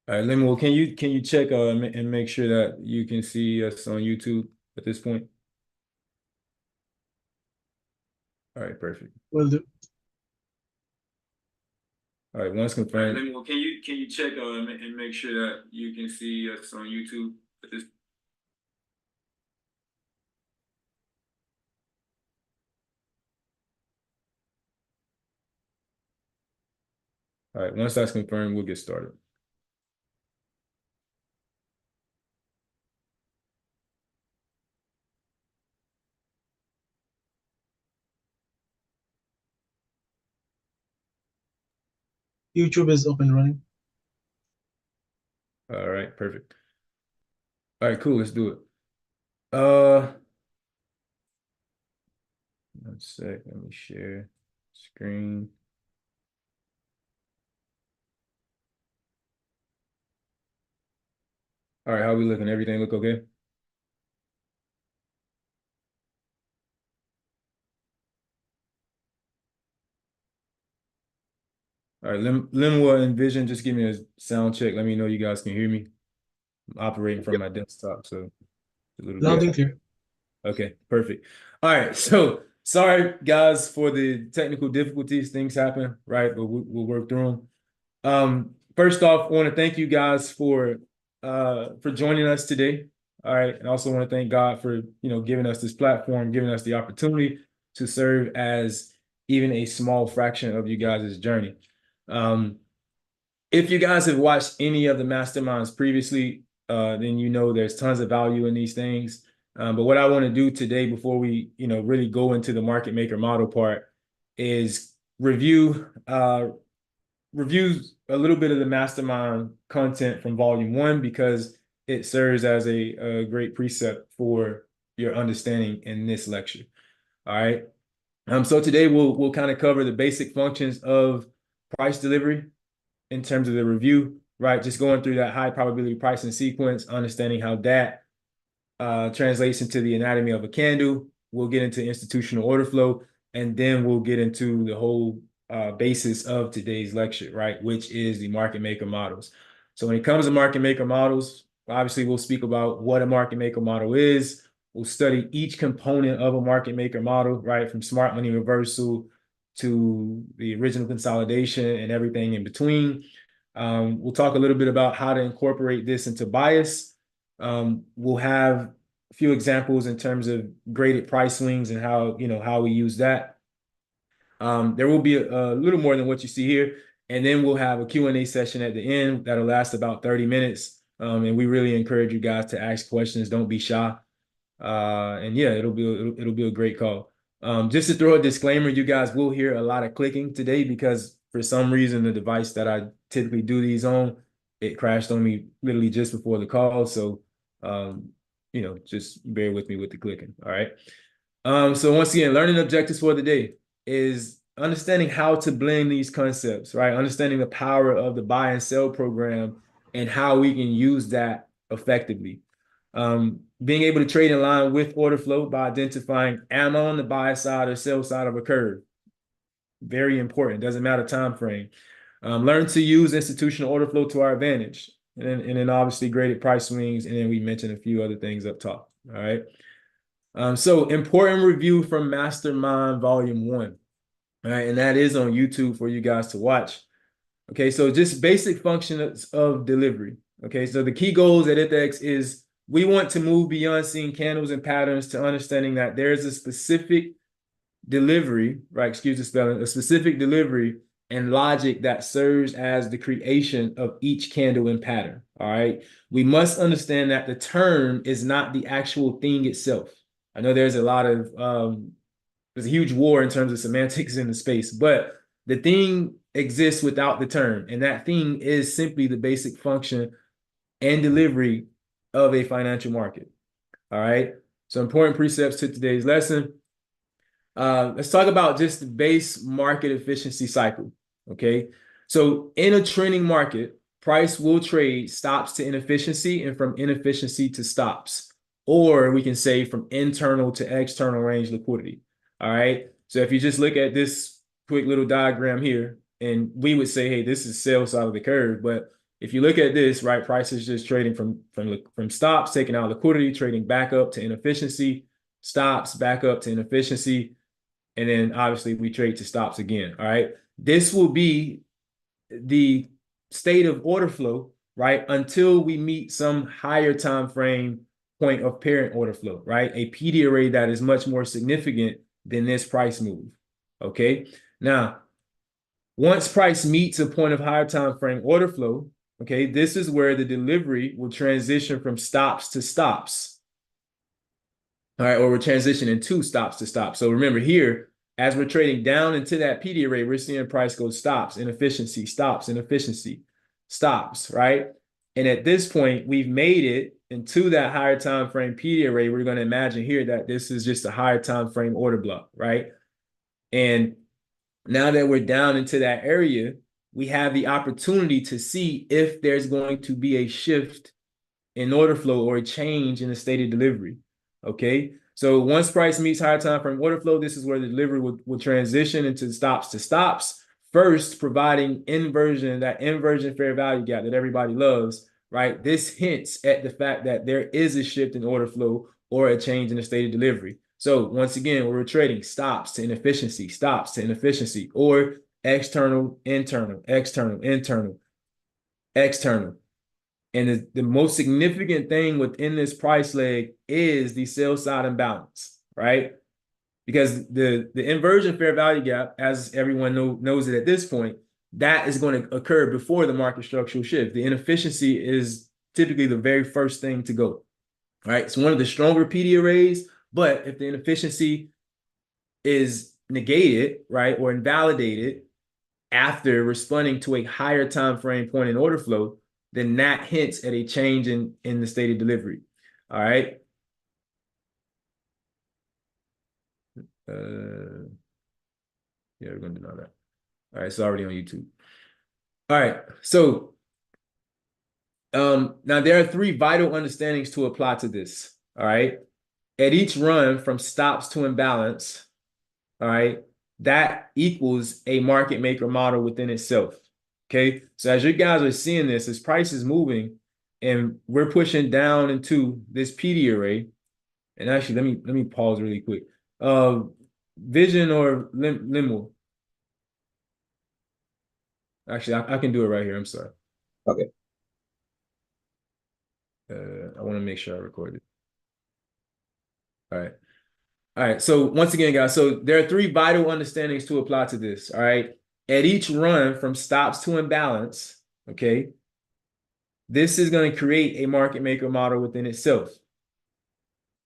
All right, Lemuel, can you check and make sure that you can see us on YouTube at this point? All right, perfect. Will do. All right, once confirmed. All right, Lemuel, can you check and make sure that you can see us on YouTube at this? All right, once that's confirmed, we'll get started. YouTube is up and running. All right, perfect. All right, cool. Let's do it. Uh, one sec. Let me share screen. All right, how we looking? Everything look okay? All right, Lemuel and Vision, just give me a sound check. Let me know you guys can hear me. I'm operating from Yep. my desktop, so it's a little Loud bit. and clear. Okay, perfect. All right, so sorry guys for the technical difficulties. Things happen, right? But we'll work through them. First off, I want to thank you guys for joining us today. All right, and I also want to thank God for giving us this platform, giving us the opportunity to serve as even a small fraction of you guys' journey. Um, if you guys have watched any of the masterminds previously, then you know there's tons of value in these things. But what I want to do today before we, really go into the market maker model part is review a little bit of the mastermind content from volume one because it serves as a great precept for your understanding in this lecture. All right. So today we'll kind of cover the basic functions of price delivery in terms of the review, right? Just going through that high probability pricing sequence, understanding how that translates into the anatomy of a candle. We'll get into institutional order flow, and then we'll get into the whole basis of today's lecture, right? Which is the market maker models. So when it comes to market maker models, obviously we'll speak about what a market maker model is. We'll study each component of a market maker model, right? From smart money reversal to the original consolidation and everything in between. We'll talk a little bit about how to incorporate this into bias. We'll have a few examples in terms of graded price swings and how we use that. There will be a little more than what you see here, and then we'll have a Q&A session at the end that'll last about 30 minutes. And we really encourage you guys to ask questions. Don't be shy. And yeah, it'll be a great call. Just to throw a disclaimer, you guys will hear a lot of clicking today because for some reason the device that I typically do these on, it crashed on me literally just before the call. So just bear with me with the clicking. All right. So once again, learning objectives for the day is understanding how to blend these concepts, right? Understanding the power of the buy and sell program and how we can use that effectively. Being able to trade in line with order flow by identifying am I on the buy side or sell side of a curve. Very important. Doesn't matter time frame. Learn to use institutional order flow to our advantage. And then obviously graded price swings. And then we mentioned a few other things up top. All right. So important review from Mastermind Volume 1. All right. And that is on YouTube for you guys to watch. Okay. So just basic functions of delivery. Okay. So the key goals at ITHX is we want to move beyond seeing candles and patterns to understanding that there's a specific delivery, right? Excuse the spelling, a specific delivery and logic that serves as the creation of each candle and pattern. All right. We must understand that the term is not the actual thing itself. I know there's there's a huge war in terms of semantics in the space, but the thing exists without the term, and that thing is simply the basic function and delivery of a financial market. All right. So important precepts to today's lesson. Let's talk about just the base market efficiency cycle. Okay. So in a trending market, price will trade stops to inefficiency and from inefficiency to stops, or we can say from internal to external range liquidity. All right. So if you just look at this quick little diagram here, and we would say, hey, this is sell side of the curve, but if you look at this, right, price is just trading from stops, taking out liquidity, trading back up to inefficiency, stops back up to inefficiency, and then obviously we trade to stops again. All right. This will be the state of order flow, right, until we meet some higher time frame point of parent order flow, right? A PD array that is much more significant than this price move. Okay. Now, once price meets a point of higher time frame order flow, okay, this is where the delivery will transition from stops to stops. All right, or we're transitioning to stops to stops. So remember here, as we're trading down into that PD array, we're seeing price go stops, inefficiency, stops, inefficiency, stops, right? And at this point, we've made it into that higher time frame PD array. We're going to imagine here that this is just a higher time frame order block, right? And now that we're down into that area, we have the opportunity to see if there's going to be a shift in order flow or a change in the state of delivery. Okay. So once price meets higher time frame order flow, this is where the delivery will transition into stops to stops, first providing that inversion fair value gap that everybody loves, right? This hints at the fact that there is a shift in order flow or a change in the state of delivery. So once again, we're trading stops to inefficiency, stops to inefficiency, or external, internal, external, internal, external. And the most significant thing within this price leg is the sell side imbalance, right? Because the inversion fair value gap, as everyone knows it at this point, that is going to occur before the market structural shift. The inefficiency is typically the very first thing to go, right? It's one of the stronger PD arrays, but if the inefficiency is negated, right, or invalidated after responding to a higher time frame point in order flow, then that hints at a change in the state of delivery. All right. Yeah, we're going to deny that. All right, it's already on YouTube. All right, so now there are 3 vital understandings to apply to this. All right. At each run from stops to imbalance, all right, that equals a market maker model within itself. Okay, so as you guys are seeing this, as price is moving and we're pushing down into this PD array, and actually let me pause really quick. Vision or Limo. Actually, I can do it right here. I'm sorry. Okay. I want to make sure I record it. All right. All right. So once again, guys, so there are 3 vital understandings to apply to this. All right. At each run from stops to imbalance, okay, this is going to create a market maker model within itself.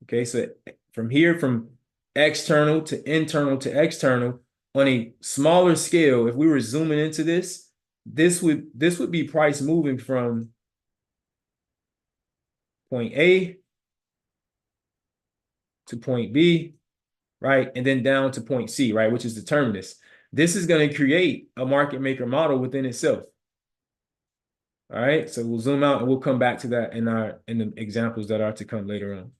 Okay, so from here, from external to internal to external, on a smaller scale, if we were zooming into this, this would be price moving from point A to point B, right? And then down to point C, right? Which is the terminus. This is going to create a market maker model within itself. All right, so we'll zoom out and we'll come back to that in the examples that are to come later on.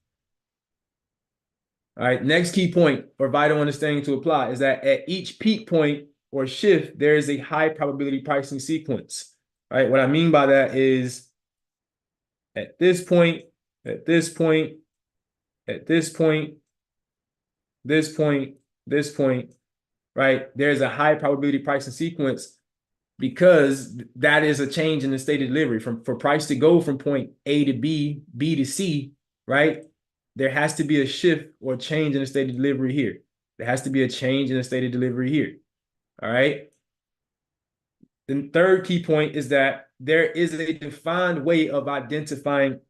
All right, next key point or vital understanding to apply is that at each peak point or shift, there is a high probability pricing sequence. All right, what I mean by that is at this point, at this point, at this point, this point, this point, right? There's a high probability pricing sequence because that is a change in the state of delivery. For price to go from point A to B, B to C, right? There has to be a shift or change in the state of delivery here. There has to be a change in the state of delivery here. All right. The third key point is that there is a defined way of identifying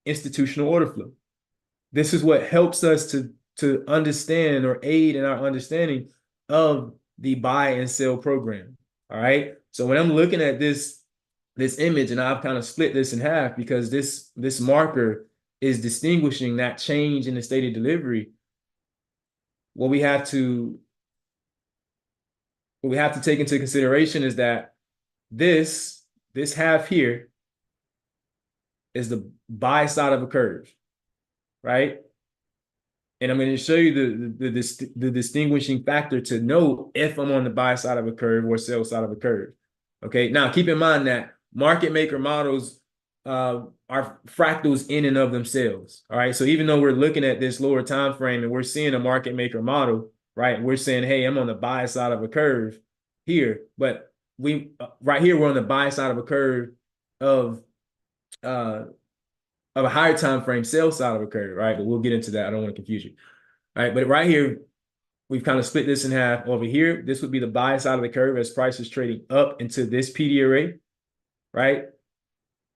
institutional order flow. This is what helps us to understand or aid in our understanding of the buy and sell program. All right. So when I'm looking at this image, and I've kind of split this in half because this marker is distinguishing that change in the state of delivery, what we have to take into consideration is that this half here is the buy side of a curve, right? And I'm going to show you the distinguishing factor to know if I'm on the buy side of a curve or sell side of a curve. Okay. Now keep in mind that market maker models are fractals in and of themselves. All right. So even though we're looking at this lower time frame and we're seeing a market maker model, right? We're saying, hey, I'm on the buy side of a curve here, but we right here we're on the buy side of a curve of a higher time frame sell side of a curve, right? But we'll get into that. I don't want to confuse you. All right, but right here, we've kind of split this in half. Over here, this would be the buy side of the curve as price is trading up into this PD array, right?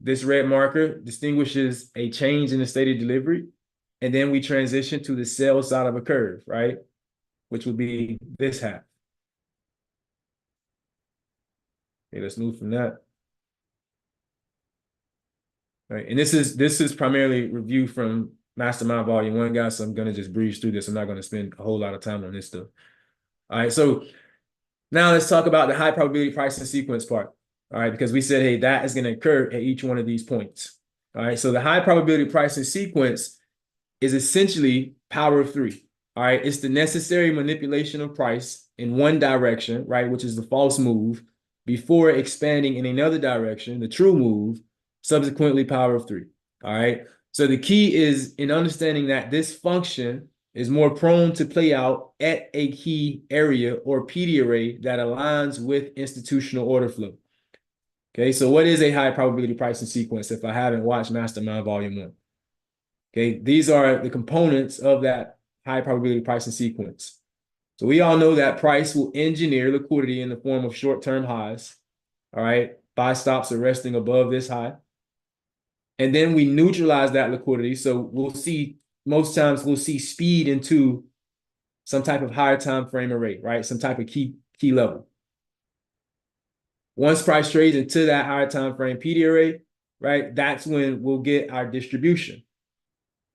This red marker distinguishes a change in the state of delivery. And then we transition to the sell side of a curve, right? Which would be this half. Okay, let's move from that. All right, and this is primarily review from Mastermind Volume 1, guys. So I'm gonna just breeze through this. I'm not gonna spend a whole lot of time on this stuff. All right, so now let's talk about the high probability pricing sequence part. All right, because we said, hey, that is going to occur at each one of these points. All right, so the high probability pricing sequence is essentially power of three. All right, it's the necessary manipulation of price in one direction, right, which is the false move, before expanding in another direction, the true move, subsequently power of three. All right, so the key is in understanding that this function is more prone to play out at a key area or PD array that aligns with institutional order flow. Okay, so what is a high probability pricing sequence if I haven't watched Mastermind Volume 1? Okay, these are the components of that high probability pricing sequence. So we all know that price will engineer liquidity in the form of short-term highs. All right, buy stops are resting above this high. And then we neutralize that liquidity. So we'll see, most times we'll see speed into some type of higher time frame array, right? Some type of key level. Once price trades into that higher time frame PD array, right? That's when we'll get our distribution,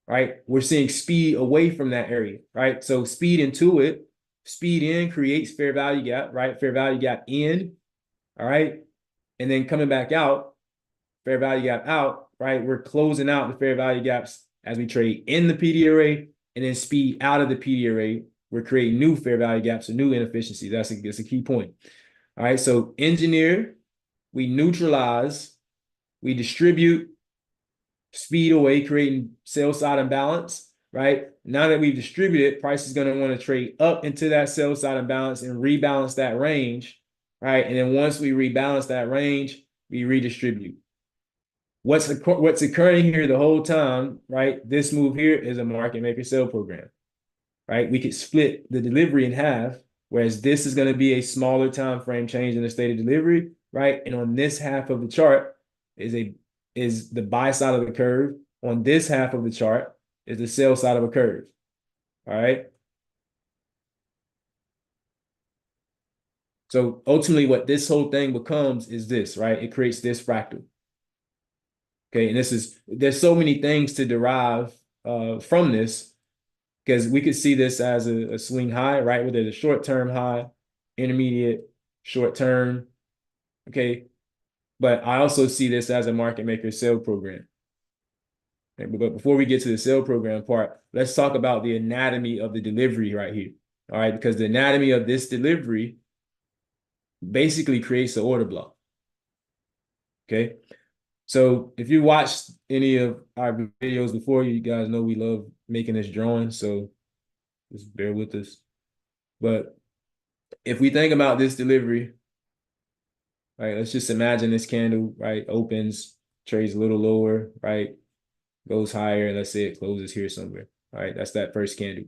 right? We're seeing speed away from that area, right? So speed into it, speed in creates fair value gap, right? Fair value gap in, all right? And then coming back out, fair value gap out, right? We're closing out the fair value gaps as we trade in the PD array, and then speed out of the PD array. We're creating new fair value gaps and new inefficiencies. That's a key point. All right, so engineer, we neutralize, we distribute, speed away, creating sell side imbalance, right? Now that we've distributed, price is going to want to trade up into that sell side imbalance and rebalance that range, right? And then once we rebalance that range, we redistribute. What's occurring here the whole time, right? This move here is a market maker sell program, right? We could split the delivery in half, whereas this is going to be a smaller time frame change in the state of delivery, right? And on this half of the chart is the buy side of the curve. On this half of the chart is the sell side of a curve. All right. So ultimately, what this whole thing becomes is this, right? It creates this fractal. Okay, and there's so many things to derive from this, because we could see this as a swing high, right? Where there's a short-term high, intermediate, short-term, okay? But I also see this as a market maker sell program. Okay, but before we get to the sell program part, let's talk about the anatomy of the delivery right here, all right? Because the anatomy of this delivery basically creates the order block, okay? So if you watched any of our videos before, you guys know we love making this drawing, so just bear with us. But if we think about this delivery, right, let's just imagine this candle, right, opens, trades a little lower, right, goes higher, let's say it closes here somewhere, all right, that's that first candle.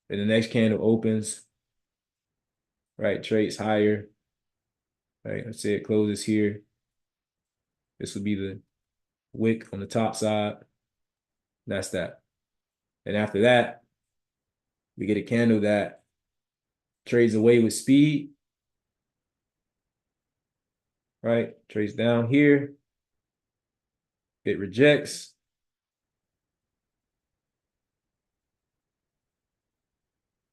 Then the next candle opens, right, trades higher, right, let's say it closes here. This would be the wick on the top side. That's that. And after that, we get a candle that trades away with speed, right? Trades down here. It rejects.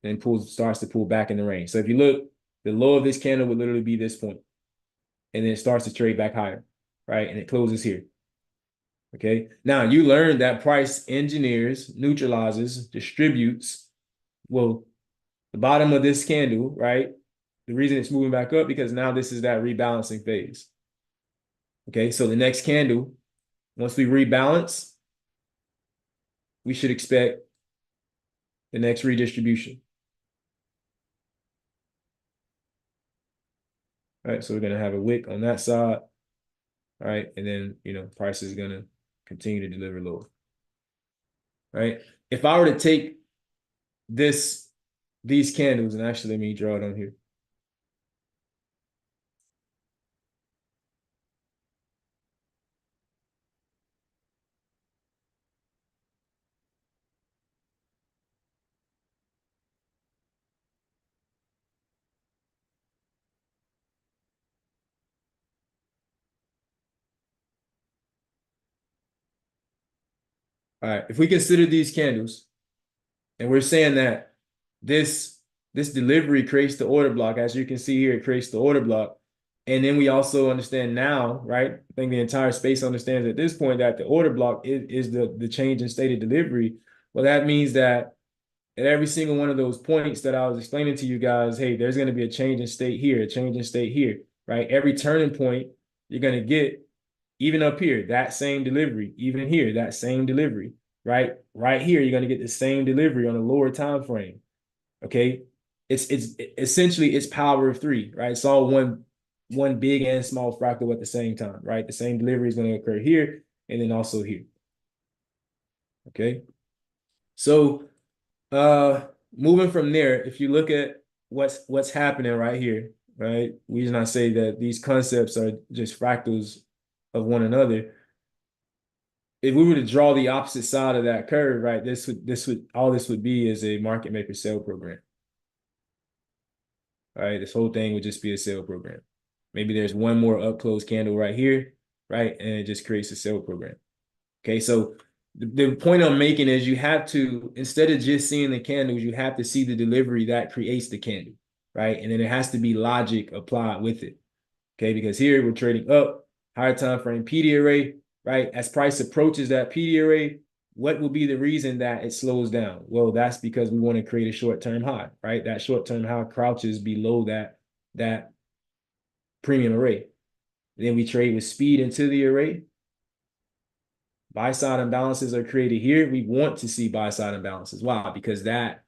And starts to pull back in the range. So if you look, the low of this candle would literally be this point. And then it starts to trade back higher, right? And it closes here. Okay. Now you learned that price engineers, neutralizes, distributes. Well, the bottom of this candle, right? The reason it's moving back up because now this is that rebalancing phase. Okay, so the next candle, once we rebalance, we should expect the next redistribution. All right, so we're going to have a wick on that side. All right, and then, price is going to continue to deliver lower. All right, if I were to take these candles, and actually let me draw it on here. All right, if we consider these candles, and we're saying that this this delivery creates the order block, as you can see here, it creates the order block. And then we also understand now, right? I think the entire space understands at this point that the order block is the change in state of delivery. Well, that means that at every single one of those points that I was explaining to you guys, hey, there's going to be a change in state here, a change in state here, right? Every turning point, you're going to get, even up here, that same delivery, even here, that same delivery, right? Right here, you're going to get the same delivery on a lower time frame. Okay. It's essentially it's power of three, right? It's all one big and small fractal at the same time, right? The same delivery is going to occur here and then also here. Okay. So moving from there, if you look at what's happening right here, right? We do not say that these concepts are just fractals of one another. If we were to draw the opposite side of that curve, right, this would be is a market maker sell program. All right, this whole thing would just be a sell program. Maybe there's one more up close candle right here, right, and it just creates a sell program. Okay, so the point I'm making is you have to, instead of just seeing the candles, you have to see the delivery that creates the candle, right? And then it has to be logic applied with it. Okay, because here we're trading up, higher time frame PD array, right? As price approaches that PD array, what will be the reason that it slows down? Well, that's because we want to create a short-term high, right? That short-term high crouches below that premium array. Then we trade with speed into the array. Buy side imbalances are created here. We want to see buy side imbalances. Why? Because that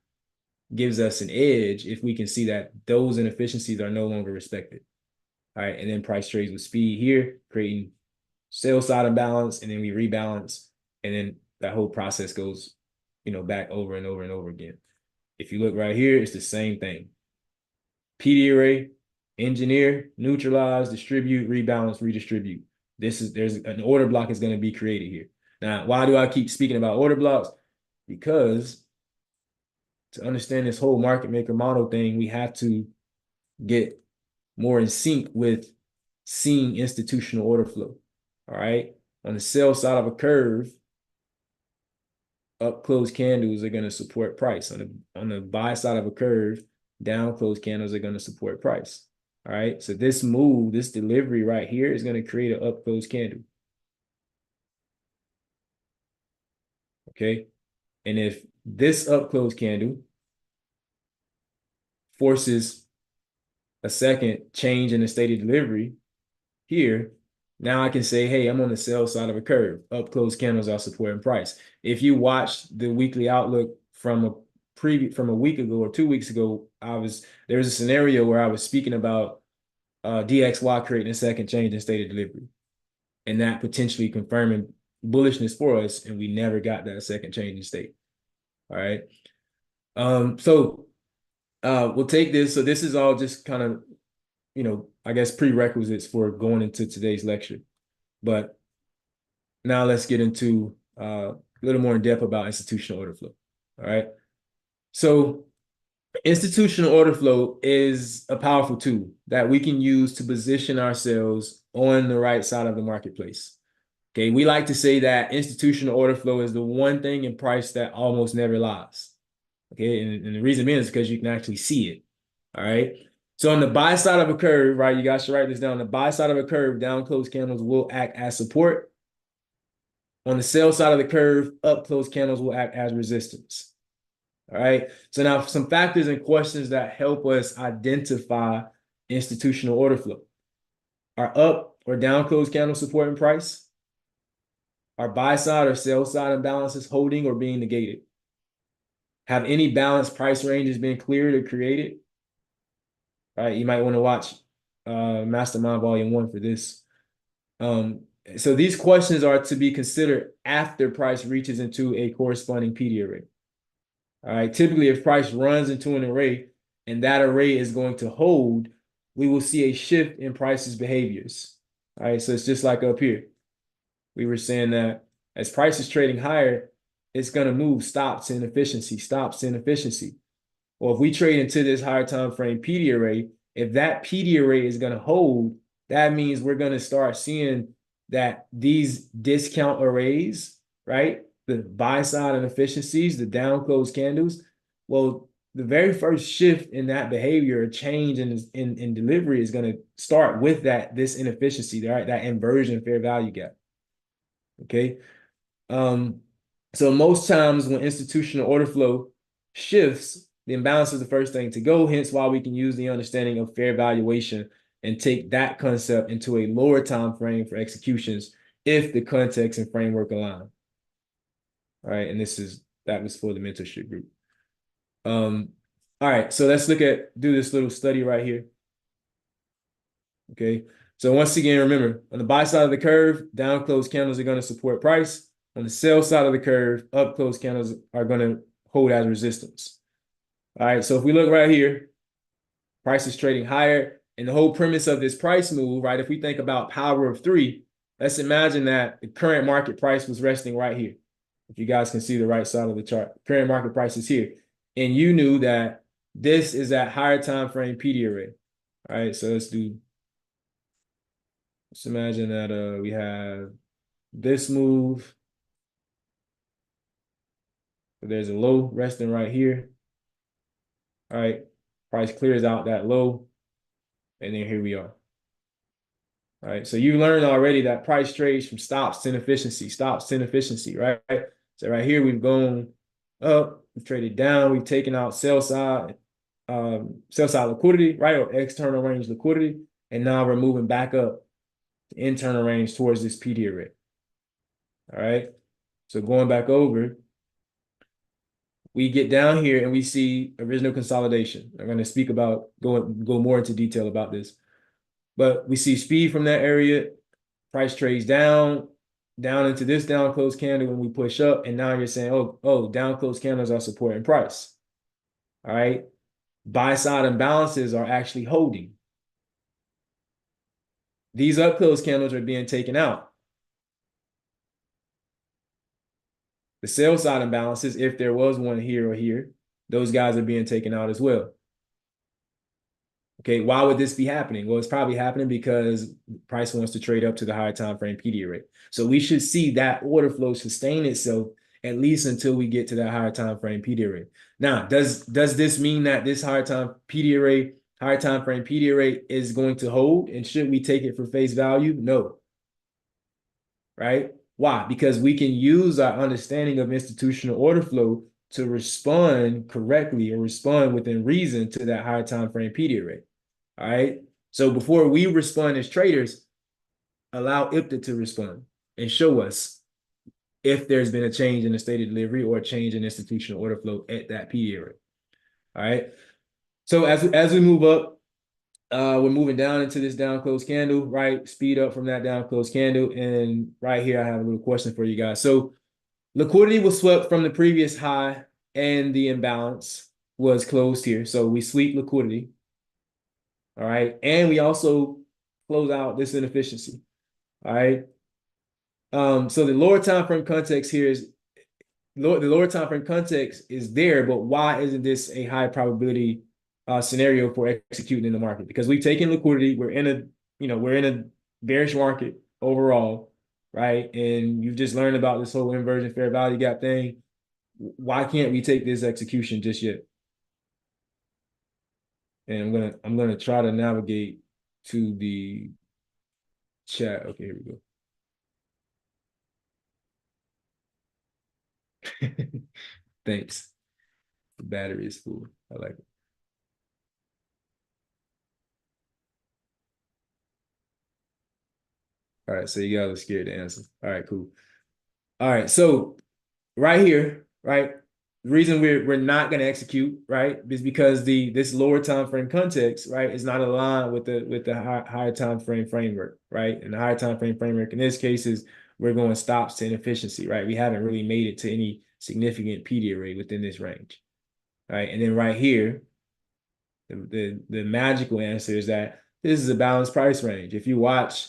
gives us an edge if we can see that those inefficiencies are no longer respected. All right, and then price trades with speed here, creating sell side imbalance, and then we rebalance, and then that whole process goes, back over and over and over again. If you look right here, it's the same thing. PD array, engineer, neutralize, distribute, rebalance, redistribute. There's an order block is going to be created here. Now, why do I keep speaking about order blocks? Because to understand this whole market maker model thing, we have to get more in sync with seeing institutional order flow. All right. On the sell side of a curve, up close candles are going to support price. On the buy side of a curve, down close candles are going to support price. All right. So this move, this delivery right here is going to create an up close candle. Okay. And if this up close candle forces a second change in the state of delivery here, now I can say, hey, I'm on the sell side of a curve. Up close candles are supporting price. If you watched the weekly outlook from a week ago or 2 weeks ago, there was a scenario where I was speaking about DXY creating a second change in state of delivery, and that potentially confirming bullishness for us, and we never got that second change in state. All right. So we'll take this. So this is all just kind of, I guess prerequisites for going into today's lecture. But now let's get into a little more in depth about institutional order flow. All right. So institutional order flow is a powerful tool that we can use to position ourselves on the right side of the marketplace. Okay. We like to say that institutional order flow is the one thing in price that almost never lies. Okay. And the reason being is because you can actually see it. All right. So on the buy side of a curve, right, you guys should write this down. The buy side of a curve, down close candles will act as support. On the sell side of the curve, up close candles will act as resistance. All right. So now some factors and questions that help us identify institutional order flow. Are up or down close candle supporting price? Are buy side or sell side imbalances holding or being negated? Have any balanced price ranges been cleared or created? All right, you might want to watch Mastermind Volume 1 for this. So these questions are to be considered after price reaches into a corresponding PD array. All right, typically if price runs into an array and that array is going to hold, we will see a shift in price's behaviors. All right, so it's just like up here. We were saying that as price is trading higher, it's going to move stops to inefficiency, stops to inefficiency. Well, if we trade into this higher time frame PD array, if that PD array is going to hold, that means we're going to start seeing that these discount arrays, right? The buy side inefficiencies, the down close candles. Well, the very first shift in that behavior, a change in delivery is going to start with this inefficiency, right? That inversion fair value gap. Okay. So most times when institutional order flow shifts, the imbalance is the first thing to go, hence why we can use the understanding of fair valuation and take that concept into a lower time frame for executions if the context and framework align. All right, and that was for the mentorship group. All right, so let's do this little study right here. Okay, so once again, remember, on the buy side of the curve, down close candles are going to support price. On the sell side of the curve, up close candles are going to hold as resistance. All right, so if we look right here, price is trading higher. And the whole premise of this price move, right, if we think about power of three, let's imagine that the current market price was resting right here. If you guys can see the right side of the chart, current market price is here. And you knew that this is that higher time frame PD array. All right, so let's imagine that we have this move. There's a low resting right here. All right, price clears out that low, and then here we are. All right, so you learned already that price trades from stops to inefficiency, right? So right here we've gone up, we've traded down, we've taken out sell side liquidity, right, or external range liquidity, and now we're moving back up to internal range towards this PD array. All right, so going back over, we get down here and we see original consolidation. I'm going to speak about go more into detail about this, but we see speed from that area. Price trades down into this down close candle when we push up, and now you're saying, oh, down close candles are supporting price. All right, buy side imbalances are actually holding. These up close candles are being taken out. The sell side imbalances, if there was one here or here, those guys are being taken out as well. Okay, why would this be happening? Well, it's probably happening because price wants to trade up to the higher time frame PD array. So we should see that order flow sustain itself at least until we get to that higher time frame PD array. Now, does this mean that this higher time frame PD array is going to hold? And should we take it for face value? No. Right? Why? Because we can use our understanding of institutional order flow to respond correctly or respond within reason to that higher time frame PD array. All right. So before we respond as traders, allow IPTA to respond and show us if there's been a change in the state of delivery or a change in institutional order flow at that PD array. All right. So as we move up, we're moving down into this down close candle, right? Speed up from that down close candle. And right here, I have a little question for you guys. So liquidity was swept from the previous high and the imbalance was closed here. So we sweep liquidity. All right. And we also close out this inefficiency. All right. So the lower time frame context here is the lower time frame context is there, but why isn't this a high probability scenario for executing in the market? Because we've taken liquidity, we're in a bearish market overall, right? And you've just learned about this whole inversion fair value gap thing. Why can't we take this execution just yet? And I'm gonna try to navigate to the chat. Okay, here we go. Thanks. The battery is full. I like it. All right, so you guys are scared to answer. All right, cool. All right, so right here, right? The reason we're not going to execute, right, is because this lower time frame context, right, is not aligned with the higher time frame framework, right? And the higher time frame framework in this case is we're going stops to inefficiency, right? We haven't really made it to any significant PD array within this range, right? And then right here, the magical answer is that this is a balanced price range. If you watch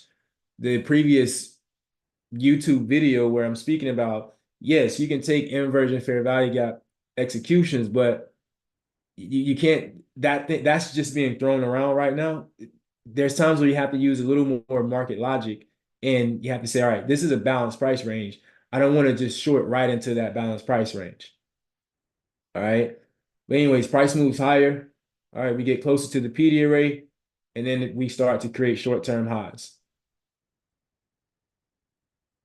the previous YouTube video where I'm speaking about, yes, you can take inversion fair value gap executions, but you can't, that's just being thrown around right now. There's times where you have to use a little more market logic and you have to say, all right, this is a balanced price range. I don't want to just short right into that balanced price range. All right. But anyways, price moves higher. All right, we get closer to the PD array, and then we start to create short-term highs.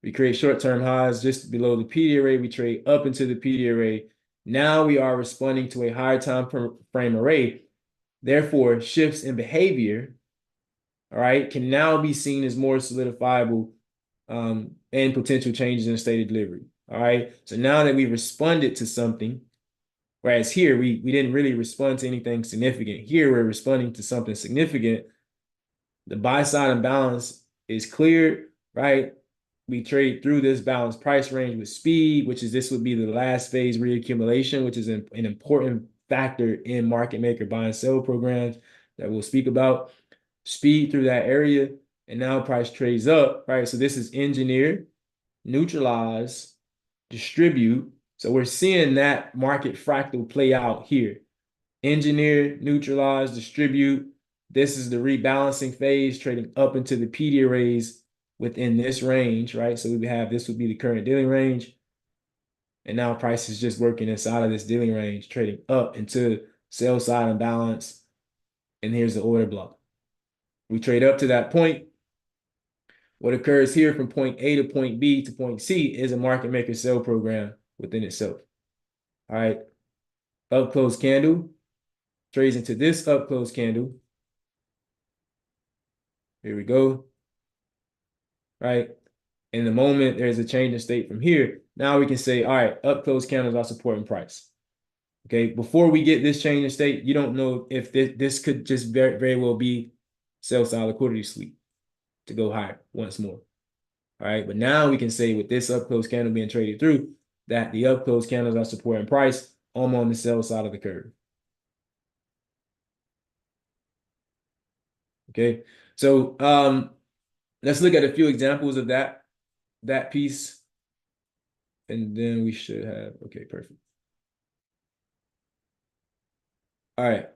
We create short-term highs just below the PD array. We trade up into the PD array. Now we are responding to a higher time frame array. Therefore, shifts in behavior, all right, can now be seen as more solidifiable and potential changes in state of delivery. All right. So now that we responded to something, whereas here we didn't really respond to anything significant. Here we're responding to something significant. The buy side imbalance is cleared, right? We trade through this balanced price range with speed, which is this would be the last phase reaccumulation, which is an important factor in market maker buy and sell programs that we'll speak about. Speed through that area, and now price trades up, right? So this is engineer, neutralize, distribute. So we're seeing that market fractal play out here. Engineer, neutralize, distribute. This is the rebalancing phase, trading up into the PD arrays within this range, right? So we have, this would be the current dealing range. And now price is just working inside of this dealing range, trading up into sell side imbalance. And here's the order block. We trade up to that point. What occurs here from point A to point B to point C is a market maker sell program within itself. All right. Up close candle trades into this up close candle. Here we go. Right. In the moment, there's a change in state from here. Now we can say, all right, up close candles are supporting price. Okay. Before we get this change in state, you don't know if this could just very well be sell side liquidity sweep to go higher once more. All right. But now we can say with this up close candle being traded through that the up close candles are supporting price. I'm on the sell side of the curve. Okay. So let's look at a few examples of that piece. And then we should have, okay, perfect. All right.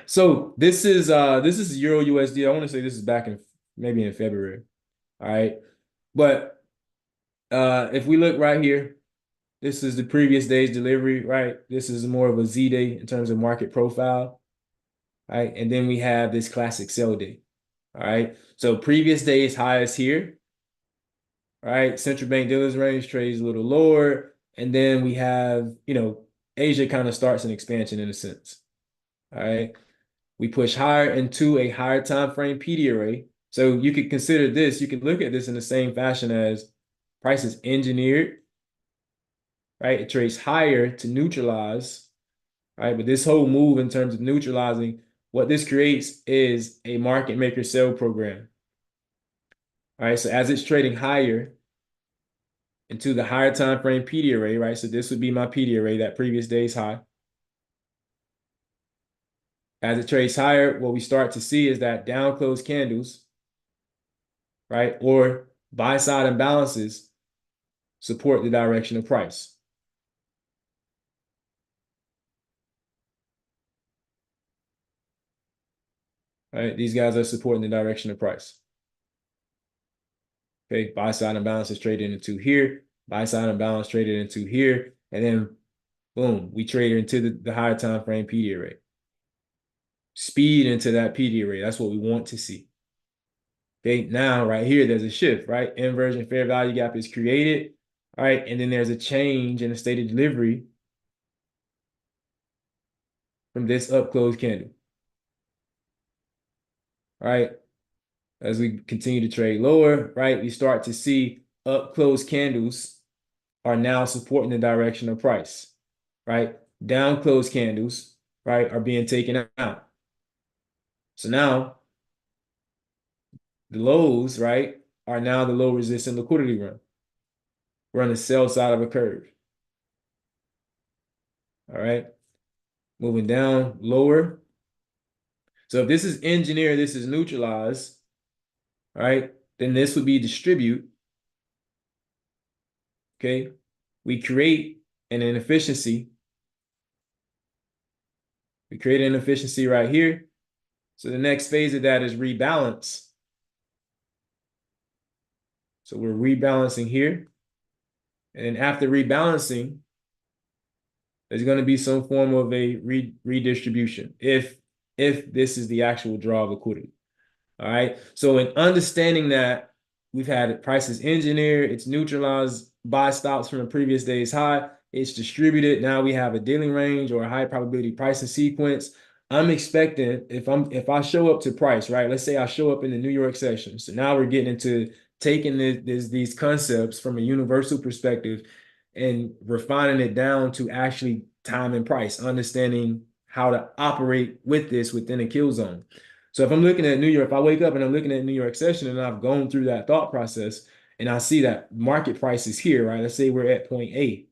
So this is Euro USD. I want to say this is back in maybe in February. All right. But if we look right here, this is the previous day's delivery, right? This is more of a Z day in terms of market profile. Right. And then we have this classic sell day. All right. So previous day's highest here. Right. Central bank dealers range trades a little lower. And then we have, Asia kind of starts an expansion in a sense. All right. We push higher into a higher time frame PD array. So you could consider this, you can look at this in the same fashion as price is engineered, right? It trades higher to neutralize, right? But this whole move in terms of neutralizing, what this creates is a market maker sell program. All right. So as it's trading higher into the higher time frame PD array, right? So this would be my PD array, that previous day's high. As it trades higher, what we start to see is that down close candles, right, or buy side imbalances support the direction of price. Right, these guys are supporting the direction of price. Okay, buy side imbalance is traded into here, buy side imbalance traded into here, and then boom, we trade into the higher time frame PD array. Speed into that PD array. That's what we want to see. Okay, now right here, there's a shift, right? Inversion fair value gap is created, all right? And then there's a change in the state of delivery from this up close candle. All right. As we continue to trade lower, right, we start to see up close candles are now supporting the direction of price, right? Down close candles, right, are being taken out. So now the lows, right, are now the low resistant liquidity run. We're on the sell side of a curve. All right. Moving down lower. So if this is engineer, this is neutralize, right? Then this would be distribute. Okay. We create an inefficiency. We create an inefficiency right here. So the next phase of that is rebalance. So we're rebalancing here. And then after rebalancing, there's going to be some form of a redistribution if this is the actual draw of liquidity. All right. So in understanding that we've had prices engineered, it's neutralized buy stops from the previous day's high, it's distributed. Now we have a dealing range or a high probability pricing sequence. I'm expecting if I show up to price, right? Let's say I show up in the New York session. So now we're getting into taking these concepts from a universal perspective and refining it down to actually time and price, understanding how to operate with this within a kill zone. So if I'm looking at New York, if I wake up and I'm looking at New York session and I've gone through that thought process and I see that market price is here, right? Let's say we're at point A.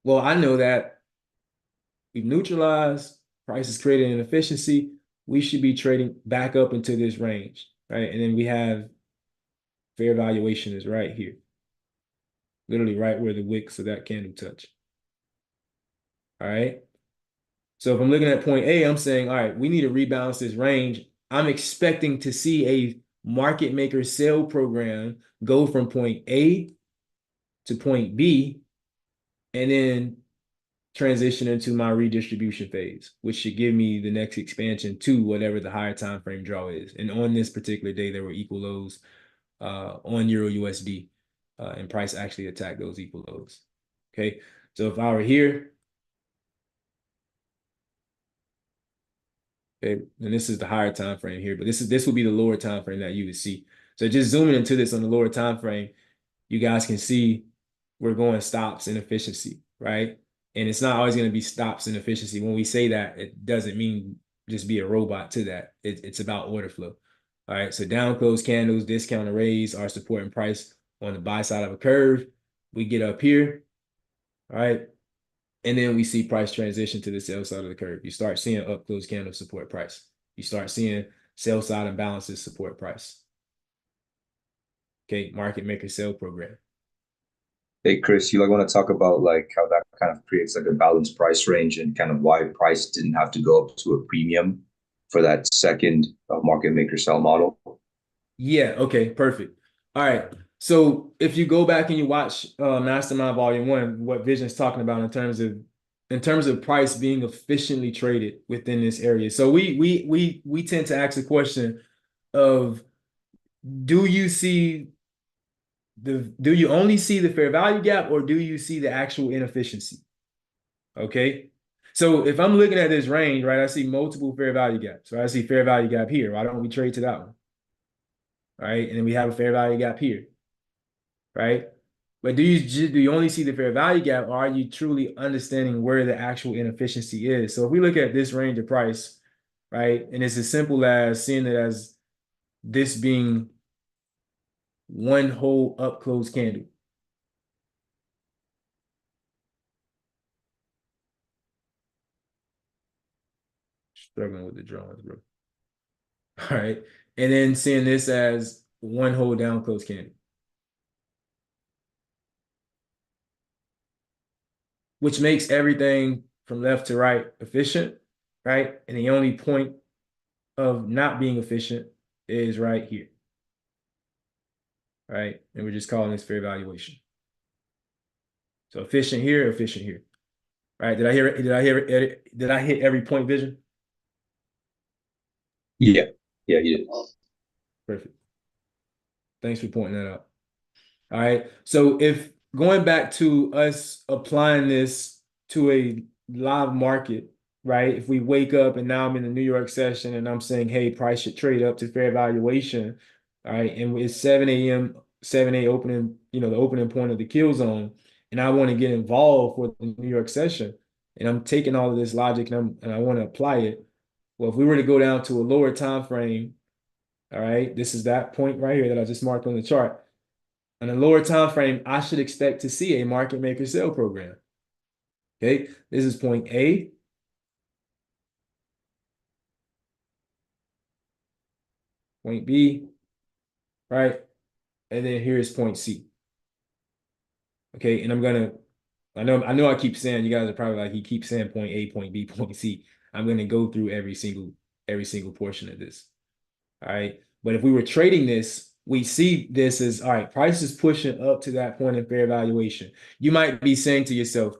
Well, I know that we've neutralized, price is creating an efficiency. We should be trading back up into this range, right? And then we have fair valuation is right here, literally right where the wicks of that candle touch. All right. So if I'm looking at point A, I'm saying, all right, we need to rebalance this range. I'm expecting to see a market maker sell program go from point A to point B and then transition into my redistribution phase, which should give me the next expansion to whatever the higher time frame draw is. And on this particular day, there were equal lows on Euro USD, and price actually attacked those equal lows. Okay, so if I were here, okay, and this is the higher time frame here, but this will be the lower time frame that you would see. So just zooming into this on the lower time frame, you guys can see we're going stops and efficiency, right? And it's not always going to be stops and efficiency. When we say that, it doesn't mean just be a robot to that. It's about order flow. All right. So down close candles, discount arrays are supporting price on the buy side of a curve. We get up here, all right? And then we see price transition to the sell side of the curve. You start seeing up close candles support price. You start seeing sell side imbalances support price. Okay, market maker sell program. Hey Chris, you want to talk about like how that kind of creates like a balanced price range and kind of why price didn't have to go up to a premium for that second market maker sell model? Yeah, okay, perfect. All right. So if you go back and you watch Mastermind Volume 1, what Vision's talking about in terms of price being efficiently traded within this area. So we tend to ask the question of do you see do you only see the fair value gap or do you see the actual inefficiency? Okay. So if I'm looking at this range, right, I see multiple fair value gaps. So I see fair value gap here. Why don't we trade to that one? Right. And then we have a fair value gap here. Right. But do you only see the fair value gap or are you truly understanding where the actual inefficiency is? So if we look at this range of price, right, and it's as simple as seeing it as this being one whole up close candle. Struggling with the drawings, bro. All right. And then seeing this as one whole down close candle, which makes everything from left to right efficient, right? And the only point of not being efficient is right here, right? And we're just calling this fair valuation. So efficient here, right? Did I hit every point, Vision? Yeah, yeah, you did. Perfect. Thanks for pointing that out. All right. So if going back to us applying this to a live market, right? If we wake up and now I'm in the New York session and I'm saying, hey, price should trade up to fair valuation, all right, and it's 7 a.m., 7 a opening, the opening point of the kill zone, and I want to get involved for the New York session, and I'm taking all of this logic and I want to apply it. Well, if we were to go down to a lower time frame, all right, this is that point right here that I just marked on the chart. On a lower time frame, I should expect to see a market maker sell program. Okay, this is point A. Point B, right? And then here's point C. Okay, and I know I keep saying, you guys are probably like, he keeps saying point A, point B, point C. I'm gonna go through every single portion of this. All right. But if we were trading this, we see this as, all right, price is pushing up to that point in fair valuation. You might be saying to yourself,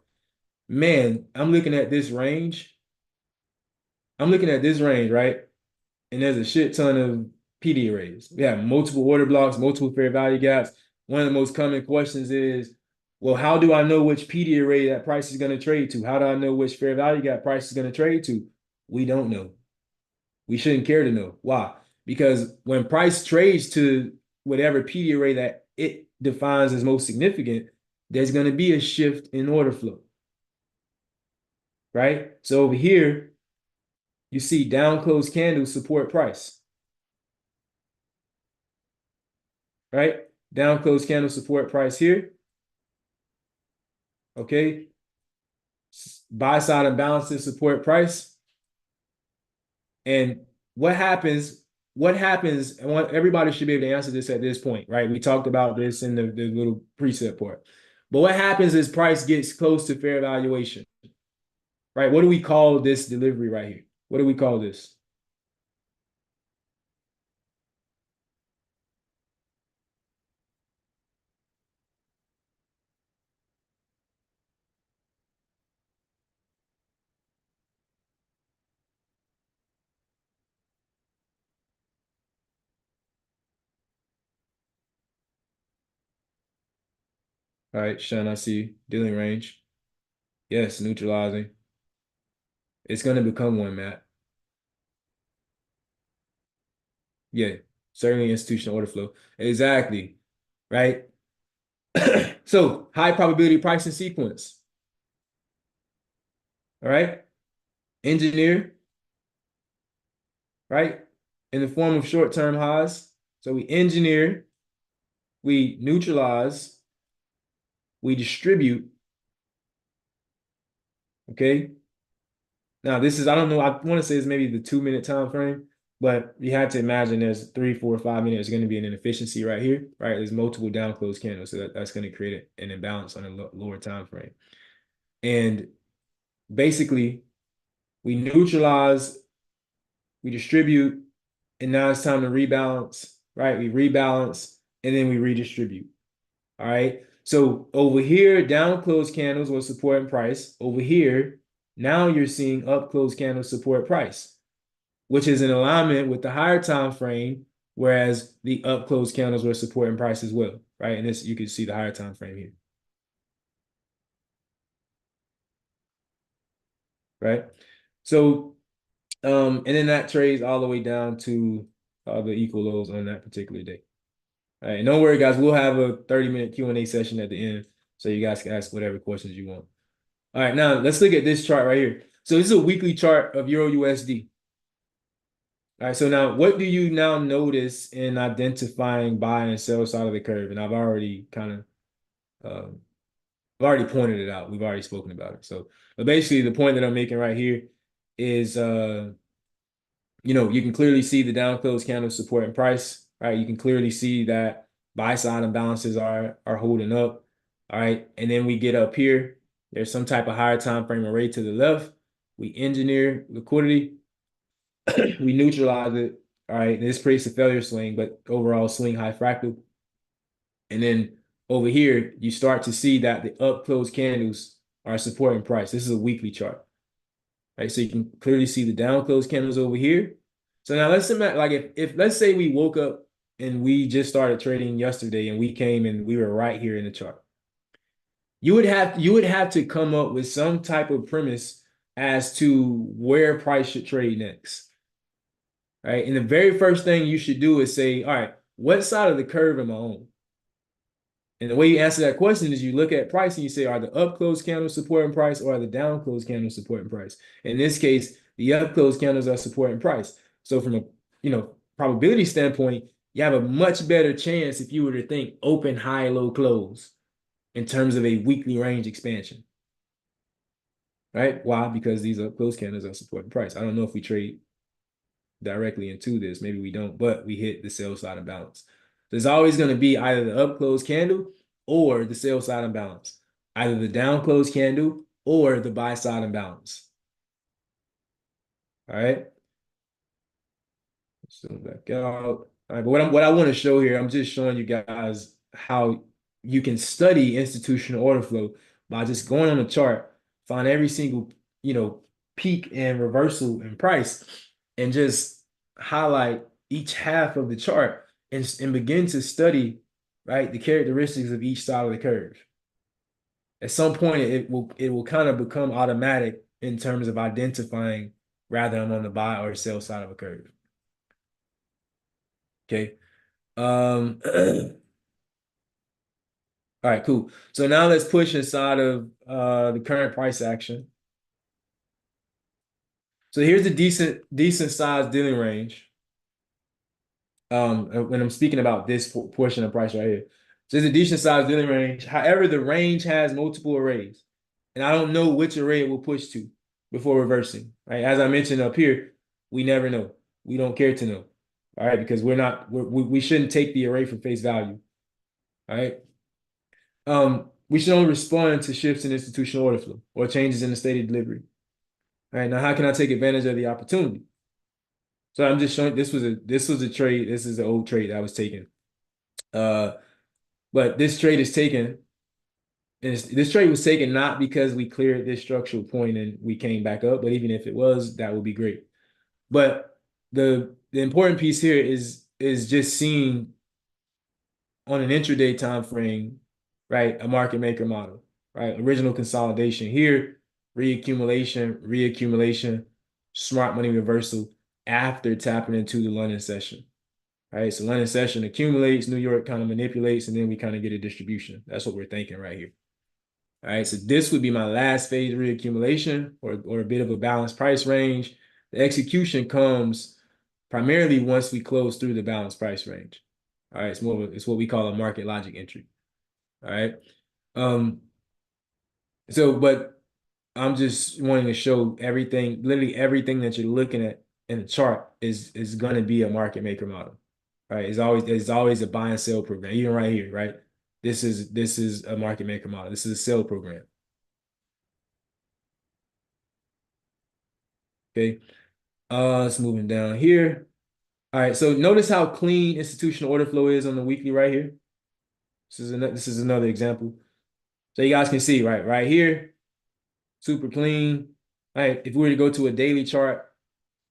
man, I'm looking at this range. Right? And there's a shit ton of PD arrays. We have multiple order blocks, multiple fair value gaps. One of the most common questions is, well, how do I know which PD array that price is going to trade to? How do I know which fair value gap price is going to trade to? We don't know. We shouldn't care to know. Why? Because when price trades to whatever PD array that it defines as most significant, there's going to be a shift in order flow. Right? So over here, you see down close candles support price. Right? Down close candle support price here. Okay. Buy side imbalances support price. And what happens? I want everybody should be able to answer this at this point, right? We talked about this in the little preset part. But what happens is price gets close to fair valuation, right? What do we call this delivery right here? What do we call this? All right, Sean, I see dealing range. Yes, neutralizing. It's going to become one, Matt. Yeah, certainly institutional order flow. Exactly, right? So high probability pricing sequence. All right. Engineer, right? In the form of short-term highs. So we engineer, we neutralize, we distribute. Okay. Now this is, I don't know, I want to say it's maybe the 2-minute time frame, but you have to imagine there's 3, 4, 5 minutes. There's going to be an inefficiency right here, right? There's multiple down close candles. So that's going to create an imbalance on a lower time frame. And basically, we neutralize, we distribute, and now it's time to rebalance, right? We rebalance, and then we redistribute. All right. So over here, down close candles will support price. Over here, now you're seeing up close candles support price, which is in alignment with the higher time frame, whereas the up close candles were supporting price as well, right? And this, you can see the higher time frame here, right? So, and then that trades all the way down to the equal lows on that particular day. All right, don't worry, guys. We'll have a 30-minute Q&A session at the end, so you guys can ask whatever questions you want. All right, now let's look at this chart right here. So this is a weekly chart of Euro USD. All right, so now what do you now notice in identifying buy and sell side of the curve? And I've already kind of, I've already pointed it out. We've already spoken about it. So, but basically the point that I'm making right here is, you can clearly see the down close candle supporting price, right? You can clearly see that buy side imbalances are holding up, all right? And then we get up here, there's some type of higher time frame array to the left. We engineer liquidity, we neutralize it, all right? And this creates a failure swing, but overall swing high fractal. And then over here, you start to see that the up close candles are supporting price. This is a weekly chart, right? So you can clearly see the down close candles over here. So now let's imagine, like if let's say we woke up and we just started trading yesterday and we came and we were right here in the chart. You would have to come up with some type of premise as to where price should trade next. Right. And the very first thing you should do is say, all right, what side of the curve am I on? And the way you answer that question is you look at price and you say, are the up close candles supporting price or are the down close candles supporting price? In this case, the up close candles are supporting price. So from a probability standpoint, you have a much better chance if you were to think open, high, low, close in terms of a weekly range expansion. Right? Why? Because these up close candles are supporting price. I don't know if we trade directly into this. Maybe we don't, but we hit the sell side imbalance. There's always going to be either the up close candle or the sell side imbalance, either the down close candle or the buy side imbalance. All right. So back out. All right, but what I want to show here, I'm just showing you guys how you can study institutional order flow by just going on the chart, find every single, peak and reversal in price, and just highlight each half of the chart and begin to study, right, the characteristics of each side of the curve. At some point, it will kind of become automatic in terms of identifying rather I'm on the buy or sell side of a curve. Okay. All right, cool. So now let's push inside of the current price action. So here's a decent size dealing range. When I'm speaking about this portion of price right here. So it's a decent size dealing range. However, the range has multiple arrays. And I don't know which array it will push to before reversing. Right. As I mentioned up here, we never know. We don't care to know. All right, because we shouldn't take the array for face value. All right. We should only respond to shifts in institutional order flow or changes in the state of delivery. All right, now how can I take advantage of the opportunity? So I'm just showing this was a trade. This is an old trade that was taken. But this trade is taken, and this trade was taken not because we cleared this structural point and we came back up, but even if it was, that would be great. But the important piece here is just seeing on an intraday time frame, right, a market maker model, right? Original consolidation here, reaccumulation, smart money reversal after tapping into the London session. Right. So London session accumulates, New York kind of manipulates, and then we kind of get a distribution. That's what we're thinking right here. All right. So this would be my last phase reaccumulation or a bit of a balanced price range. The execution comes primarily once we close through the balanced price range. All right. It's what we call a market logic entry. All right. But I'm just wanting to show everything, literally everything that you're looking at in the chart is going to be a market maker model. Right. It's always a buy and sell program. Even right here, right? This is a market maker model. This is a sell program. Okay. Let's moving down here. All right. So notice how clean institutional order flow is on the weekly right here. This is another example. So you guys can see right here, super clean. All right. If we were to go to a daily chart,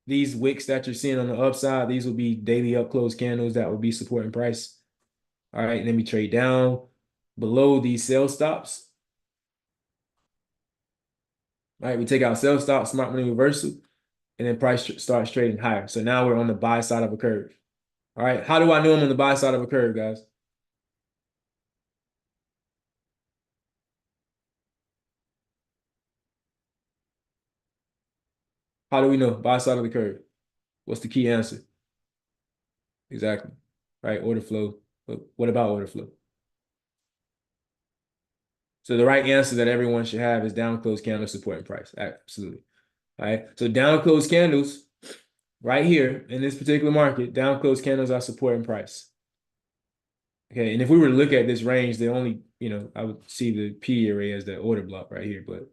these wicks that you're seeing on the upside, these will be daily up close candles that will be supporting price. All right, let me trade down below these sell stops. All right, we take out sell stop, smart money reversal, and then price starts trading higher. So now we're on the buy side of a curve. All right, how do I know I'm on the buy side of a curve, guys? How do we know buy side of the curve? What's the key answer? Exactly. All right, order flow. But what about order flow? So the right answer that everyone should have is down close candle supporting price. Absolutely. All right. So down close candles right here in this particular market, down close candles are supporting price. Okay. And if we were to look at this range, the only, I would see the P array as the order block right here, but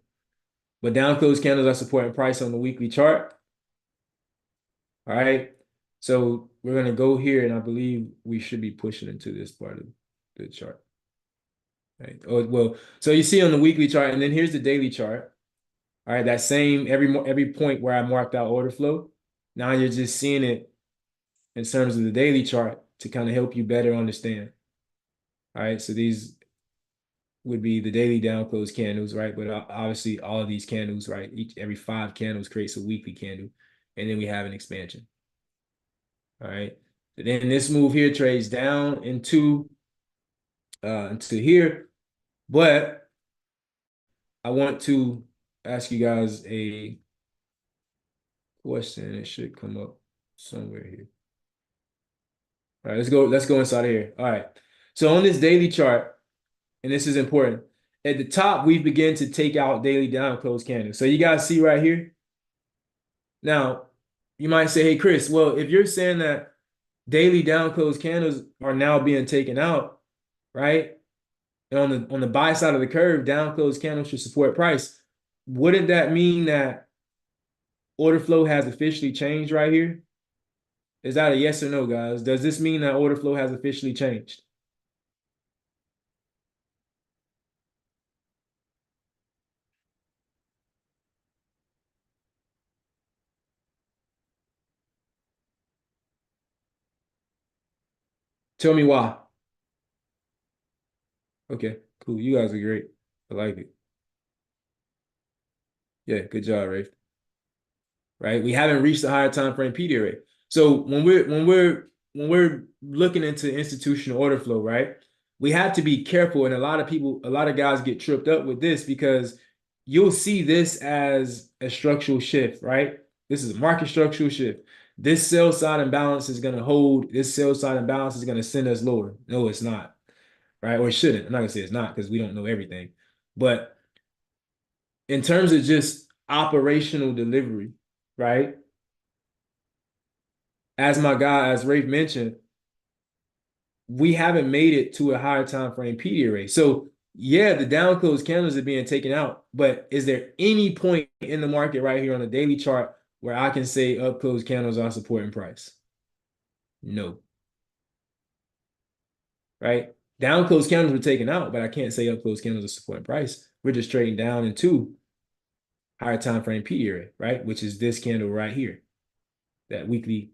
down close candles are supporting price on the weekly chart. All right. So we're going to go here, and I believe we should be pushing into this part of the chart. Right. Oh, well, so you see on the weekly chart, and then here's the daily chart. All right, that same every point where I marked out order flow. Now you're just seeing it in terms of the daily chart to kind of help you better understand. All right, so these would be the daily down close candles, right? But obviously all of these candles, right? Every 5 candles creates a weekly candle. And then we have an expansion. All right. Then this move here trades down into here. But I want to ask you guys a question. It should come up somewhere here. All right, let's go inside of here. All right. So on this daily chart, and this is important, at the top, we begin to take out daily down close candles. So you guys see right here. Now, you might say, hey, Chris, well, if you're saying that daily down close candles are now being taken out, right? And on the buy side of the curve, down close candles should support price. Wouldn't that mean that order flow has officially changed right here? Is that a yes or no, guys? Does this mean that order flow has officially changed? Tell me why. Okay, cool. You guys are great. I like it. Yeah, good job, Rafe. Right? We haven't reached the higher time frame PD rate. So when we're looking into institutional order flow, right? We have to be careful, and a lot of guys get tripped up with this because you'll see this as a structural shift, right? This is a market structural shift. This sell side imbalance is going to hold. This sell side imbalance is going to send us lower. No, it's not, right? Or it shouldn't. I'm not going to say it's not because we don't know everything. But in terms of just operational delivery, right? As Rafe mentioned, we haven't made it to a higher time frame PD array. So yeah, the down close candles are being taken out, but is there any point in the market right here on the daily chart where I can say up close candles are supporting price? No. Right? Down close candles were taken out, but I can't say up close candles are supporting price. We're just trading down into higher time frame PD array, right? Which is this candle right here, that weekly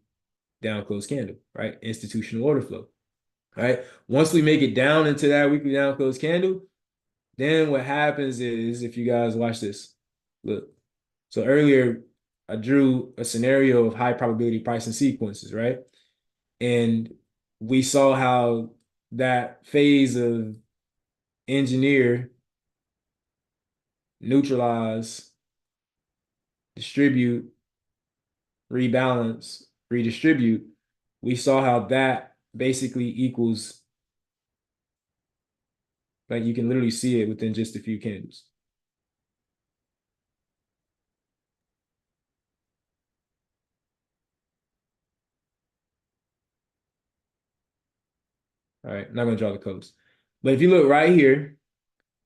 down close candle, right? Institutional order flow. All right. Once we make it down into that weekly down close candle, then what happens is, if you guys watch this, look. So earlier, I drew a scenario of high probability pricing sequences, right? And we saw how that phase of engineer, neutralize, distribute, rebalance, redistribute, we saw how that basically equals, like you can literally see it within just a few candles. All right, I'm not going to draw the colors. But if you look right here,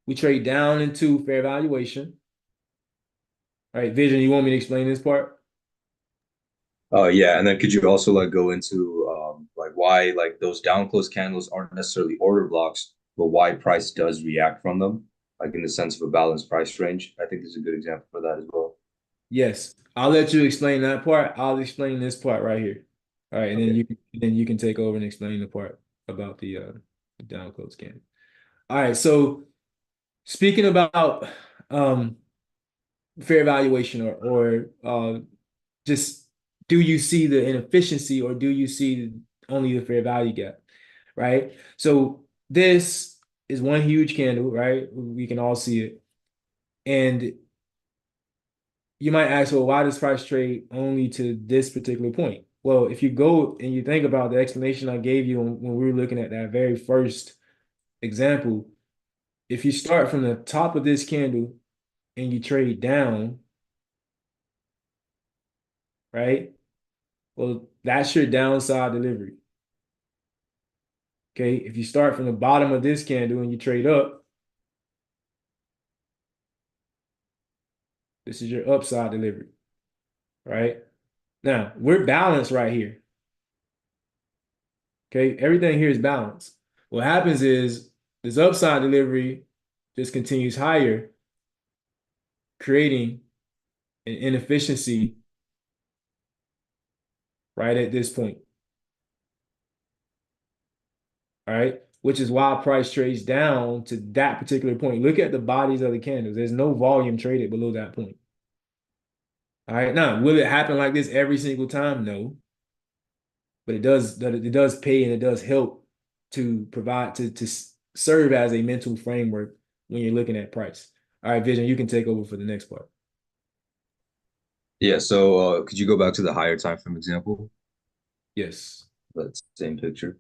we trade down into fair valuation. All right, Vision, you want me to explain this part? Yeah, and then could you also like go into like why like those down close candles aren't necessarily order blocks, but why price does react from them, like in the sense of a balanced price range? I think this is a good example for that as well. Yes, I'll let you explain that part. I'll explain this part right here. All right, and Okay. then you can take over and explain the part about the down close candle. All right, so speaking about um fair valuation or just do you see the inefficiency or do you see only the fair value gap, right? So this is one huge candle, right? We can all see it. And you might ask, well, why does price trade only to this particular point? Well, if you go and you think about the explanation I gave you when we were looking at that very first example, if you start from the top of this candle and you trade down, right? Well, that's your downside delivery. Okay, if you start from the bottom of this candle and you trade up, this is your upside delivery, right? Now, we're balanced right here. Okay, everything here is balanced. What happens is this upside delivery just continues higher, creating an inefficiency right at this point. All right. which is why price trades down to that particular point. Look at the bodies of the candles. There's no volume traded below that point. All right. Now, will it happen like this every single time? No. But it does pay and it does help to provide to serve as a mental framework when you're looking at price. All right, Vision, you can take over for the next part. Yeah, so could you go back to the higher time frame example? Yes. That same picture.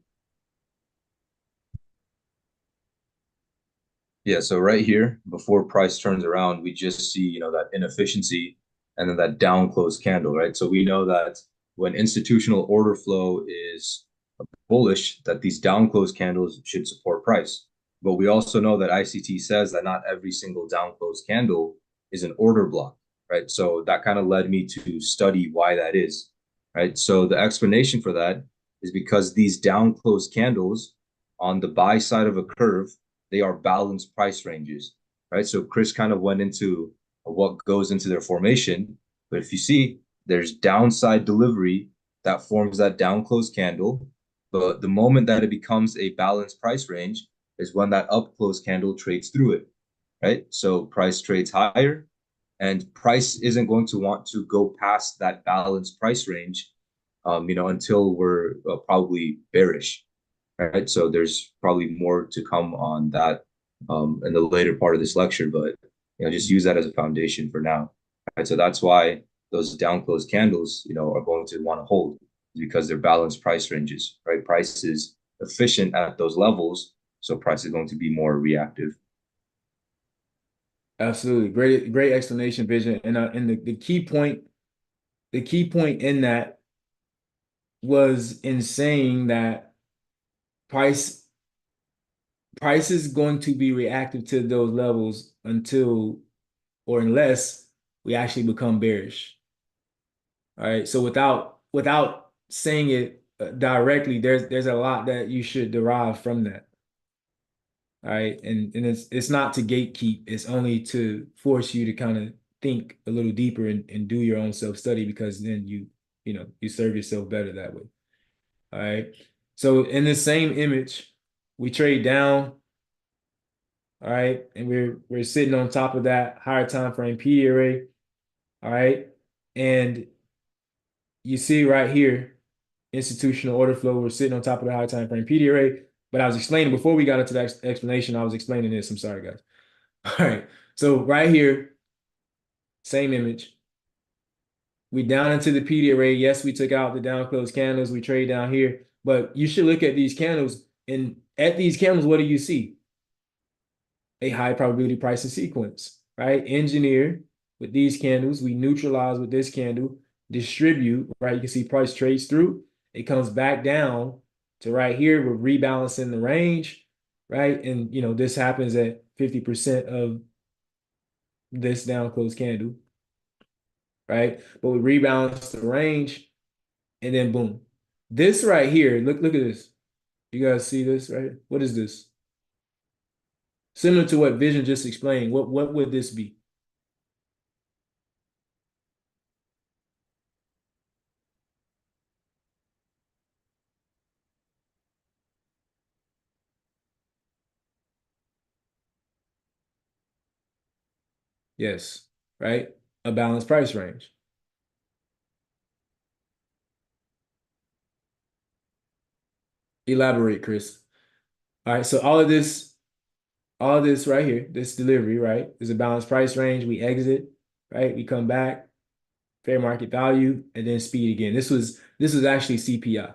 Yeah, so right here, before price turns around, we just see, that inefficiency and then that down close candle, right? So we know that when institutional order flow is bullish, that these down close candles should support price. But we also know that ICT says that not every single down close candle is an order block, right? So that kind of led me to study why that is, right? So the explanation for that is because these down close candles on the buy side of a curve, they are balanced price ranges, right? So Chris kind of went into what goes into their formation. But if you see, there's downside delivery that forms that down close candle. But the moment that it becomes a balanced price range is when that up close candle trades through it, right? So price trades higher, and price isn't going to want to go past that balanced price range, until we're probably bearish, right? So there's probably more to come on that in the later part of this lecture, but just use that as a foundation for now, right? So that's why those down close candles, are going to want to hold because they're balanced price ranges, right? Price is efficient at those levels, so price is going to be more reactive. Absolutely. Great explanation, Vision. And the key point in that was in saying that price price is going to be reactive to those levels until or unless we actually become bearish. All right. So without saying it directly, there's a lot that you should derive from that. All right. And it's not to gatekeep, it's only to force you to kind of think a little deeper and do your own self-study because then you serve yourself better that way. All right. So in the same image, we trade down. All right. And we're sitting on top of that higher time frame PD array. All right. And you see right here, institutional order flow, we're sitting on top of the high time frame PD array. But I was explaining before we got into that explanation, I was explaining this. I'm sorry, guys. All right. So right here, same image. We down into the PD array. Yes, we took out the down close candles. We trade down here. But you should look at these candles. And at these candles, what do you see? A high probability pricing sequence, right? Engineer with these candles. We neutralize with this candle. Distribute, right? You can see price trades through. It comes back down to right here. We're rebalancing the range, right? And, this happens at 50% of this down close candle, right? But we rebalance the range and then boom. This right here, look at this. You guys see this, right? What is this? Similar to what Vision just explained. What would this be? Yes, right? A balanced price range. Elaborate, Chris. All right, so all of this right here, this delivery, right, is a balanced price range. We exit, right? We come back, fair market value, and then speed again. This was actually CPI.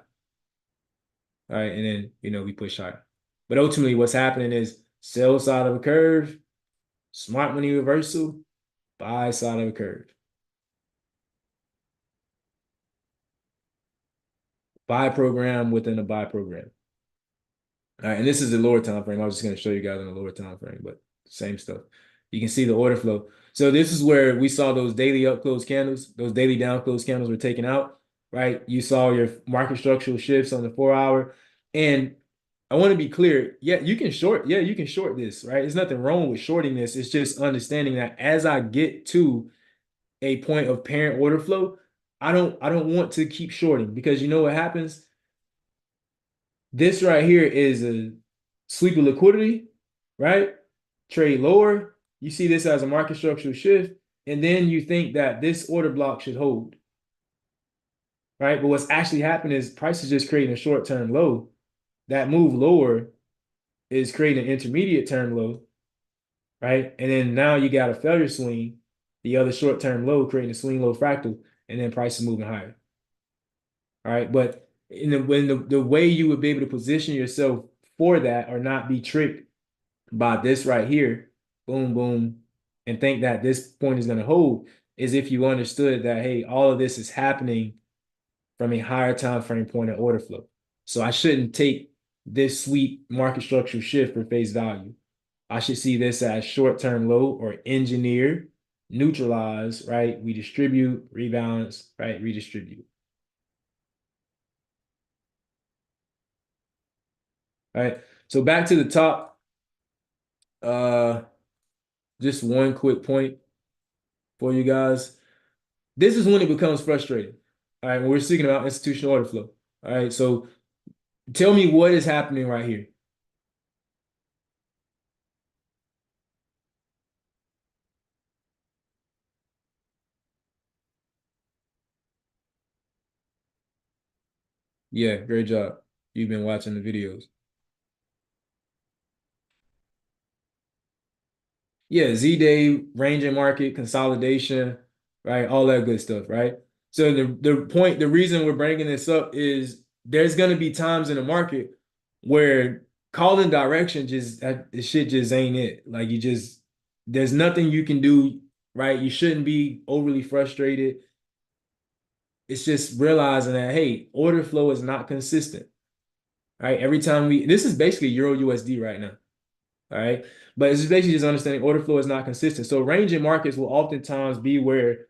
All right, and then we push higher. But ultimately, what's happening is sell side of a curve, smart money reversal, buy side of a curve. Buy program within a buy program. All right, and this is the lower time frame. I was just going to show you guys in the lower time frame, but same stuff. You can see the order flow. So this is where we saw those daily up close candles, those daily down close candles were taken out, right? You saw your market structural shifts on the 4-hour. And I want to be clear. Yeah, you can short this, right? There's nothing wrong with shorting this. It's just understanding that as I get to a point of parent order flow, I don't want to keep shorting because you know what happens? This right here is a sweep of liquidity, right? Trade lower. You see this as a market structural shift, and then you think that this order block should hold, right? But what's actually happening is price is just creating a short-term low. That move lower is creating an intermediate term low, right? And then now you got a failure swing, the other short-term low creating a swing low fractal, and then price is moving higher. All right. But when the way you would be able to position yourself for that or not be tricked by this right here, boom, boom, and think that this point is going to hold is if you understood that, hey, all of this is happening from a higher time frame point of order flow. So I shouldn't take this sweet market structural shift for face value. I should see this as short-term low or engineer, neutralize, right? We distribute, rebalance, right? Redistribute. All right. So back to the top. Just one quick point for you guys. This is when it becomes frustrating. All right, when we're speaking about institutional order flow. All right, so tell me what is happening right here. Yeah, great job. You've been watching the videos. Yeah, Z-Day, range in market, consolidation, right? All that good stuff, right? So the reason we're bringing this up is there's going to be times in the market where calling direction just the shit just ain't it. Like there's nothing you can do, right? You shouldn't be overly frustrated. It's just realizing that, hey, order flow is not consistent, right? Every time this is basically Euro USD right now. All right. But it's basically just understanding order flow is not consistent. So range in markets will oftentimes be where,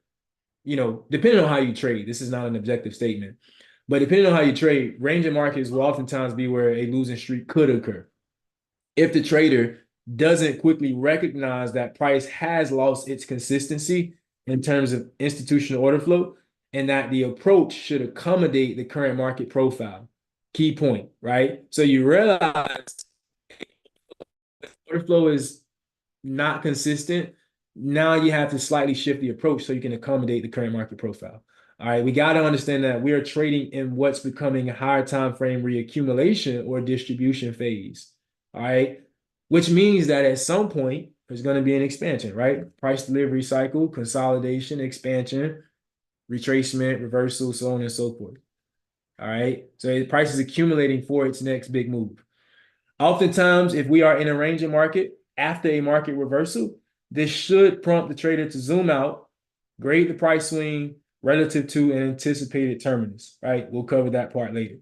depending on how you trade, this is not an objective statement, but depending on how you trade, range in markets will oftentimes be where a losing streak could occur. If the trader doesn't quickly recognize that price has lost its consistency in terms of institutional order flow and that the approach should accommodate the current market profile. Key point, right? So you realize order flow is not consistent. Now you have to slightly shift the approach so you can accommodate the current market profile. All right, we got to understand that we are trading in what's becoming a higher time frame reaccumulation or distribution phase. All right, which means that at some point there's going to be an expansion, right? Price delivery cycle, consolidation, expansion, retracement, reversal, so on and so forth. All right, so the price is accumulating for its next big move. Oftentimes, if we are in a ranging market after a market reversal, this should prompt the trader to zoom out, grade the price swing relative to an anticipated terminus, right? We'll cover that part later.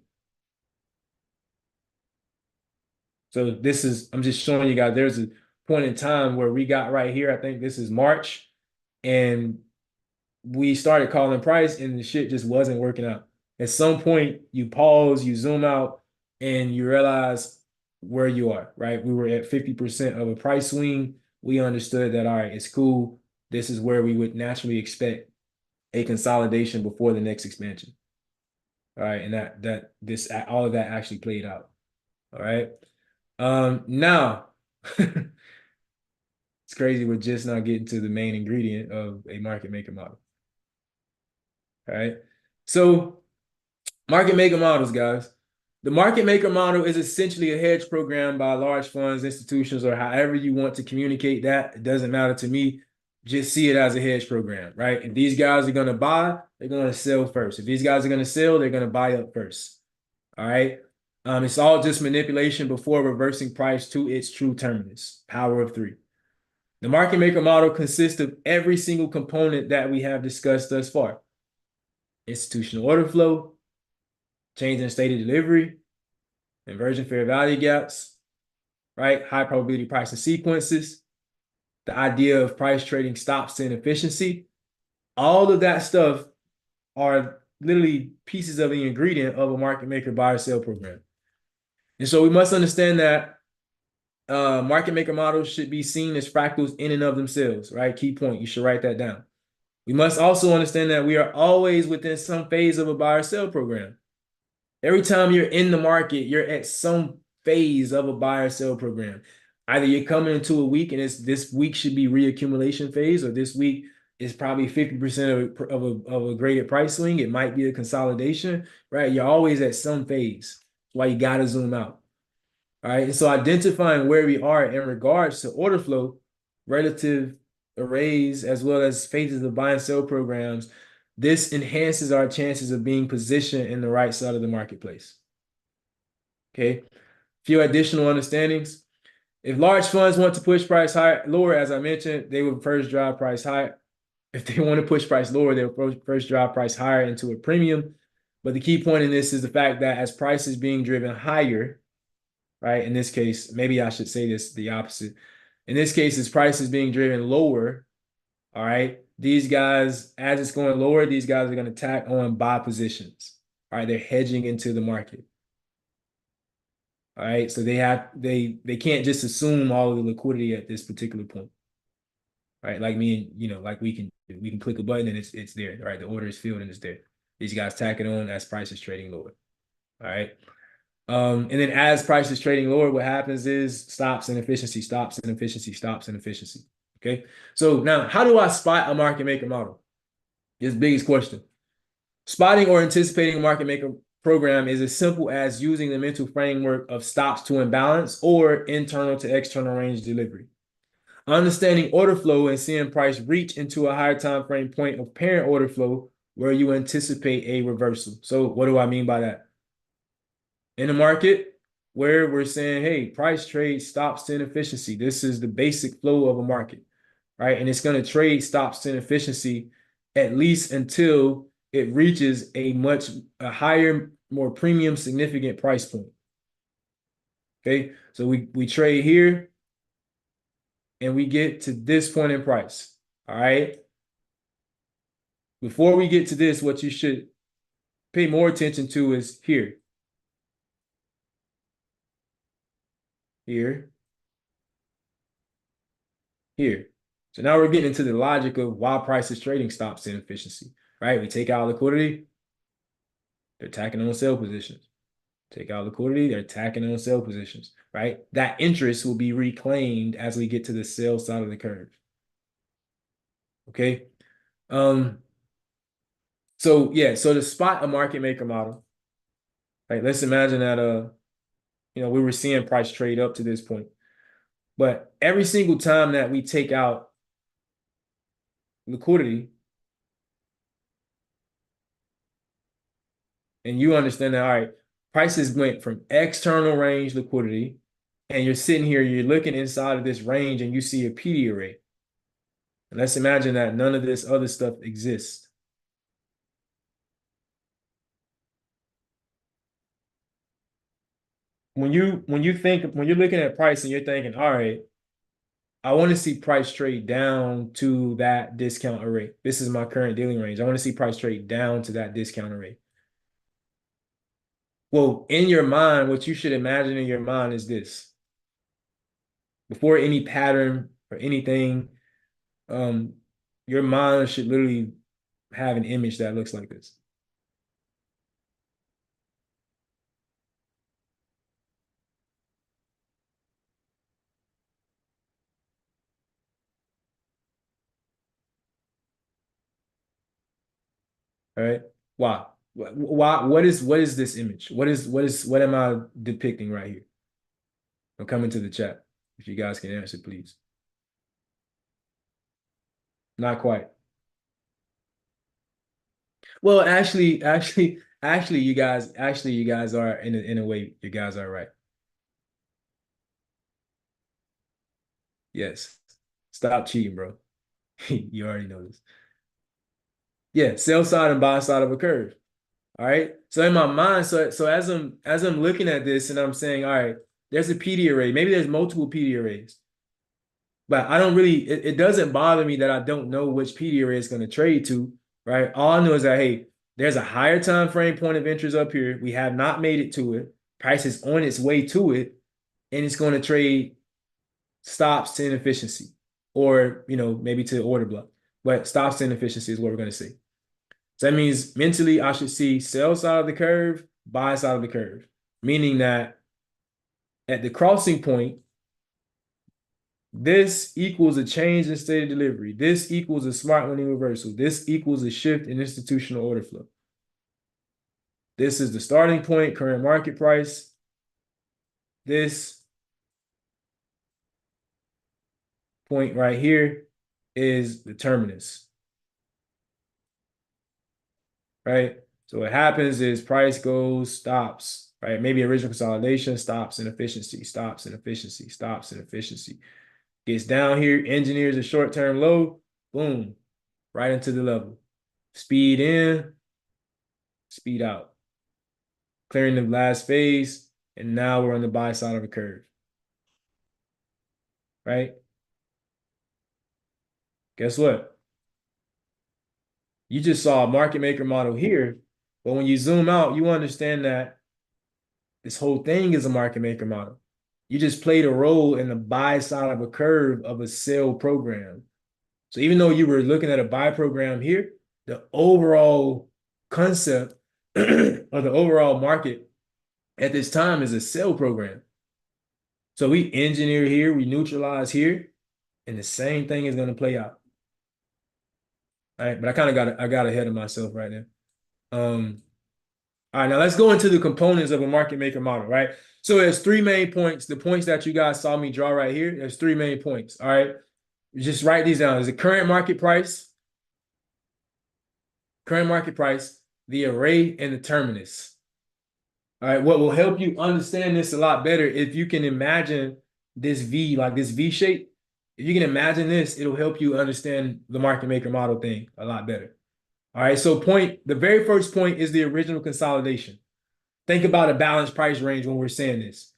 So I'm just showing you guys, there's a point in time where we got right here, I think this is March, and we started calling price and the shit just wasn't working out. At some point, you pause, you zoom out, and you realize where you are, right? We were at 50% of a price swing. We understood that, all right, it's cool. This is where we would naturally expect a consolidation before the next expansion. All right, and all of that actually played out. All right. Now it's crazy. We're just now getting to the main ingredient of a market maker model. All right. So market maker models, guys. The market maker model is essentially a hedge program by large funds, institutions, or however you want to communicate that. It doesn't matter to me. Just see it as a hedge program, right? If these guys are going to buy, they're going to sell first. If these guys are going to sell, they're going to buy up first. All right. It's all just manipulation before reversing price to its true terminus. Power of three. The market maker model consists of every single component that we have discussed thus far. Institutional order flow, change in state of delivery, inversion fair value gaps, right? High probability pricing sequences, the idea of price trading stops to inefficiency. All of that stuff are literally pieces of the ingredient of a market maker buy or sell program. And so we must understand that market maker models should be seen as fractals in and of themselves, right? Key point, you should write that down. We must also understand that we are always within some phase of a buy or sell program. Every time you're in the market, you're at some phase of a buy or sell program. Either you're coming into a week and this week should be reaccumulation phase, or this week is probably 50% of a graded price swing. It might be a consolidation, right? You're always at some phase. That's why you got to zoom out. All right. And so identifying where we are in regards to order flow, relative arrays, as well as phases of buy and sell programs, this enhances our chances of being positioned in the right side of the marketplace. Okay. Few additional understandings. If large funds want to push price higher, lower, as I mentioned, they would first drive price higher. If they want to push price lower, they'll first drive price higher into a premium. But the key point in this is the fact that as price is being driven higher, right? In this case, maybe I should say this the opposite. In this case, as price is being driven lower, all right, these guys, as it's going lower, these guys are going to tack on buy positions. All right, they're hedging into the market. All right, so they can't just assume all of the liquidity at this particular point. All right, like me and like we can click a button and it's there. All right, the order is filled and it's there. These guys tack it on as price is trading lower. All right. And then as price is trading lower, what happens is stops and efficiency, stops and efficiency, stops and efficiency. Okay. So now, how do I spot a market maker model? This biggest question. Spotting or anticipating a market maker program is as simple as using the mental framework of stops to imbalance or internal to external range delivery. Understanding order flow and seeing price reach into a higher time frame point of parent order flow where you anticipate a reversal. So what do I mean by that? In the market where we're saying, hey, price trade stops to inefficiency. This is the basic flow of a market, right? And it's going to trade stops to inefficiency at least until it reaches a higher, more premium, significant price point. Okay, so we trade here and we get to this point in price. All right. Before we get to this, what you should pay more attention to is here. Here. Here. So now we're getting into the logic of why price is trading stops to inefficiency, right? We take out liquidity, they're attacking on sell positions. Take out liquidity, they're attacking on sell positions, right? That interest will be reclaimed as we get to the sell side of the curve. Okay. So yeah, so to spot a market maker model, right? Let's imagine that we were seeing price trade up to this point. But every single time that we take out liquidity, and you understand that, all right, prices went from external range liquidity, and you're sitting here, you're looking inside of this range, and you see a PD array. And let's imagine that none of this other stuff exists. When you're looking at price and you're thinking, all right, I want to see price trade down to that discount array. This is my current dealing range. I want to see price trade down to that discount array. Well, in your mind, what you should imagine in your mind is this. Before any pattern or anything, your mind should literally have an image that looks like this. All right. Why? What is this image? What am I depicting right here? I'm coming to the chat. If you guys can answer, please. Not quite. Well, actually, you guys are in a way, you guys are right. Yes. Stop cheating, bro. You already know this. Yeah, sell side and buy side of a curve. All right. So in my mind, so as I'm looking at this and I'm saying, all right, there's a PD array. Maybe there's multiple PD arrays. But I don't really, it doesn't bother me that I don't know which PD array it's going to trade to, right? All I know is that, hey, there's a higher time frame point of interest up here. We have not made it to it. Price is on its way to it, and it's going to trade stops to inefficiency or, maybe to order block. But stops to inefficiency is what we're going to see. So that means mentally I should see sell side of the curve, buy side of the curve, meaning that at the crossing point, this equals a change in state of delivery. This equals a smart money reversal. This equals a shift in institutional order flow. This is the starting point, current market price. This point right here is the terminus, right? So what happens is price goes, stops, right? Maybe original consolidation, stops, inefficiency, stops, inefficiency, stops, inefficiency. Gets down here, engineers a short-term low, boom, right into the level. Speed in, speed out. Clearing the last phase, and now we're on the buy side of the curve, right? Guess what? You just saw a market maker model here, but when you zoom out, you understand that this whole thing is a market maker model. You just played a role in the buy side of a curve of a sell program. So even though you were looking at a buy program here, the overall concept of the overall market at this time is a sell program. So we engineer here, we neutralize here, and the same thing is going to play out. All right, but I got ahead of myself right now. All right, now let's go into the components of a market maker model, right? So there's three main points. The points that you guys saw me draw right here, there's three main points. All right. Just write these down. There's the current market price, the array, and the terminus. All right, what will help you understand this a lot better, if you can imagine this V, like this V shape, if you can imagine this, it'll help you understand the market maker model thing a lot better. All right, so the very first point is the original consolidation. Think about a balanced price range when we're saying this.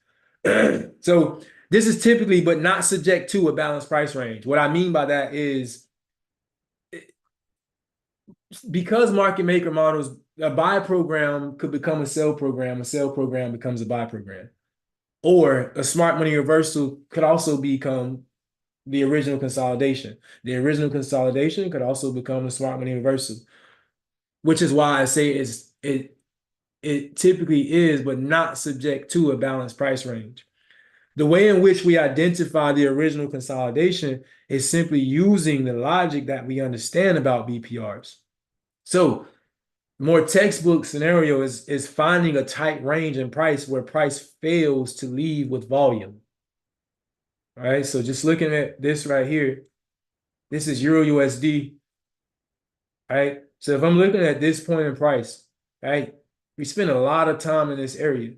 So this is typically, but not subject to, a balanced price range. What I mean by that is, because market maker models, a buy program could become a sell program becomes a buy program. Or a smart money reversal could also become the original consolidation. The original consolidation could also become a smart money reversal, which is why I say it typically is, but not subject to, a balanced price range. The way in which we identify the original consolidation is simply using the logic that we understand about BPRs. So more textbook scenario is finding a tight range in price where price fails to leave with volume. All right, so just looking at this right here, this is Euro USD. All right, so if I'm looking at this point in price, right, we spend a lot of time in this area,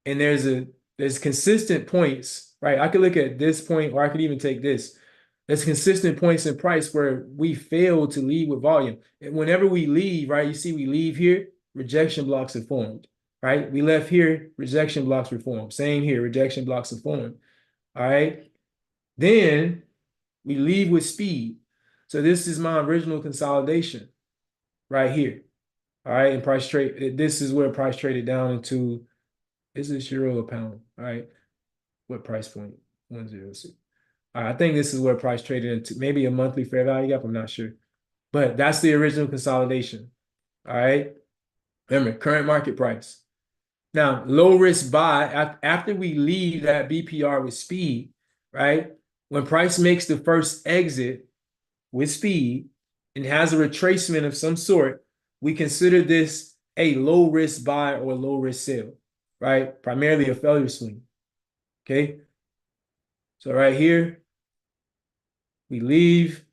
and there's consistent points, right? I could look at this point, or I could even take this. There's consistent points in price where we fail to leave with volume. And whenever we leave, right, you see we leave here, rejection blocks are formed, right? We left here, rejection blocks were formed. Same here, rejection blocks are formed. All right. Then we leave with speed. So this is my original consolidation right here. All right. And price trade, this is where price traded down into, is this euro or pound? All right. What price point? 106. All right, I think this is where price traded into, maybe a monthly fair value gap. I'm not sure. But that's the original consolidation. All right. Remember, current market price. Now, low risk buy, after we leave that BPR with speed, right? When price makes the first exit with speed and has a retracement of some sort, we consider this a low risk buy or low risk sell, right? Primarily a failure swing. Okay. So right here, we leave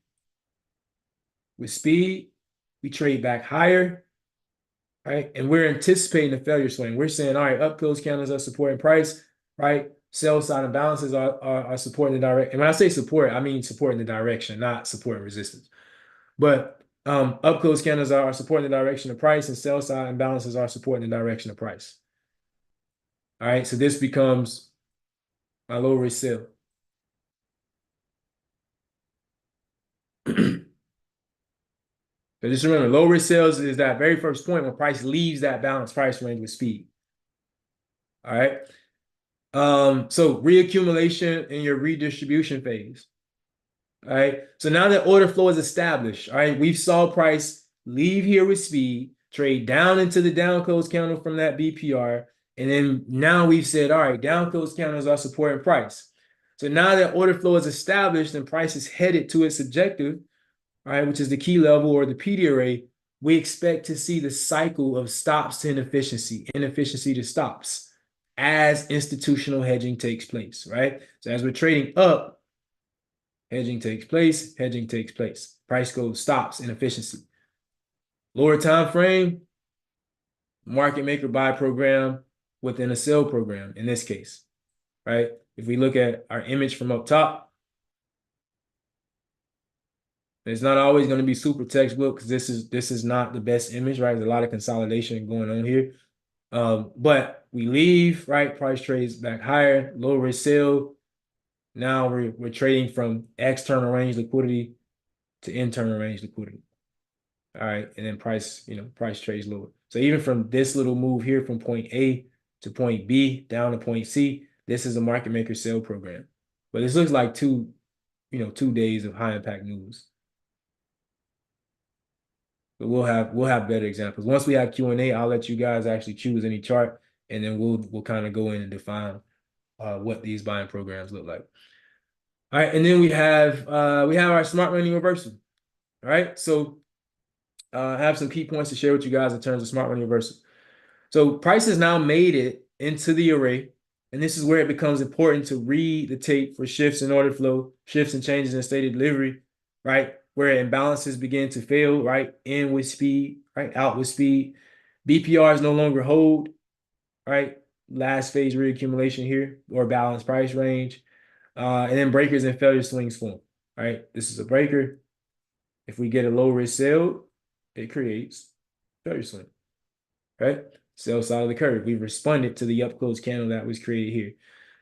with speed, we trade back higher, right? And we're anticipating a failure swing. We're saying, all right, up close candles are supporting price, right? Sell side imbalances are supporting the direction. And when I say support, I mean supporting the direction, not supporting resistance. But up close candles are supporting the direction of price, and sell side imbalances are supporting the direction of price. All right, so this becomes my low risk sell. So just remember, low risk sales is that very first point when price leaves that balanced price range with speed. All right. So reaccumulation in your redistribution phase. All right. So now that order flow is established, all right, we saw price leave here with speed, trade down into the down close candle from that BPR, And then now we've said, all right, down close candles are supporting price. So now that order flow is established and price is headed to its objective, right, which is the key level or the PD array, we expect to see the cycle of stops to inefficiency, inefficiency to stops as institutional hedging takes place, right? So as we're trading up, hedging takes place, hedging takes place. Price goes stops, inefficiency. Lower time frame, market maker buy program within a sell program in this case, right? If we look at our image from up top, it's not always going to be super textbook because this is not the best image, right? There's a lot of consolidation going on here. But we leave, right? Price trades back higher, low risk sell. Now we're trading from external range liquidity to internal range liquidity. All right, and then price trades lower. So even from this little move here from point A to point B down to point C, this is a market maker sell program. But this looks like 2 days of high impact moves. But we'll have better examples. Once we have Q&A, I'll let you guys actually choose any chart, and then we'll kind of go in and define what these buying programs look like. All right, and then we have our smart money reversal. All right, so I have some key points to share with you guys in terms of smart money reversal. So price has now made it into the array, and this is where it becomes important to read the tape for shifts in order flow, shifts and changes in stated delivery, right? Where imbalances begin to fail, right? In with speed, right? Out with speed. BPRs no longer hold, right? Last phase reaccumulation here, or balanced price range. And then breakers and failure swings form, right? This is a breaker. If we get a low risk sell, it creates failure swing, right? Sell side of the curve. We've responded to the up close candle that was created here.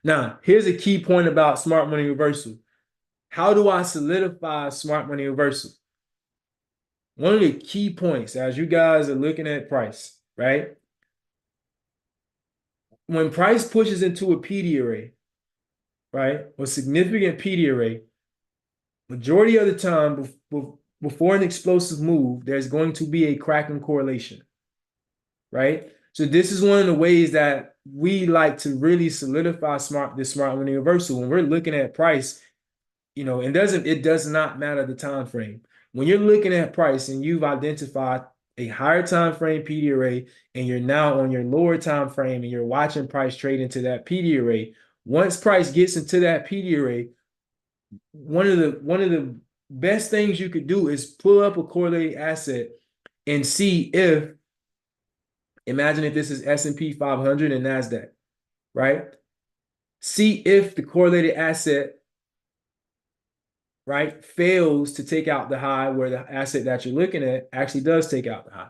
Now, here's a key point about smart money reversal. How do I solidify smart money reversal? One of the key points as you guys are looking at price, right? When price pushes into a PD array, right, or significant PD array, majority of the time before an explosive move, there's going to be a cracking correlation, right? So this is one of the ways that we like to really solidify this smart money reversal. When we're looking at price, it does not matter the time frame. When you're looking at price and you've identified a higher time frame PD array and you're now on your lower time frame and you're watching price trade into that PD array, once price gets into that PD array, one of the best things you could do is pull up a correlated asset and see if, imagine if this is S&P 500 and NASDAQ, right? See if the correlated asset, right, fails to take out the high where the asset that you're looking at actually does take out the high,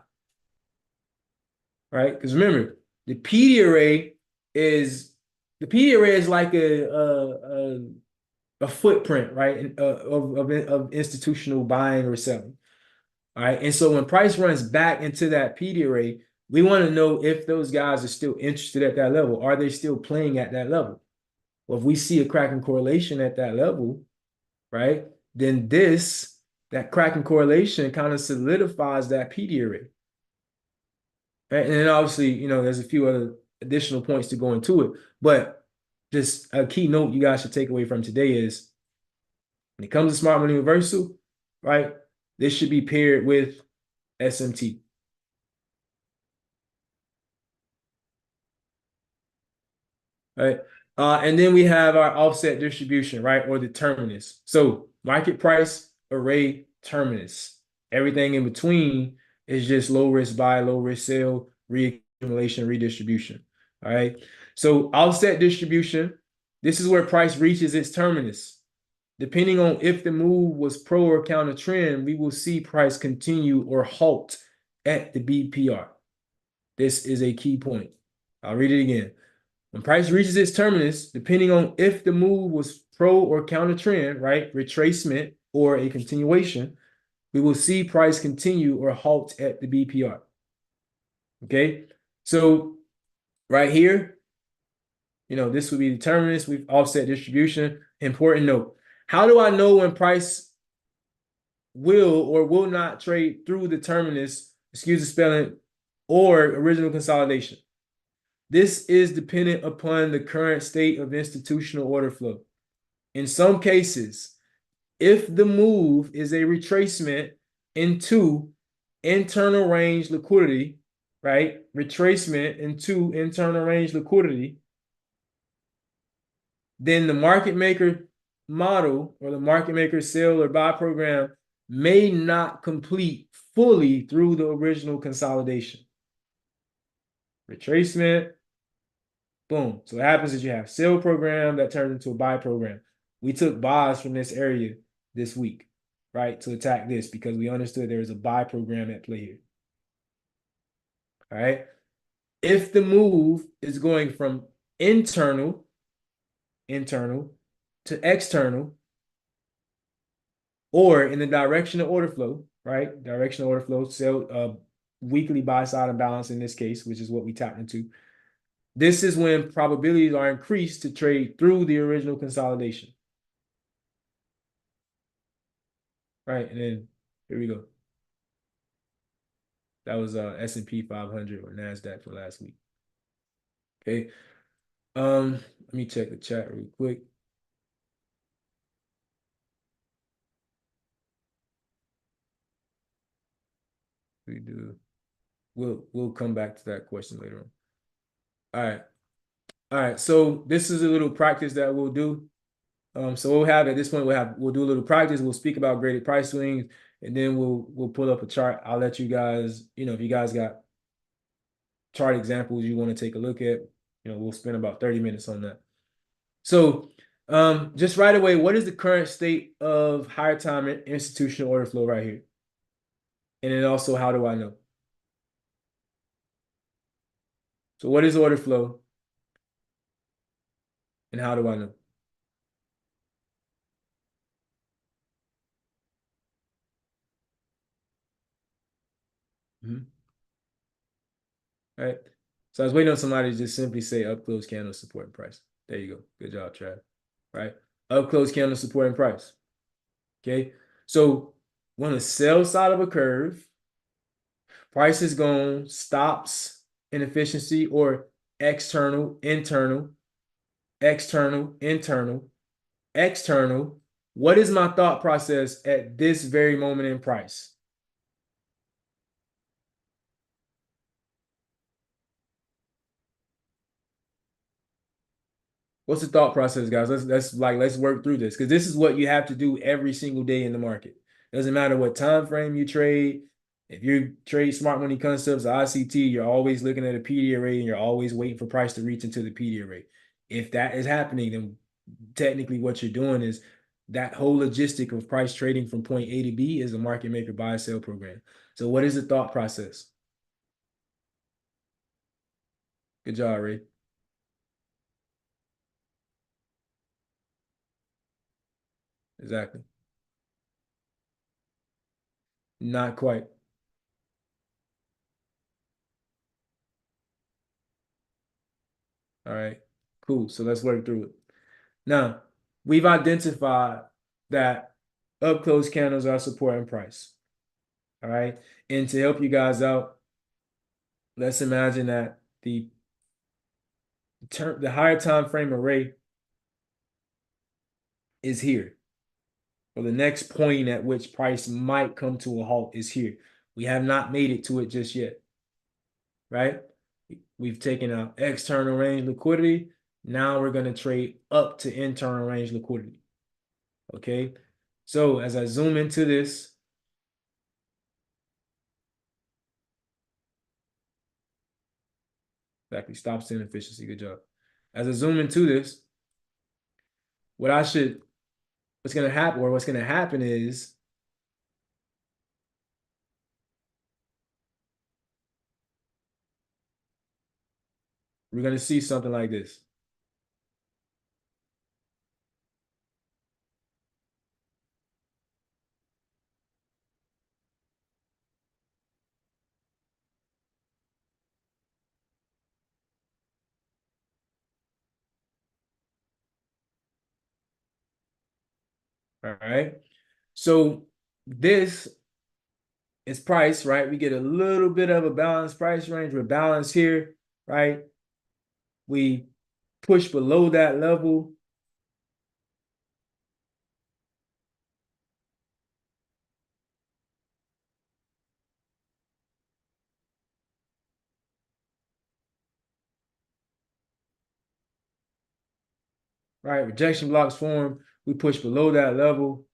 right? Because remember, the PD array is like a footprint, right, of institutional buying or selling. All right. And so when price runs back into that PD array, we want to know if those guys are still interested at that level. Are they still playing at that level? Well, if we see a cracking correlation at that level, right, then that cracking correlation kind of solidifies that PD array. Right? And then obviously, there's a few other additional points to go into it. But just a key note you guys should take away from today is when it comes to smart money reversal, right, this should be paired with SMT. Right. And then we have our offset distribution, right, or the terminus. So market price, array, terminus. Everything in between is just low risk buy, low risk sell, reaccumulation, redistribution. All right. So offset distribution, this is where price reaches its terminus. Depending on if the move was pro or counter trend, we will see price continue or halt at the BPR. This is a key point. I'll read it again. When price reaches its terminus, depending on if the move was pro or counter trend, right, retracement or a continuation, we will see price continue or halt at the BPR. Okay, so right here, this would be the terminus. We've offset distribution. Important note. How do I know when price will or will not trade through the terminus, excuse the spelling, or original consolidation? This is dependent upon the current state of institutional order flow. In some cases, if the move is a retracement into internal range liquidity, right? Retracement into internal range liquidity, then the market maker model or the market maker sell or buy program may not complete fully through the original consolidation. Retracement, boom. So what happens is you have sell program that turns into a buy program. We took buys from this area this week, right, to attack this because we understood there was a buy program at play here. All right. If the move is going from internal to external, or in the direction of order flow, right? Direction of order flow, sell weekly buy side imbalance in this case, which is what we tapped into. This is when probabilities are increased to trade through the original consolidation. Right, and then here we go. That was S&P 500 or NASDAQ for last week. Okay. Let me check the chat real quick. We'll come back to that question later on. All right. So this is a little practice that we'll do. So we'll have at this point we'll do a little practice. We'll speak about graded price swings, and then we'll pull up a chart. I'll let you guys, if you guys got chart examples you want to take a look at, we'll spend about 30 minutes on that. So just right away, what is the current state of higher time institutional order flow right here? And then also, how do I know? So what is order flow? And how do I know? All right. So I was waiting on somebody to just simply say up close candle support and price. There you go. Good job, Trav. Right? Up close candle support and price. Okay. So on the sell side of a curve, price is gone, stops inefficiency or external, internal, external, internal, external. What is my thought process at this very moment in price? What's the thought process, guys? Let's work through this because this is what you have to do every single day in the market. Doesn't matter what time frame you trade. If you trade smart money concepts or ICT, you're always looking at a PD array and you're always waiting for price to reach into the PD array. If that is happening, then technically what you're doing is that whole logistic of price trading from point A to B is a market maker buy sell program. So what is the thought process? Good job, Ray. Exactly. Not quite. All right, cool. So let's work through it. Now, we've identified that up close candles are supporting price. All right. And to help you guys out, let's imagine that the higher time frame array is here. Or the next point at which price might come to a halt is here. We have not made it to it just yet. Right? We've taken out external range liquidity. Now we're going to trade up to internal range liquidity. Okay. So as I zoom into this, exactly, stops inefficiency. Good job. As I zoom into this, what's going to happen is we're going to see something like this. All right. So this is price, right? We get a little bit of a balanced price range. We're balanced here, right? we push below that level. Right, rejection blocks form. We push below that level.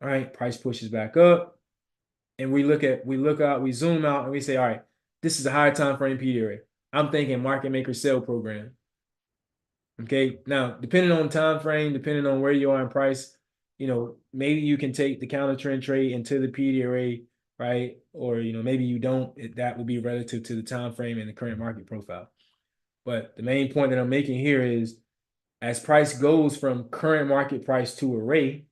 All right, price pushes back up, and we zoom out, and we say, all right, this is a higher time frame PD array. I'm thinking market maker sell program. Okay, now depending on time frame, depending on where you are in price, maybe you can take the counter trend trade into the PD array, right? Or maybe you don't. That will be relative to the time frame and the current market profile. But the main point that I'm making here is, as price goes from current market price to array,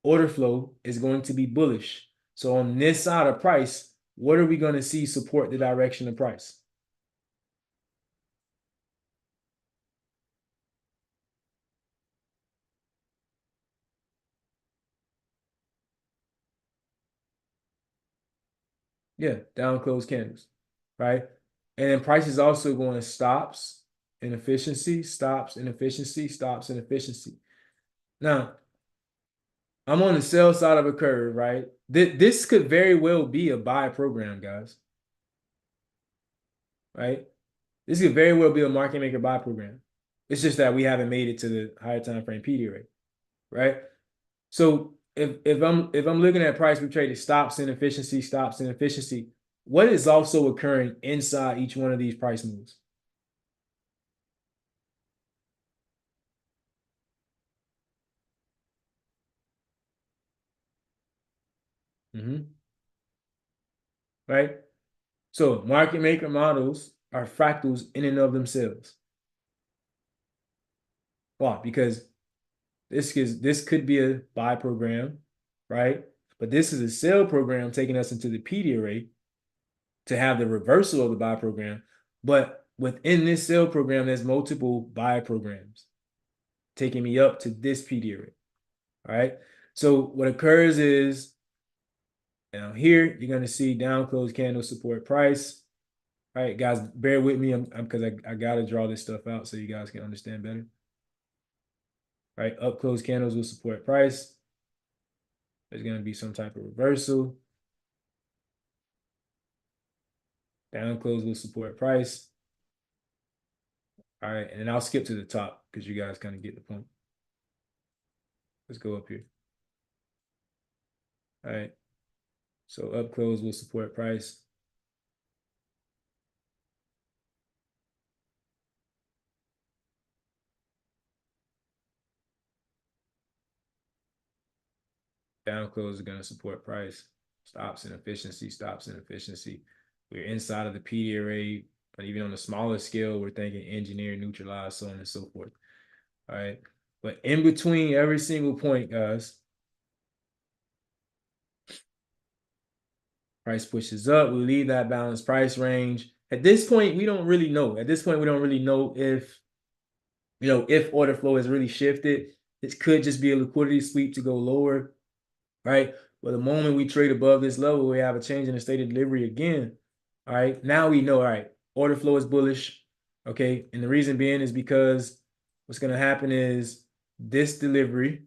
order flow is going to be bullish. So on this side of price, what are we going to see support the direction of price? Yeah, down close candles, right? And then price is also going stops, inefficiency, stops, inefficiency, stops, inefficiency. Now, I'm on the sell side of a curve, right? This could very well be a buy program, guys, right? This could very well be a market maker buy program. It's just that we haven't made it to the higher time frame PD rate, right? So if I'm looking at price, we traded stops, inefficiency, stops, inefficiency. What is also occurring inside each one of these price moves? Right? So market maker models are fractals in and of themselves. Why? Because this could be a buy program, right? But this is a sell program taking us into the PD array to have the reversal of the buy program. But within this sell program, there's multiple buy programs taking me up to this PD array. All right. So what occurs is, now here you're going to see down close candle support price. All right, guys, bear with me because I got to draw this stuff out so you guys can understand better. All right, up close candles will support price. There's going to be some type of reversal. Down close will support price. All right, and then I'll skip to the top because you guys kind of get the point. Let's go up here. All right, so up close will support price. Down close is going to support price. Stops inefficiency, stops inefficiency. We're inside of the PD array, but even on a smaller scale, we're thinking engineer, neutralize, so on and so forth. All right. But in between every single point, guys, price pushes up. We leave that balanced price range. At this point, we don't really know. At this point, we don't really know if order flow has really shifted. This could just be a liquidity sweep to go lower, right? But the moment we trade above this level, we have a change in the state of delivery again. All right. Now we know, all right, order flow is bullish. Okay. And the reason being is because what's going to happen is this delivery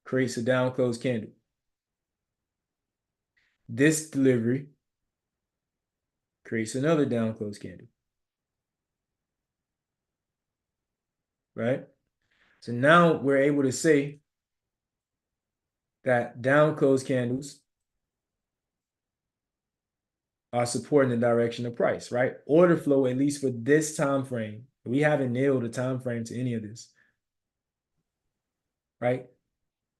creates a down close candle. This delivery creates another down close candle. Right? So now we're able to say that down close candles are supporting the direction of price, right? Order flow, at least for this time frame. We haven't nailed a time frame to any of this. Right?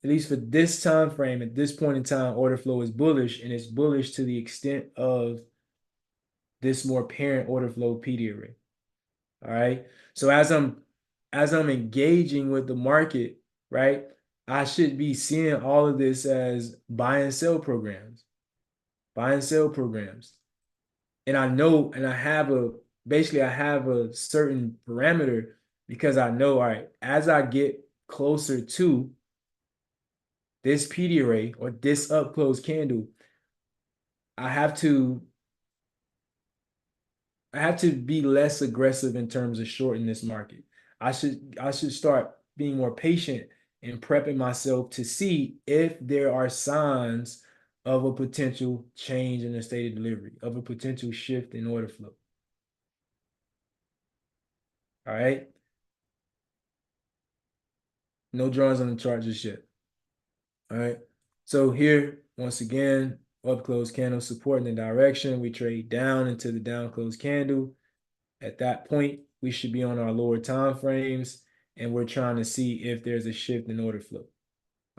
At least for this time frame, at this point in time, order flow is bullish, and it's bullish to the extent of this more parent order flow PD array. All right. So as I'm engaging with the market, right, I should be seeing all of this as buy and sell programs. Buy and sell programs. And I know, and I have a certain parameter because I know, all right, as I get closer to this PD array or this up close candle, I have to be less aggressive in terms of shorting this market. I should start being more patient and prepping myself to see if there are signs of a potential change in the state of delivery, of a potential shift in order flow. All right. No drawings on the chart just yet. All right. So here, once again, up close candle supporting the direction. We trade down into the down close candle. At that point, we should be on our lower time frames, and we're trying to see if there's a shift in order flow.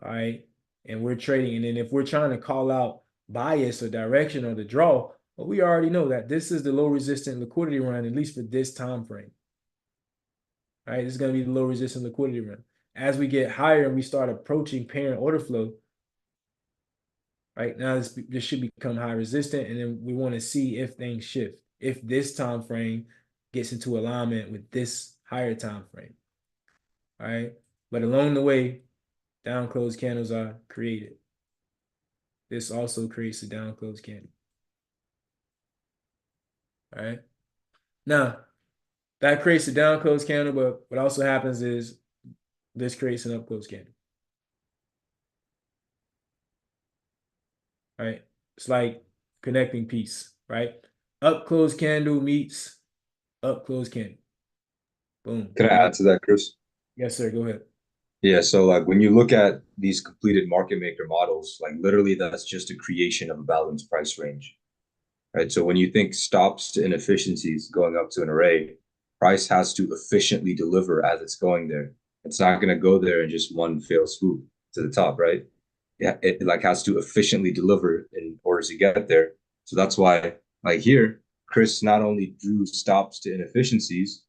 All right. And we're trading. And then if we're trying to call out bias or direction or the draw, well, we already know that this is the low resistant liquidity run, at least for this time frame. All right. This is going to be the low resistant liquidity run. As we get higher and we start approaching parent order flow, right now this should become high resistant, and then we want to see if things shift, if this time frame gets into alignment with this higher time frame. All right. But along the way, down closed candles are created. This also creates a down closed candle. All right. Now, that creates a down closed candle, but what also happens is this creates an up closed candle. Right. It's like connecting piece, right? Up closed candle meets up closed candle. Boom. Can I add to that, Chris? Yes, sir. Go ahead. Yeah, so like when you look at these completed market maker models, like literally that's just a creation of a balanced price range, right? So when you think stops to inefficiencies going up to an array, price has to efficiently deliver as it's going there. It's not going to go there in just one fail swoop to the top, right? Yeah, it like has to efficiently deliver in order to get there. So that's why, like here, Chris not only drew stops to inefficiencies,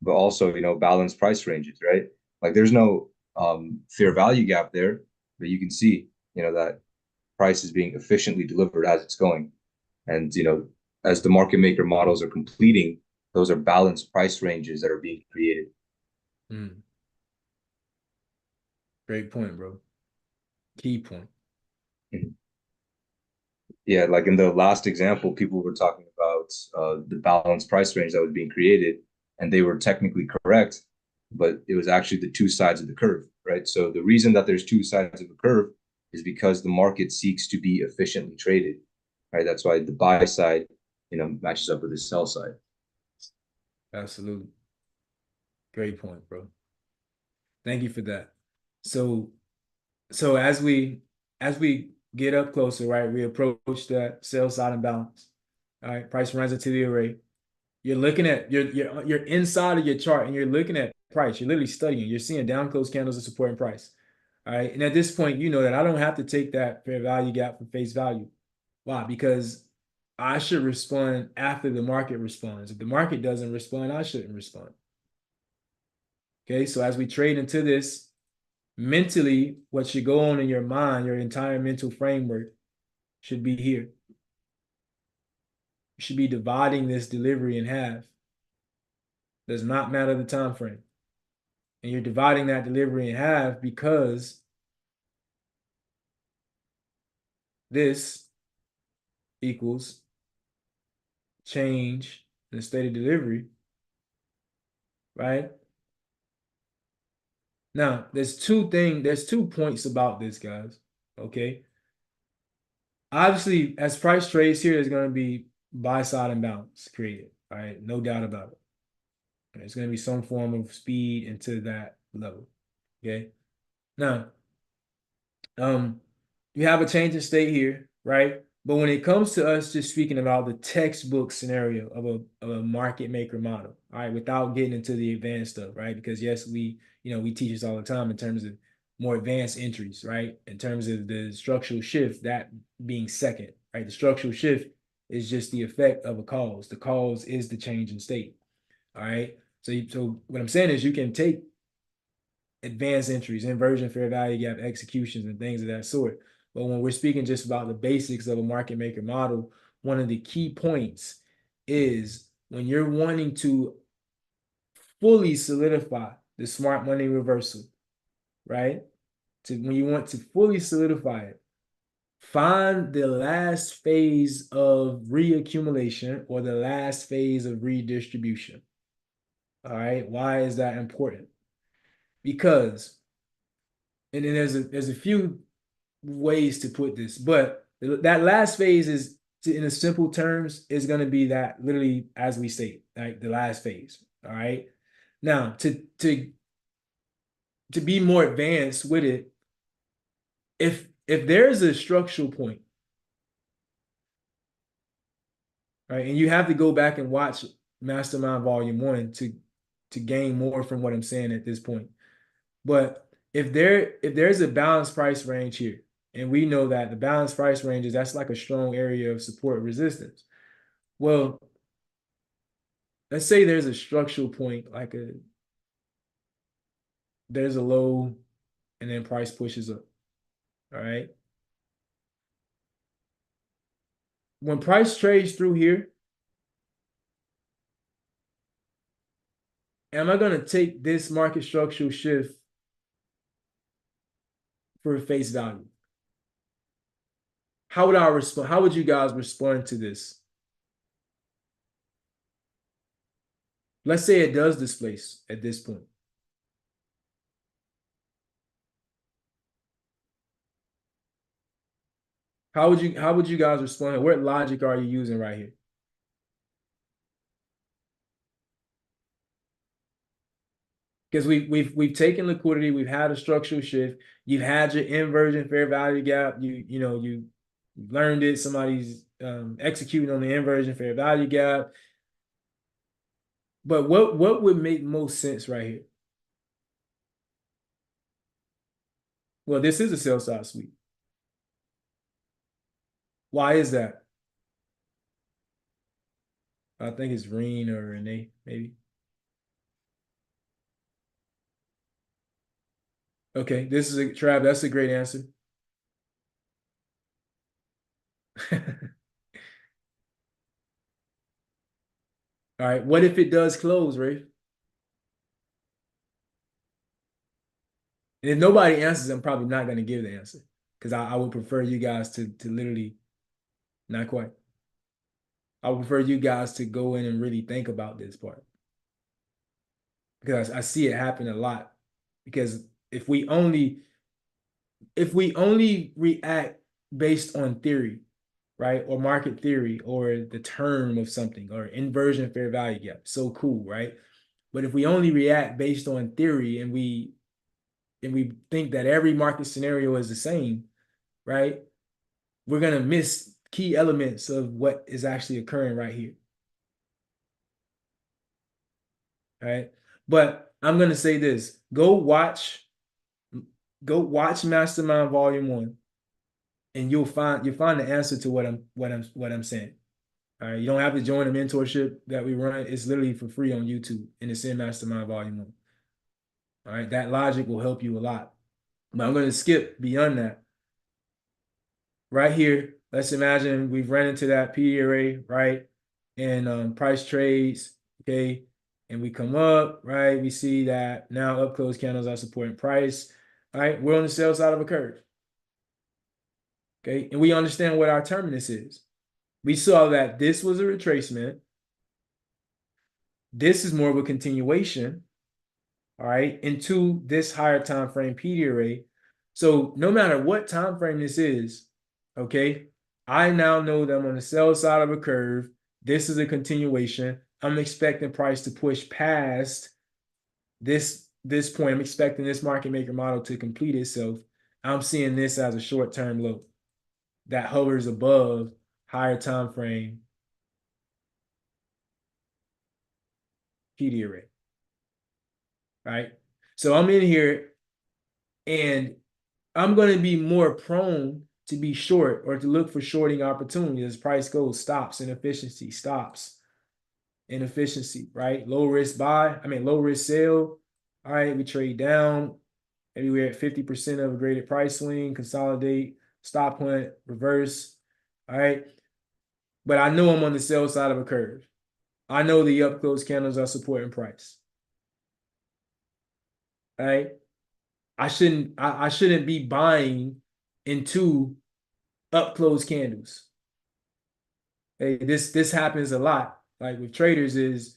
but also, balanced price ranges, right? Like there's no fair value gap there, but you can see, that price is being efficiently delivered as it's going. And, as the market maker models are completing, those are balanced price ranges that are being created. Mm. Great point, bro. Key point. Mhm. Yeah, like in the last example, people were talking about the balanced price range that was being created, and they were technically correct, but it was actually the two sides of the curve, right? So the reason that there's two sides of the curve is because the market seeks to be efficiently traded, right? That's why the buy side, matches up with the sell side. Absolutely. Great point, bro. Thank you for that. So as we get up closer, right, we approach that sell side imbalance. All right, price runs into the array. You're looking at you're inside of your chart and you're looking at price. You're literally studying. You're seeing down close candles and supporting price. All right. And at this point, you know that I don't have to take that fair value gap for face value. Why? Because I should respond after the market responds. If the market doesn't respond, I shouldn't respond. Okay. So as we trade into this, mentally, what should go on in your mind, your entire mental framework should be here. You should be dividing this delivery in half. Does not matter the time frame. And you're dividing that delivery in half because this equals change in the state of delivery, right? Now, there's two points about this, guys. Okay. Obviously, as price trades here, there's going to be buy side imbalance created. All right. No doubt about it. There's going to be some form of speed into that level. Okay. Now, you have a change of state here, right? But when it comes to us just speaking about the textbook scenario of a market maker model, all right, without getting into the advanced stuff, right? Because yes, we teach this all the time in terms of more advanced entries, right? In terms of the structural shift, that being second, right? The structural shift is just the effect of a cause. The cause is the change in state. All right. So what I'm saying is you can take advanced entries, inversion, fair value gap, executions, and things of that sort. But when we're speaking just about the basics of a market maker model, one of the key points is when you're wanting to fully solidify the smart money reversal, right? When you want to fully solidify it, find the last phase of reaccumulation or the last phase of redistribution. All right. Why is that important? Because, and then there's a few ways to put this, but that last phase is, in a simple terms, is going to be that literally as we say, like the last phase. All right. Now to be more advanced with it, if there's a structural point, right, and you have to go back and watch Mastermind Volume 1 to gain more from what I'm saying at this point. But if there's a balanced price range here, and we know that the balanced price range is, that's like a strong area of support resistance. Well, let's say there's a structural point, like there's a low and then price pushes up. All right. When price trades through here, am I going to take this market structural shift for face value? How would I respond? How would you guys respond to this? Let's say it does displace at this point. How would you guys respond? What logic are you using right here? Because we've taken liquidity, we've had a structural shift, you've had your inversion fair value gap, you learned it, somebody's executing on the inversion fair value gap. But what would make most sense right here? Well, this is a sell side sweep. Why is that? I think it's Reen or Renee, maybe. Okay, this is a Trav. That's a great answer. All right, what if it does close, Rafe? And if nobody answers, I'm probably not going to give the answer because I would prefer you guys to literally, not quite. I would prefer you guys to go in and really think about this part because I see it happen a lot. Because if we only react based on theory, right, or market theory, or the term of something, or inversion fair value gap, so cool, right? But if we only react based on theory and we think that every market scenario is the same, right, we're gonna miss key elements of what is actually occurring right here. Right. But I'm gonna say this: go watch Mastermind Volume 1, and you'll find the answer to what I'm saying. All right. You don't have to join the mentorship that we run. It's literally for free on YouTube, and it's in Mastermind Volume 1. All right. That logic will help you a lot. But I'm gonna skip beyond that. Right here, let's imagine we've run into that PD array, right? And price trades, okay? And we come up, right? We see that now up close candles are supporting price. All right, we're on the sell side of a curve. Okay, and we understand what our terminus is. We saw that this was a retracement. This is more of a continuation, all right, into this higher time frame PD array. So no matter what time frame this is, okay, I now know that I'm on the sell side of a curve. This is a continuation. I'm expecting price to push past this point. I'm expecting this market maker model to complete itself. I'm seeing this as a short-term low that hovers above higher time frame PD array. Right? So I'm in here and I'm going to be more prone to be short or to look for shorting opportunities as price goes, stops, inefficiency, stops, inefficiency, right? Low risk buy, low risk sell. All right, we trade down. Maybe we're at 50% of a graded price swing, consolidate, stop hunt, reverse. All right. But I know I'm on the sell side of a curve. I know the up close candles are supporting price. All right. I shouldn't be buying into up close candles. Hey, this happens a lot. Like with traders is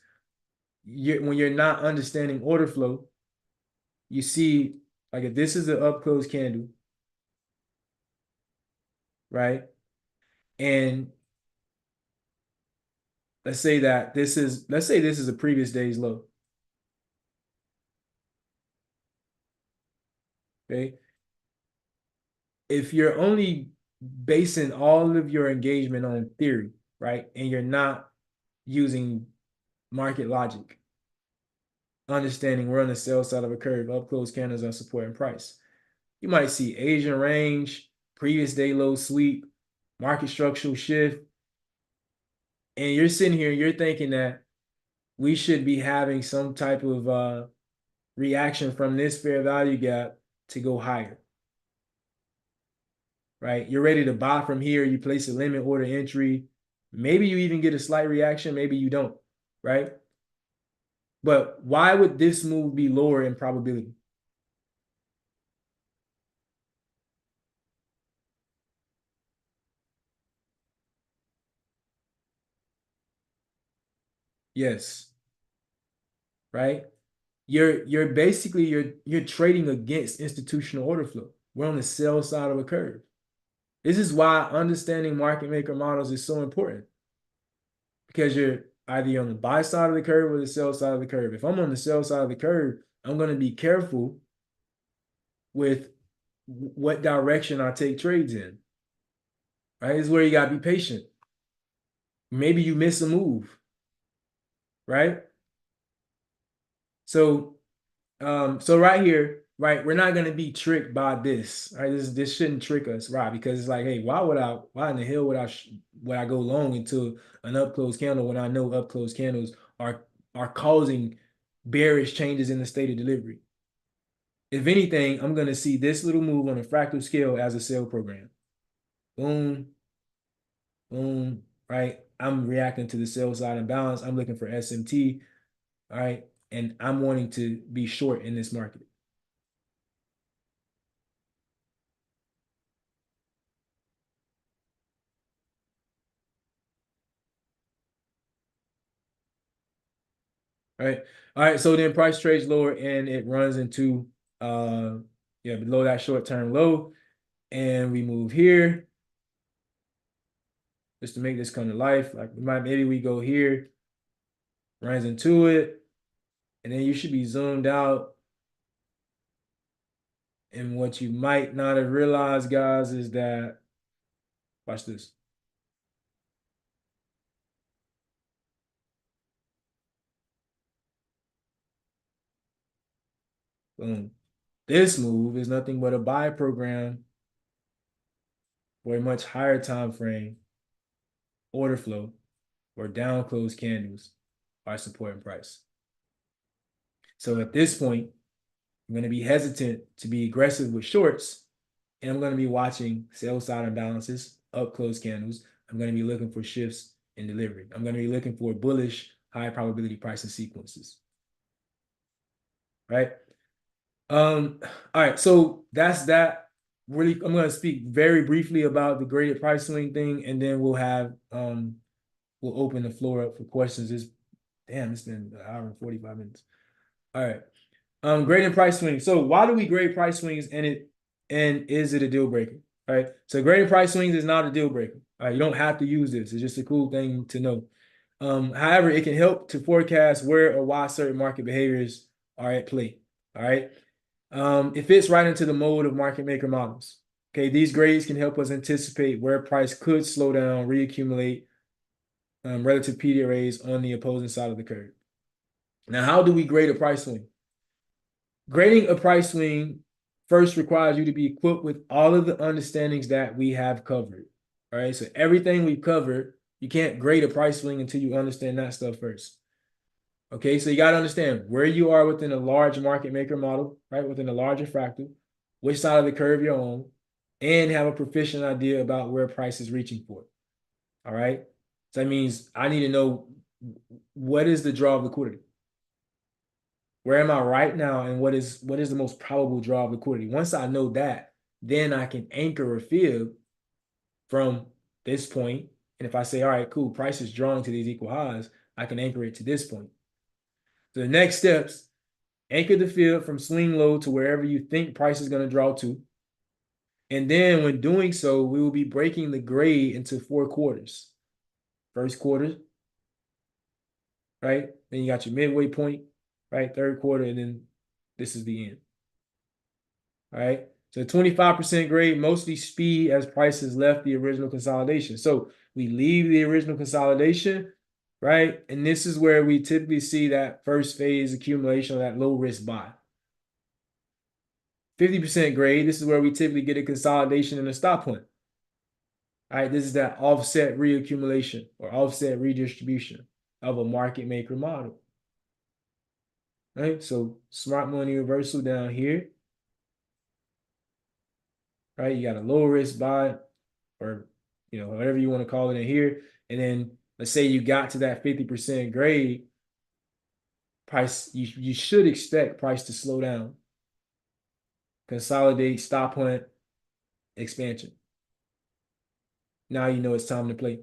when you're not understanding order flow, you see like if this is an up close candle, right? And let's say this is a previous day's low. Okay. If you're only basing all of your engagement on theory, right? And you're not using market logic, understanding we're on the sell side of a curve, up close candles are supporting price. You might see Asian range, previous day low sweep, market structural shift. And you're sitting here, you're thinking that we should be having some type of reaction from this fair value gap to go higher. Right? You're ready to buy from here. You place a limit order entry. Maybe you even get a slight reaction. Maybe you don't. Right? But why would this move be lower in probability? Yes. Right? You're basically you're trading against institutional order flow. We're on the sell side of a curve. This is why understanding market maker models is so important, because you're either on the buy side of the curve or the sell side of the curve. If I'm on the sell side of the curve, I'm going to be careful with what direction I take trades in. Right? This is where you got to be patient. Maybe you miss a move. Right? So right here, right, we're not going to be tricked by this. Right? This shouldn't trick us, right? Because it's like, hey, why in the hell would I go long into an up close candle when I know up close candles are causing bearish changes in the state of delivery? If anything, I'm going to see this little move on a fractal scale as a sell program. Boom, boom, right? I'm reacting to the sell side imbalance. I'm looking for SMT, all right? And I'm wanting to be short in this market. All right. All right. So then price trades lower and it runs into below that short-term low. And we move here just to make this come to life. Like maybe we go here, runs into it, and then you should be zoomed out. And what you might not have realized, guys, is that, watch this. Boom. This move is nothing but a buy program for a much higher time frame, order flow, or down close candles are supporting price. So at this point, I'm going to be hesitant to be aggressive with shorts, and I'm going to be watching sell side imbalances, up close candles. I'm going to be looking for shifts in delivery. I'm going to be looking for bullish, high probability pricing sequences. Right? All right, so that's that. Really, I'm going to speak very briefly about the graded price swing thing, and then we'll we'll open the floor up for questions. It's been an hour and 45 minutes. All right. Grading price swings. So why do we grade price swings, and is it a deal breaker? All right. So grading price swings is not a deal breaker. All right. You don't have to use this. It's just a cool thing to know. However, it can help to forecast where or why certain market behaviors are at play. All right. It fits right into the mode of market maker models. Okay. These grades can help us anticipate where price could slow down, reaccumulate, relative PD arrays on the opposing side of the curve. Now, how do we grade a price swing? Grading a price swing first requires you to be equipped with all of the understandings that we have covered. All right. So everything we've covered, you can't grade a price swing until you understand that stuff first. Okay. So you got to understand where you are within a large market maker model, right? Within a larger fractal, which side of the curve you're on, and have a proficient idea about where price is reaching for. All right. So that means I need to know what is the draw of liquidity. Where am I right now, and what is the most probable draw of liquidity? Once I know that, then I can anchor a fib from this point. And if I say, all right, cool, price is drawing to these equal highs, I can anchor it to this point. So the next steps, anchor the field from swing low to wherever you think price is going to draw to. And then when doing so, we will be breaking the grade into 4 quarters. First quarter, right? Then you got your midway point, right? Third quarter, and then this is the end. All right. So 25% grade, mostly speed as prices left the original consolidation. So we leave the original consolidation, right? And this is where we typically see that first phase accumulation of that low risk buy. 50% grade, this is where we typically get a consolidation and a stop point. All right, this is that offset reaccumulation or offset redistribution of a market maker model. Right, so smart money reversal down here. Right, you got a low risk buy, or whatever you want to call it in here, and then let's say you got to that 50% grade price. You should expect price to slow down, consolidate, stop point, expansion. Now you know it's time to play.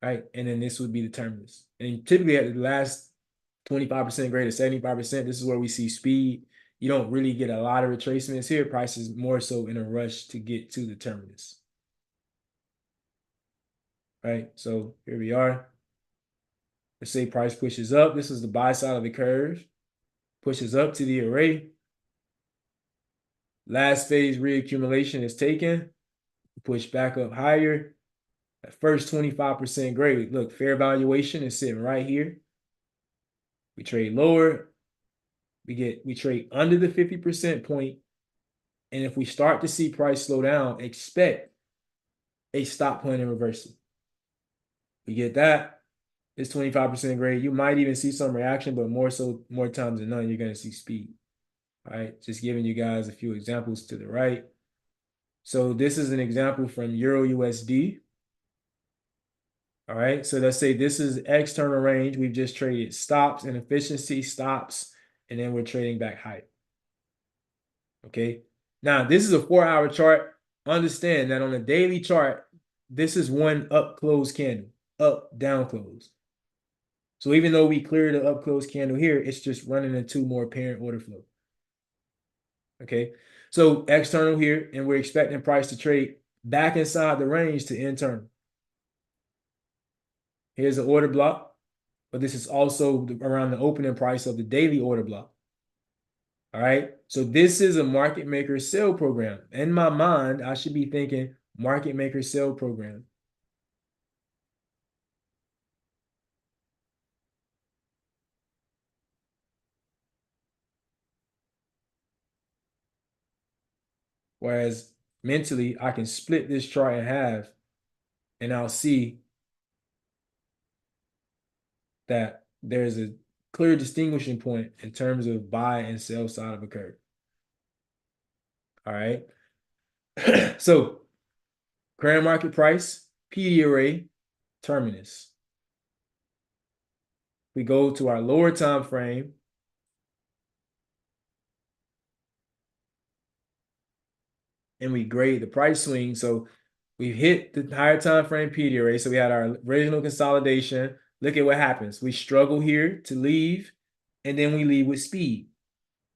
Right, and then this would be the terminus. And typically at the last 25% grade or 75%, this is where we see speed. You don't really get a lot of retracements here. Price is more so in a rush to get to the terminus. Right, so here we are. Let's say price pushes up. This is the buy side of the curve. Pushes up to the array. Last phase reaccumulation is taken. Push back up higher. At first 25% grade. Look, fair valuation is sitting right here. We trade lower. We trade under the 50% point. And if we start to see price slow down, expect a stop point and reversal. We get that. It's 25% grade. You might even see some reaction, but more times than none, you're going to see speed. All right, just giving you guys a few examples to the right. So this is an example from Euro USD. All right, so let's say this is external range. We've just traded stops and efficiency, stops, and then we're trading back high. Okay, now this is a 4-hour chart. Understand that on a daily chart, this is one up close candle, up down close. So even though we cleared the up close candle here, it's just running into more parent order flow. Okay, so external here, and we're expecting price to trade back inside the range to internal. Here's the order block, but this is also around the opening price of the daily order block. All right, so this is a market maker sell program. In my mind, I should be thinking market maker sell program. Whereas mentally, I can split this chart in half and I'll see that there's a clear distinguishing point in terms of buy and sell side of a curve. All right. So current market price, PD array, terminus. We go to our lower time frame. And we grade the price swing. So we've hit the higher time frame PD array. So we had our original consolidation. Look at what happens. We struggle here to leave, and then we leave with speed,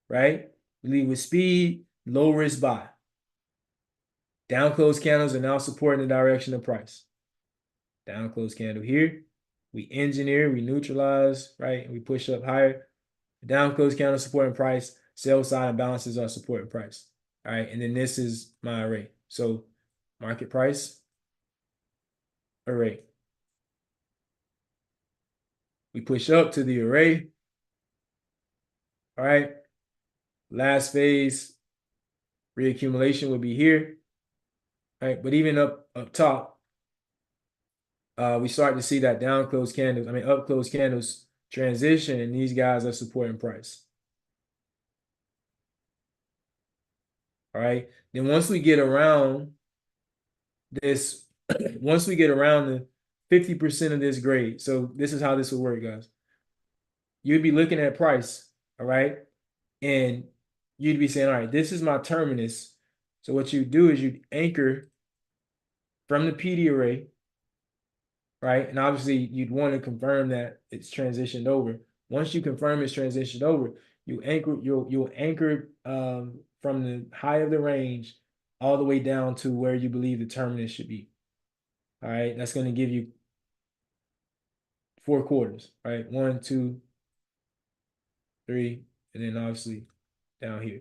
right? We leave with speed, low risk buy. Down close candles are now supporting the direction of price. Down close candle here. We engineer, we neutralize, right? And we push up higher. Down close candle supporting price. Sell side imbalances are supporting price. All right, and then this is my array. So market price, array. We push up to the array. All right, last phase reaccumulation would be here. All right, but even up top, we start to see that up close candles transition, and these guys are supporting price. All right, then once we get around this, once we get around the 50% of this grade, so this is how this will work, guys. You'd be looking at price, all right, and you'd be saying, all right, this is my terminus. So what you do is you anchor from the PD array, right? And obviously you'd want to confirm that it's transitioned over. Once you confirm it's transitioned over, you'll anchor from the high of the range all the way down to where you believe the terminus should be. All right, that's going to give you 4 quarters, right? 1, 2, 3, and then obviously down here.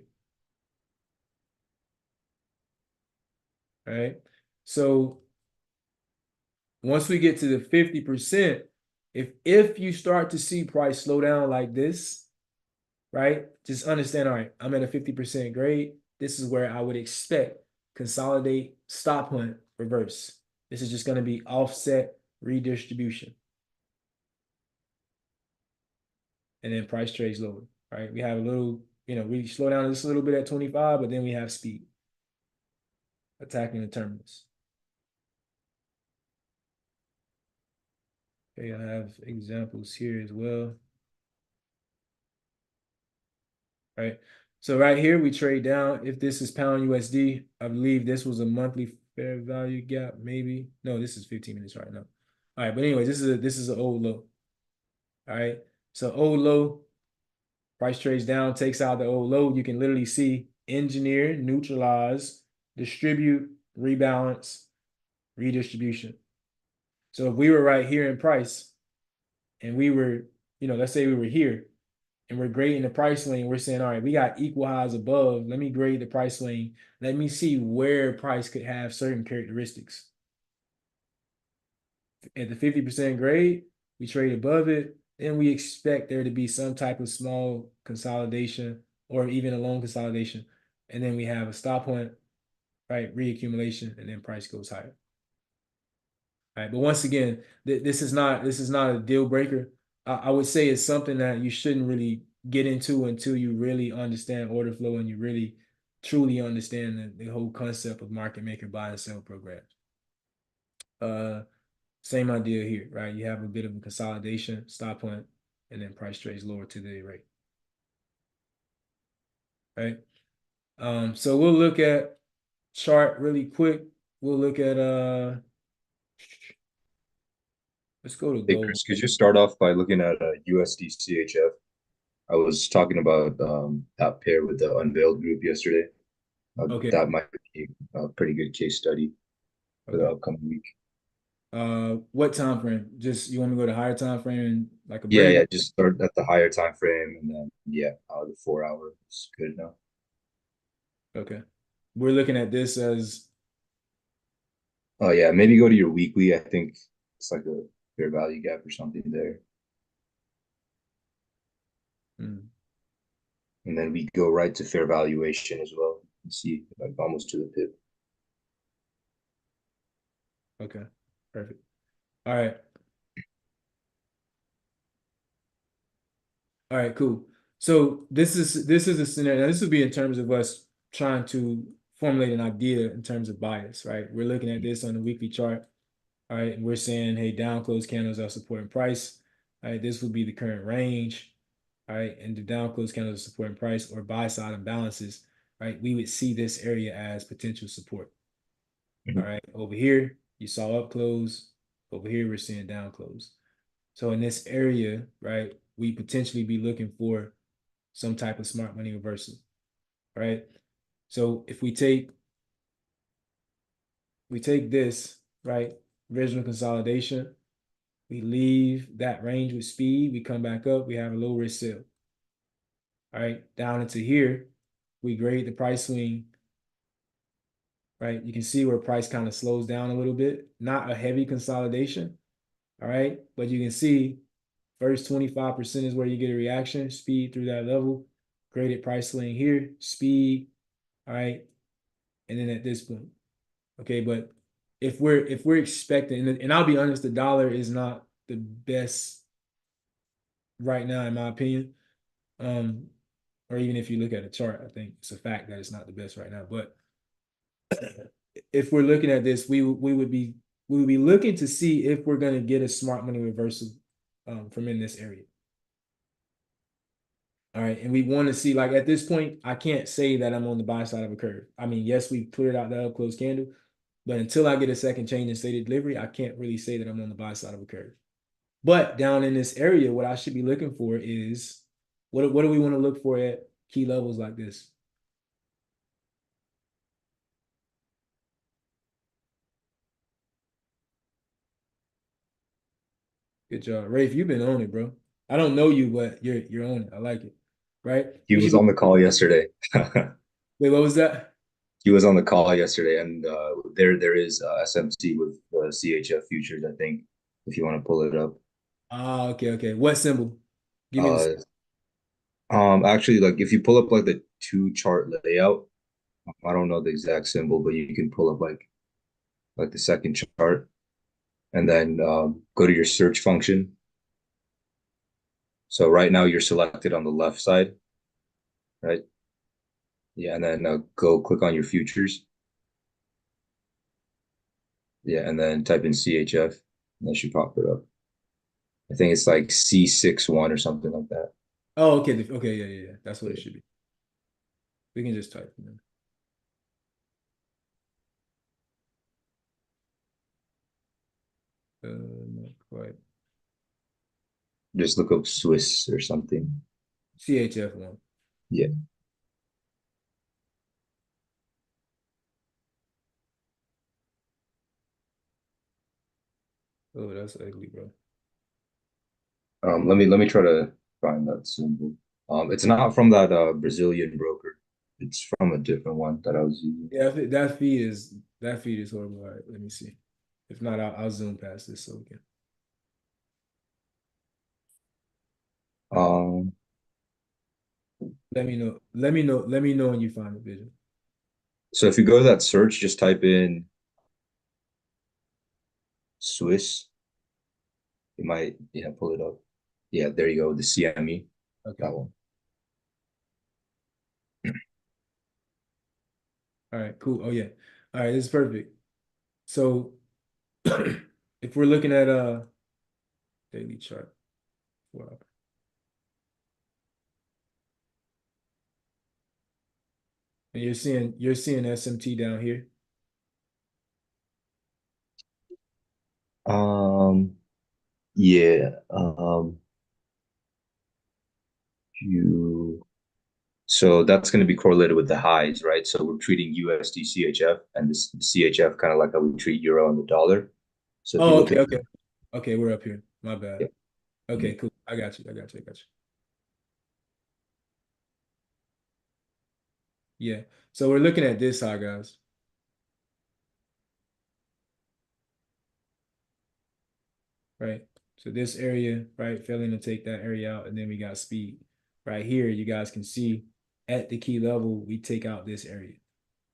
All right. So once we get to the 50%, if you start to see price slow down like this, right? Just understand, all right, I'm at a 50% grade. This is where I would expect consolidate, stop hunt, reverse. This is just going to be offset redistribution. And then price trades lower, right? We have a little, we slow down just a little bit at 25, but then we have speed attacking the terminus. Okay, I have examples here as well. Right. So right here, we trade down. If this is pound USD, I believe this was a monthly fair value gap, maybe. No, this is 15 minutes right now. All right, but anyways, this is an old low. All right. So old low, price trades down, takes out the old low. You can literally see engineer, neutralize, distribute, rebalance, redistribution. So if we were right here in price and we were, let's say we were here and we're grading the price lane, we're saying, all right, we got equal highs above. Let me grade the price lane. Let me see where price could have certain characteristics. At the 50% grade, we trade above it. Then we expect there to be some type of small consolidation or even a long consolidation. And then we have a stop hunt, right? Reaccumulation, and then price goes higher. All right, but once again, this is not a deal breaker. I would say it's something that you shouldn't really get into until you really understand order flow and you really truly understand the whole concept of market maker buy and sell programs. Same idea here, right? You have a bit of a consolidation, stop hunt, and then price trades lower to the rate. Right. So we'll look at chart really quick. We'll look at let's go to Hey, gold. Chris, could you start off by looking at USD CHF? I was talking about that pair with the Unveiled group yesterday. Okay. That might be a pretty good case study for the Okay. upcoming week. What time frame? Just you want me to go to higher time frame and like a Yeah, break? just start at the higher time frame, and then the 4 hour is good enough. Okay. We're looking at this as Oh yeah, maybe go to your weekly. I think it's like a fair value gap or something there. hmm, And then we go right to fair valuation as well. And see, like almost to the pip. okay. Perfect. All right. All right, cool. So this is a scenario. Now, this would be in terms of us trying to formulate an idea in terms of bias, right? We're looking at this on the weekly chart. All right, and we're saying, hey, down close candles are supporting price. All right, this would be the current range. All right, and the down close candles are supporting price or buy side imbalances. Right, we would see this area as potential support. All right, over here you saw up close. Over here we're seeing down close. So in this area, right, we potentially be looking for some type of smart money reversal, right? So if we take this, right, original consolidation, we leave that range with speed, we come back up, we have a low risk sell. All right, down into here, we grade the price swing, right? You can see where price kind of slows down a little bit, not a heavy consolidation, all right? But you can see first 25% is where you get a reaction, speed through that level, graded price swing here, speed, all right? And then at this point, okay, but if we're expecting, and I'll be honest, the dollar is not the best right now, in my opinion. Or even if you look at a chart, I think it's a fact that it's not the best right now. But if we're looking at this, we would be looking to see if we're going to get a smart money reversal from in this area. All right, and we want to see, like at this point, I can't say that I'm on the buy side of a curve. I mean, yes, we cleared out the up close candle, But until I get a second change in stated delivery, I can't really say that I'm on the buy side of a curve. But down in this area, what I should be looking for is what do we want to look for at key levels like this? Good job. Rafe, you've been on it, bro. I don't know you, but you're on it. I like it. Right? He We should was be on the call yesterday. wait, what was that? He was on the call yesterday, and there is SMT with CHF futures. I think if you want to pull it up. Ah, okay, okay. What symbol? Give me the Uh, Actually, like if you pull up like the two chart layout, I don't know the exact symbol, but you can pull up like the second chart, and then go to your search function. So right now you're selected on the left side, right? Yeah, and then go click on your futures. Yeah, and then type in CHF, and that should pop it up. I think it's like C61 or something like that. Oh, okay. Okay, yeah, yeah, yeah. That's what Yeah. it should be. We can just type it in. Not quite. Just look up Swiss or something. CHF1. Yeah. Oh, that's ugly, bro. Let me try to find that symbol. It's not from that Brazilian broker. It's from a different one that I was using. Yeah, that feed is horrible. All right, let me see. If not, I'll zoom past this so we can. Um, Let me know. Let me know. Let me know when you find the video. so if you go to that search, just type in Swiss. You might, yeah, pull it up. Yeah, there you go. The CME, Okay. that one. All right, cool. Oh yeah. All right, this is perfect. So if we're looking at a daily chart, wow. And you're seeing SMT down here. Yeah. You So that's going to be correlated with the highs, right? So we're treating USD CHF and this CHF kind of like how we treat euro and the dollar. So if you Oh, look okay, at okay. Okay, we're up here. My bad. yeah, Okay, cool. I got you. I got you. I got you. Yeah. So we're looking at this high, guys. Right? So this area, right, failing to take that area out, and then we got speed. Right here, you guys can see at the key level, we take out this area.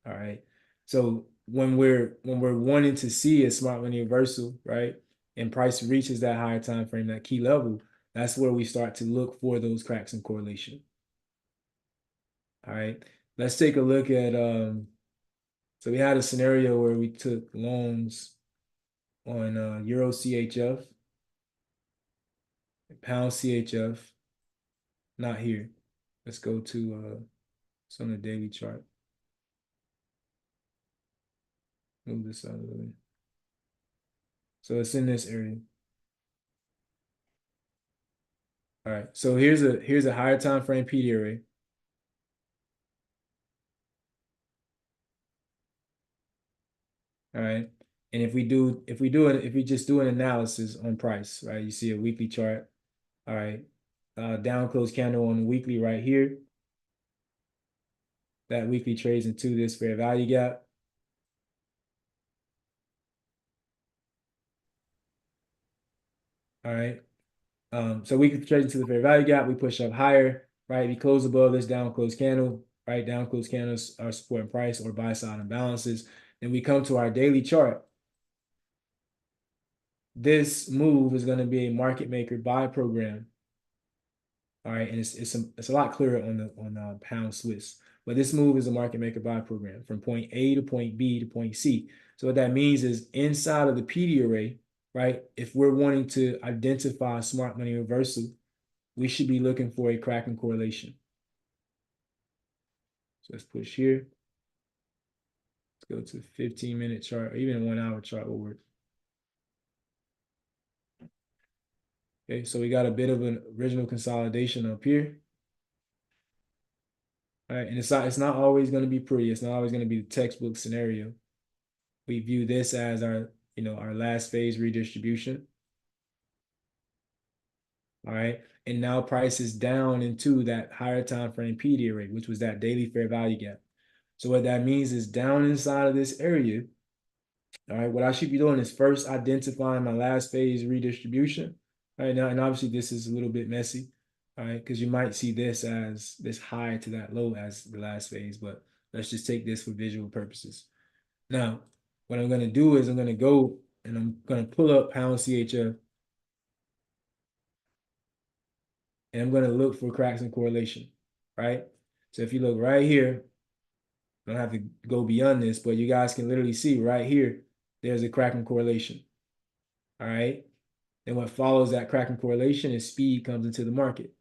All right. So when we're wanting to see a smart money reversal, right, and price reaches that higher time frame, that key level, that's where we start to look for those cracks in correlation. All right. Let's take a look at so we had a scenario where we took longs on Euro CHF, pound CHF, not here. Let's go to it's on the daily chart. Move this out of the way. So it's in this area. All right. So here's a higher time frame PD array. All right. And if we just do an analysis on price, right? You see a weekly chart. All right. Down close candle on the weekly right here. That weekly trades into this fair value gap. All right. So we could trade into the fair value gap. We push up higher, right? We close above this down close candle, right? Down close candles are supporting price or buy side imbalances. Then we come to our daily chart. This move is going to be a market maker buy program. All right, and it's a lot clearer on pound Swiss. But this move is a market maker buy program from point A to point B to point C. So what that means is inside of the PD array, right? If we're wanting to identify smart money reversal, we should be looking for a cracking correlation. So let's push here. go to 15-minute chart, or even a 1 hour chart will work. Okay, so we got a bit of an original consolidation up here. All right, and it's not always going to be pretty. It's not always going to be the textbook scenario. We view this as our, our last phase redistribution. All right, and now price is down into that higher time frame PD rate, which was that daily fair value gap. So what that means is down inside of this area. All right, what I should be doing is first identifying my last phase redistribution. All right, now, and obviously this is a little bit messy, all right, because you might see this as this high to that low as the last phase, but let's just take this for visual purposes. Now, what I'm going to do is I'm going to go and I'm going to pull up pound CHF, and I'm going to look for cracks and correlation, right? So if you look right here, I don't have to go beyond this, but you guys can literally see right here, there's a crack and correlation, all right? And what follows that crack and correlation is speed comes into the market.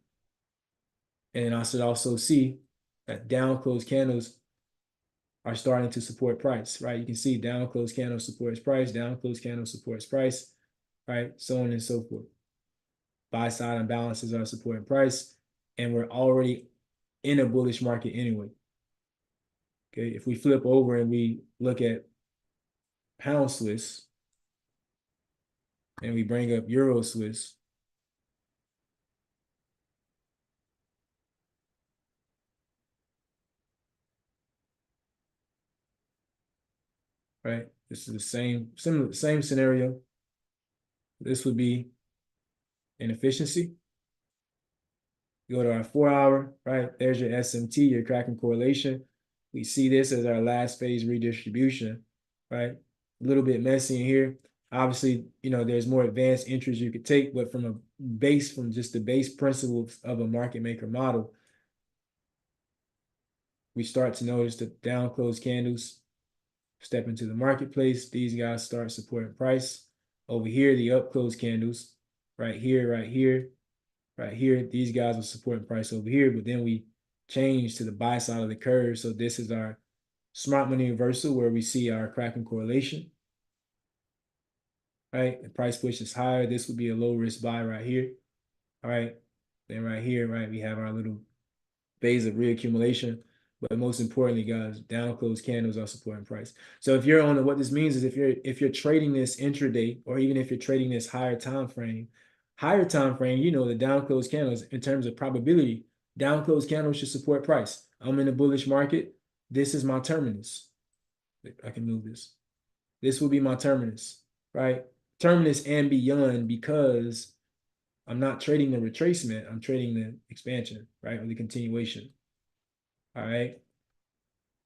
And I should also see that down close candles are starting to support price, right? You can see down close candle supports price, down close candle supports price, right? So on and so forth. Buy side imbalances are supporting price, and we're already in a bullish market anyway. Okay, if we flip over and we look at pound Swiss and we bring up Euro Swiss, right? This is the same scenario. This would be inefficiency. Go to our 4 hour, right? There's your SMT, your cracking correlation. We see this as our last phase redistribution, right? A little bit messy in here. Obviously, there's more advanced entries you could take, but from just the base principles of a market maker model, we start to notice the down close candles step into the marketplace. These guys start supporting price. Over here, the up close candles, right here, right here, right here. These guys are supporting price over here, but then we change to the buy side of the curve. So this is our smart money reversal where we see our cracking correlation, right? The price push is higher. This would be a low risk buy right here, all right? Then right here, right, we have our little phase of reaccumulation. But most importantly, guys, down close candles are supporting price. So if you're on what this means is if you're trading this intraday, or even if you're trading this higher time frame, the down close candles in terms of probability, down close candles should support price. I'm in a bullish market. This is my terminus. I can move this. This will be my terminus, right? Terminus and beyond, because I'm not trading the retracement. I'm trading the expansion, right? Or the continuation. All right.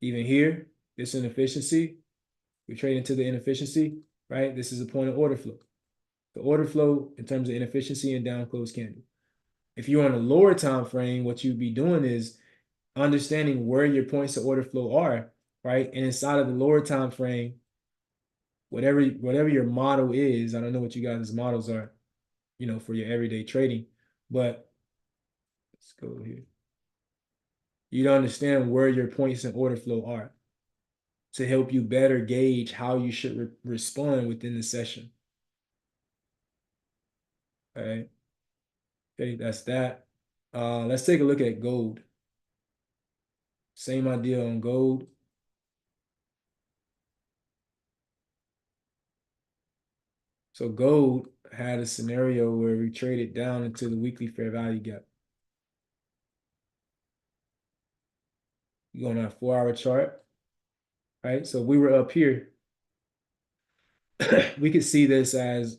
Even here, this inefficiency, we trade into the inefficiency, right? This is a point of order flow. The order flow in terms of inefficiency and down close candle. If you're on a lower time frame, what you'd be doing is understanding where your points of order flow are, right? And inside of the lower time frame, whatever your model is, I don't know what you guys' models are, for your everyday trading, but let's go here. You don't understand where your points in order flow are to help you better gauge how you should respond within the session. All right. Okay, that's that. Let's take a look at gold. Same idea on gold. So gold had a scenario where we traded down into the weekly fair value gap. You go on our 4 hour chart, right? So we were up here. we could see this as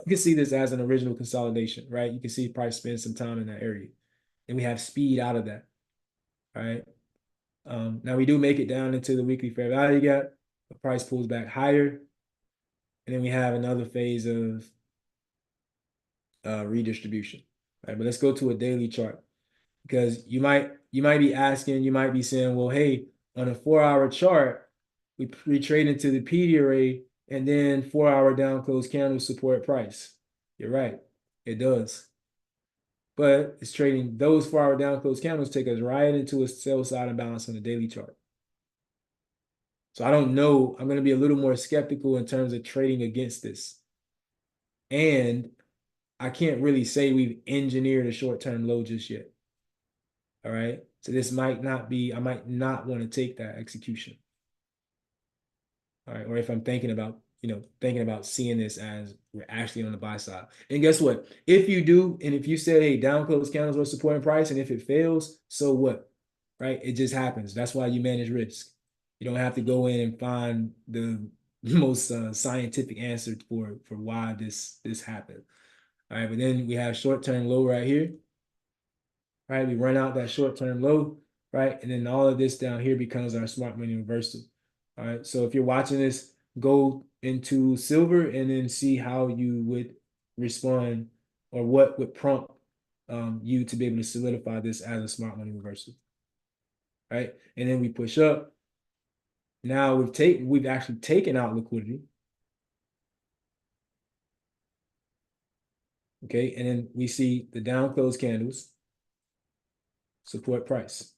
an original consolidation, right? You can see price spend some time in that area, and we have speed out of that, right? Now we do make it down into the weekly fair value gap. The price pulls back higher, and then we have another phase of redistribution, right? But let's go to a daily chart, because you might be asking, you might be saying, well, hey, on a 4 hour chart, we trade into the PD array, and then 4 hour down close candle support price. You're right, it does. But it's trading those 4 hour down close candles take us right into a sell side imbalance on the daily chart. So I don't know. I'm going to be a little more skeptical in terms of trading against this. And I can't really say we've engineered a short-term low just yet. All right. So this might not be, I might not want to take that execution. All right. Or if I'm thinking about, thinking about seeing this as we're actually on the buy side. And guess what? If you do, and if you say, hey, down close candles are supporting price, and if it fails, so what? Right? It just happens. That's why you manage risk. You don't have to go in and find the most scientific answer for why this happened. All right, but then we have short-term low right here. Right, we run out that short-term low, right? And then all of this down here becomes our smart money reversal. All right. So if you're watching this, go into silver and then see how you would respond or what would prompt you to be able to solidify this as a smart money reversal. Right. And then we push up. Now we've actually taken out liquidity. Okay. And then we see the down close candles support price.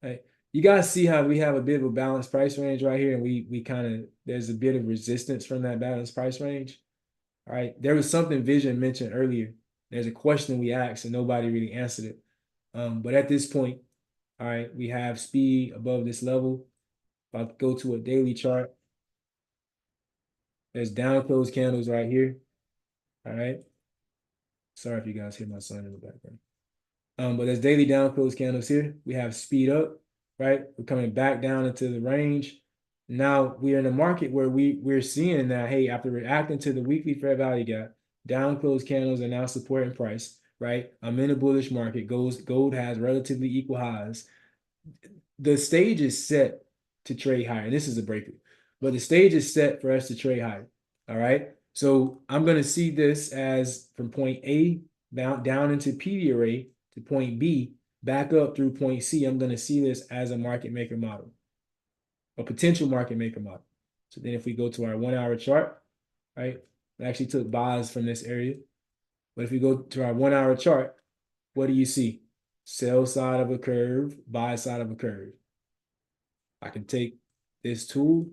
Right. You guys see how we have a bit of a balanced price range right here, and we kind of there's a bit of resistance from that balanced price range. All right. There was something Vision mentioned earlier. There's a question we asked and nobody really answered it. But at this point, all right, we have speed above this level. If I go to a daily chart, there's down close candles right here. All right. Sorry if you guys hear my son in the background. But there's daily down close candles here. We have speed up, right? We're coming back down into the range. Now we're in a market where we're seeing that, hey, after reacting to the weekly fair value gap, down close candles are now supporting price, right? I'm in a bullish market. Gold has relatively equal highs. The stage is set to trade higher. And this is a breakthrough, but the stage is set for us to trade higher. All right. So I'm going to see this as from point A down into PD array to point B, back up through point C. I'm going to see this as a market maker model, a potential market maker model. So then if we go to our 1 hour chart, right, we actually took buys from this area. But if we go to our 1 hour chart, what do you see? Sell side of a curve, buy side of a curve. I can take this tool,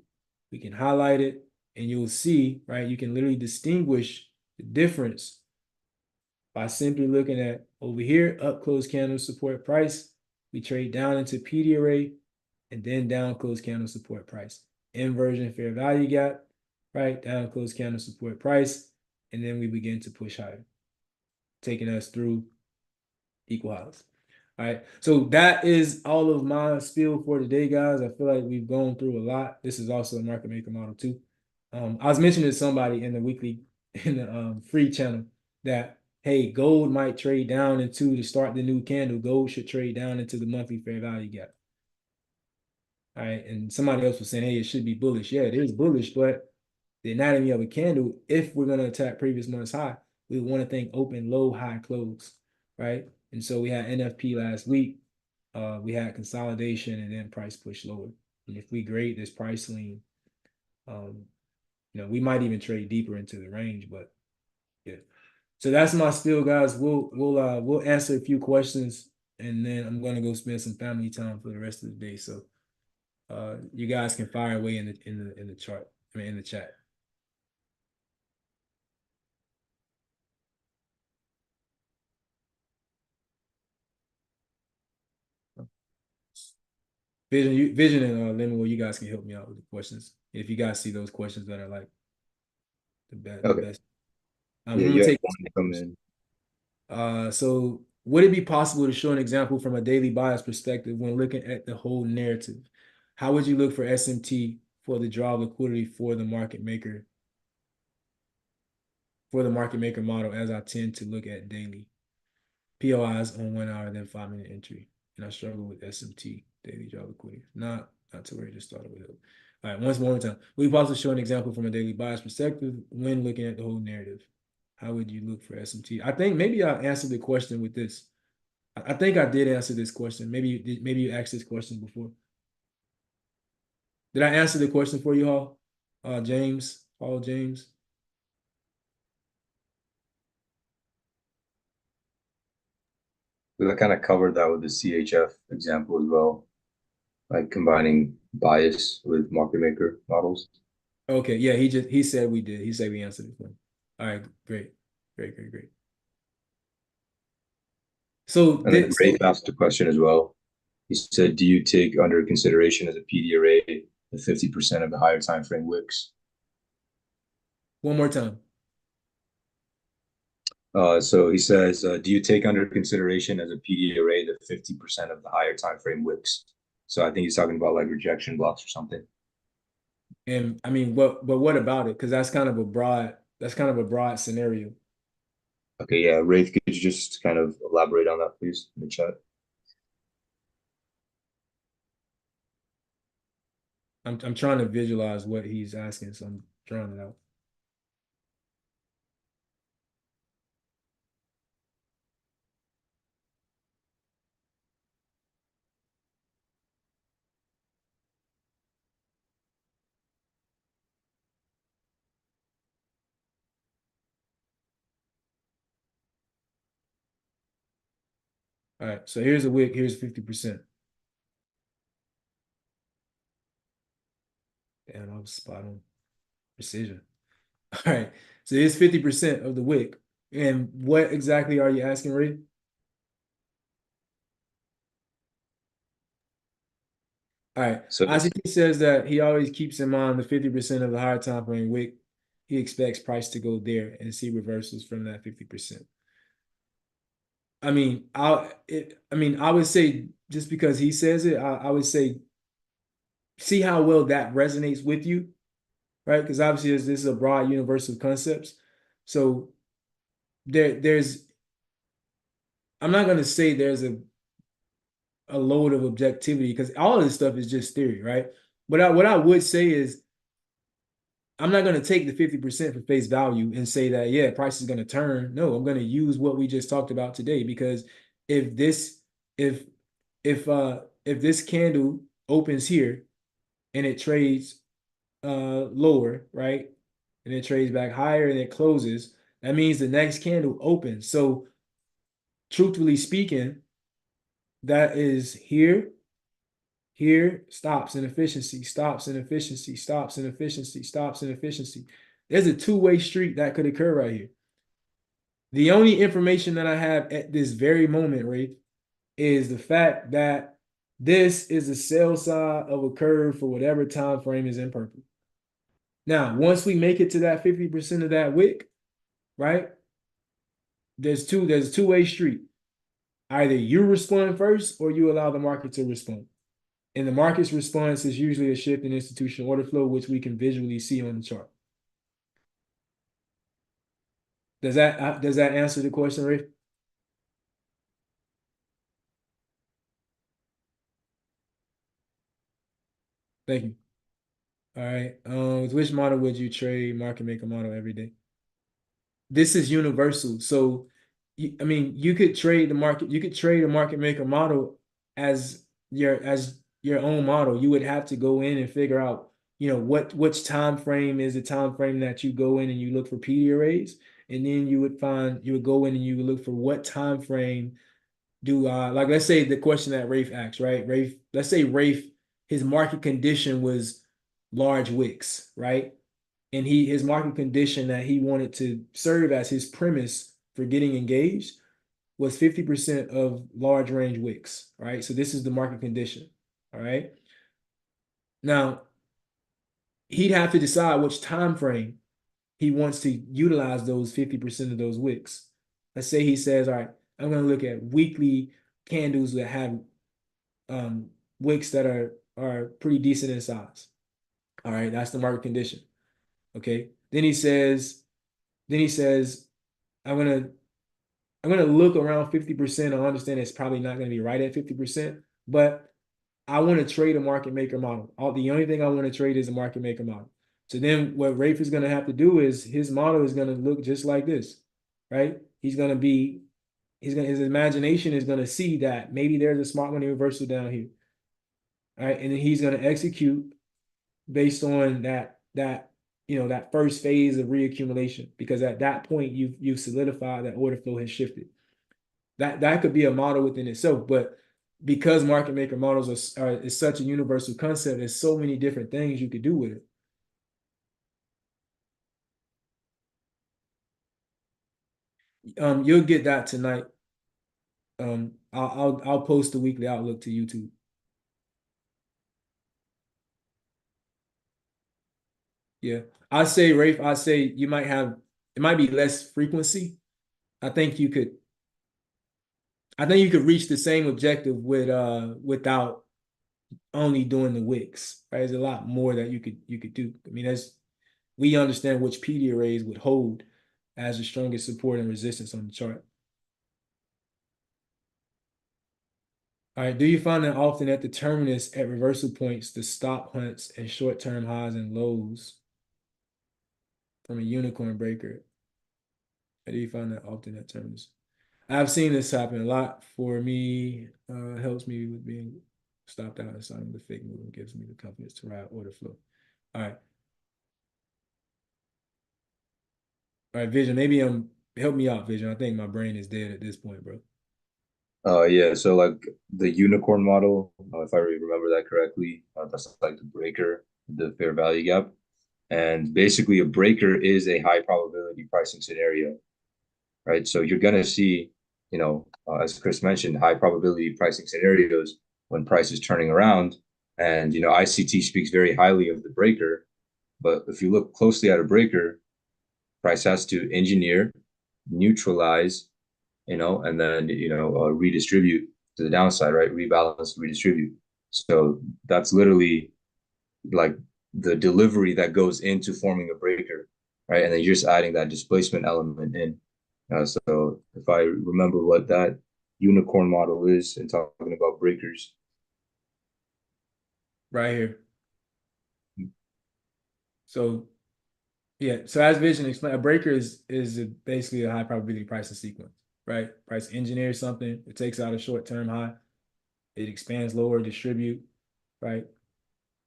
we can highlight it, and you'll see, right, you can literally distinguish the difference by simply looking at over here, up close candle support price. We trade down into PD array and then down close candle support price. Inversion fair value gap, right? Down close candle support price. And then we begin to push higher, taking us through equal highs. All right. So that is all of my spiel for today, guys. I feel like we've gone through a lot. This is also a market maker model too. I was mentioning to somebody in the weekly, in the free channel that, hey, gold might trade down into to start the new candle. Gold should trade down into the monthly fair value gap. All right. And somebody else was saying, hey, it should be bullish. Yeah, it is bullish, but the anatomy of a candle, if we're going to attack previous month's high, we want to think open, low, high, close, right? And so we had NFP last week. We had consolidation and then price push lower. And if we grade this price lean, we might even trade deeper into the range, but yeah. So that's my spiel, guys. We'll answer a few questions and then I'm gonna go spend some family time for the rest of the day. So you guys can fire away in the chart, in the chat. Vision and Lemuel, you guys can help me out with the questions. If you guys see those questions that are like the best. Yeah, I'm gonna you had take one come in. so would it be possible to show an example from a daily bias perspective when looking at the whole narrative? How would you look for SMT for the draw of liquidity for the market maker model, as I tend to look at daily POIs on 1 hour, then 5-minute entry? And I struggle with SMT, daily draw liquidity. Not to worry, just started with it. All right, once more time. We also show an example from a daily bias perspective when looking at the whole narrative. How would you look for SMT? I think maybe I answered the question with this. I think I did answer this question. Maybe you asked this question before. Did I answer the question for you all? James, Paul James. We kind of covered that with the CHF example as well. like combining bias with market maker models. Okay, yeah, he said we did. He said we answered it for him. All right, great. Great, great, great. So And then this Rafe asked a question as well. He said, "Do you take under consideration as a PD array the 50% of the higher time frame wicks?" one more time. So he says, "Do you take under consideration as a PD array the 50% of the higher time frame wicks?" So I think he's talking about like rejection blocks or something. And I mean, what about it? Because that's kind of a broad scenario. Okay, yeah, Rafe, could you just kind of elaborate on that, please, in the chat? I'm trying to visualize what he's asking, so I'm drawing it out. All right, so here's a wick, here's 50%. And I was spot on. Precision. All right, so here's 50% of the wick. And what exactly are you asking, Ray? All right. So ICT says that he always keeps in mind the 50% of the higher time frame wick. He expects price to go there and see reversals from that 50%. I would say just because he says it, I would say see how well that resonates with you, right? Because obviously this is a broad universe of concepts. So there's I'm not gonna say there's a load of objectivity because all of this stuff is just theory, right? But what I would say is I'm not going to take the 50% for face value and say that, yeah, price is going to turn. No, I'm going to use what we just talked about today because if this, if, if this candle opens here and it trades lower, right? And it trades back higher and it closes, that means the next candle opens. So truthfully speaking, that is here, here, stops inefficiency, stops inefficiency, stops inefficiency, stops inefficiency. There's a two-way street that could occur right here. The only information that I have at this very moment, Ray, is the fact that this is the sell side of a curve for whatever time frame is in purple. Now, once we make it to that 50% of that wick, right? There's a two-way street. Either you respond first or you allow the market to respond. And the market's response is usually a shift in institutional order flow, which we can visually see on the chart. Does that answer the question, Ray? Thank you. All right. With which model would you trade market maker model every day? This is universal. So, you could trade the market. You could trade a market maker model as your own model. You would have to go in and figure out, which time frame is the time frame that you go in and you look for PD arrays, and then you would go in and you would look for what time frame do like let's say the question that Rafe asked, right? Let's say Rafe, his market condition was large wicks, right? And his market condition that he wanted to serve as his premise for getting engaged was 50% of large range wicks, right? So this is the market condition, all right? Now, he'd have to decide which time frame he wants to utilize those 50% of those wicks. Let's say he says, all right, I'm going to look at weekly candles that have wicks that are pretty decent in size. All right, that's the market condition. Okay. Then he says, I'm gonna look around 50%. I understand it's probably not gonna be right at 50%, but I want to trade a market maker model. The only thing I want to trade is a market maker model. So then what Rafe is gonna have to do is his model is gonna look just like this, right? His imagination is gonna see that maybe there's a smart money reversal down here. All right, and then he's gonna execute based on that first phase of reaccumulation, because at that point you've solidified that order flow has shifted. That could be a model within itself, but because market maker models is such a universal concept, there's so many different things you could do with it. You'll get that tonight. I'll post the weekly outlook to YouTube. Yeah, I say, Rafe, I say you might have, it might be less frequency. I think you could, I think you could reach the same objective without only doing the wicks. Right? There's a lot more that you could do. I mean, we understand which PD arrays would hold as the strongest support and resistance on the chart. All right, do you find that often at the terminus at reversal points, the stop hunts and short-term highs and lows from a unicorn breaker? Or do you find that often at terminus? I've seen this happen a lot. For me, helps me with being stopped out and signing the fake move and gives me the confidence to ride order flow. All right. All right, Vision, maybe help me out, Vision. I think my brain is dead at this point, bro. Yeah, so like the unicorn model, if I remember that correctly, that's like the breaker, the fair value gap. And basically a breaker is a high probability pricing scenario, right? So you're gonna see, as Chris mentioned, high probability pricing scenarios when price is turning around. And ICT speaks very highly of the breaker, but if you look closely at a breaker, price has to engineer, neutralize, and then redistribute to the downside, right? Rebalance, redistribute. So that's literally like the delivery that goes into forming a breaker, right? And then you're just adding that displacement element in. So if I remember what that unicorn model is and talking about breakers. Right here. So yeah, so as Vision explained, a breaker is basically a high probability pricing sequence, right? Price engineers something, it takes out a short-term high, it expands lower, distribute, right?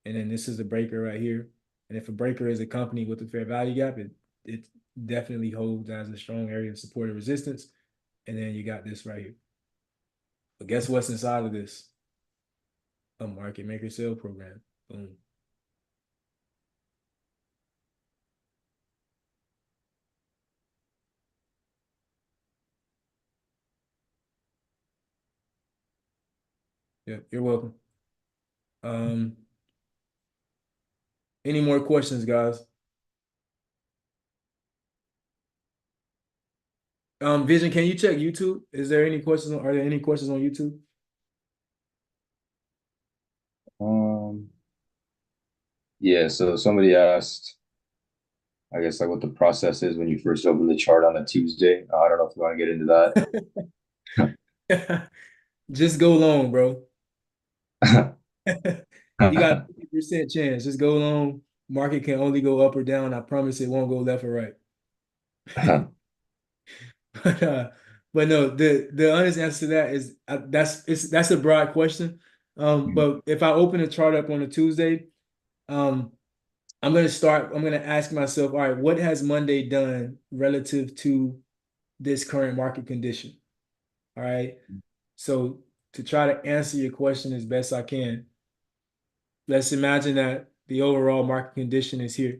And then this is the breaker right here. And if a breaker is accompanied with a fair value gap, it definitely holds as a strong area of support and resistance. And then you got this right here. But guess what's inside of this? A market maker sale program. Boom. Yeah, you're welcome. Any more questions, guys? Vision, can you check YouTube? Is there any questions? Are there any questions on YouTube? Yeah, so somebody asked, I guess, like what the process is when you first open the chart on a Tuesday. I don't know if you want to get into that. Just go long, bro. You got a 50% chance. Just go long. Market can only go up or down. I promise it won't go left or right. But but no, the honest answer to that is that's a broad question. But if I open a chart up on a Tuesday, I'm gonna ask myself, all right, what has Monday done relative to this current market condition? All right. So to try to answer your question as best I can, let's imagine that the overall market condition is here.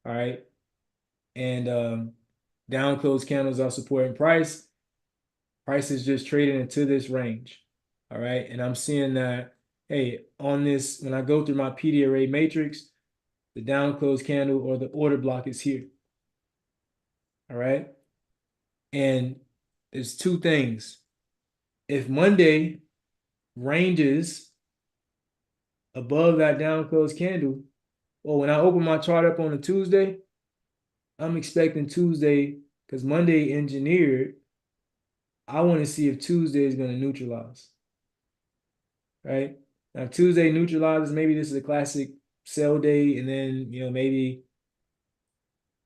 All right. And down closed candles are supporting price. Price is just trading into this range. All right. And I'm seeing that, hey, on this, when I go through my PD array matrix, the down closed candle or the order block is here. All right. And there's two things. If Monday ranges above that down closed candle, well, when I open my chart up on a Tuesday, I'm expecting Tuesday because Monday engineered. I want to see if Tuesday is going to neutralize. Right? Now, if Tuesday neutralizes, maybe this is a classic sell day, and then maybe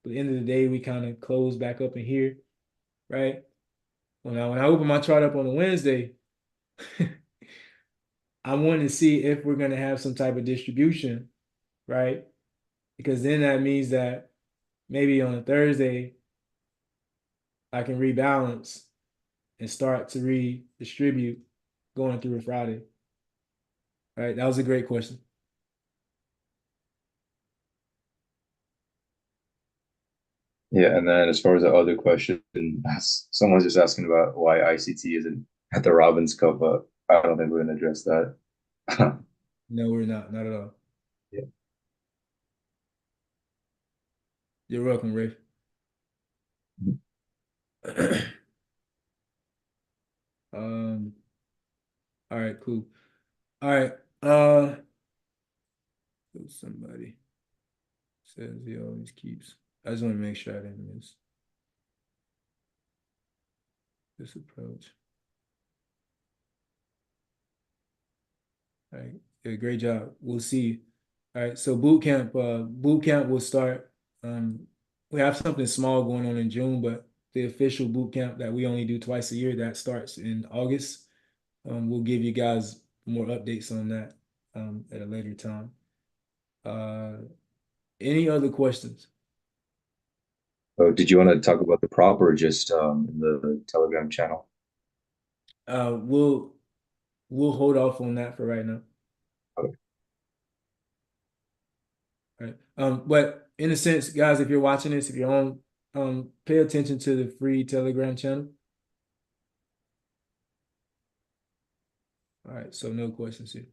at the end of the day we kind of close back up in here, right? When I open my chart up on a Wednesday, I want to see if we're going to have some type of distribution, right? Because then that means that maybe on a Thursday I can rebalance and start to redistribute going through a Friday? All right, that was a great question. Yeah, and then as far as the other question, someone's just asking about why ICT isn't at the Robbins Cup, but I don't think we're gonna address that. No, we're not at all. Yeah. You're welcome, Rafe. Um, all right, cool. All right. Somebody says he always keeps. I just want to make sure I didn't miss this approach. All right. Yeah, great job. We'll see. All right. So boot camp will start. We have something small going on in June, but the official boot camp that we only do twice a year, that starts in August. We'll give you guys more updates on that at a later time. Any other questions? So did you want to talk about the prop or just in the Telegram channel? We'll hold off on that for right now. Okay. All right. But in a sense, guys, if you're watching this, if you're on, pay attention to the free Telegram channel. All right, so no questions here.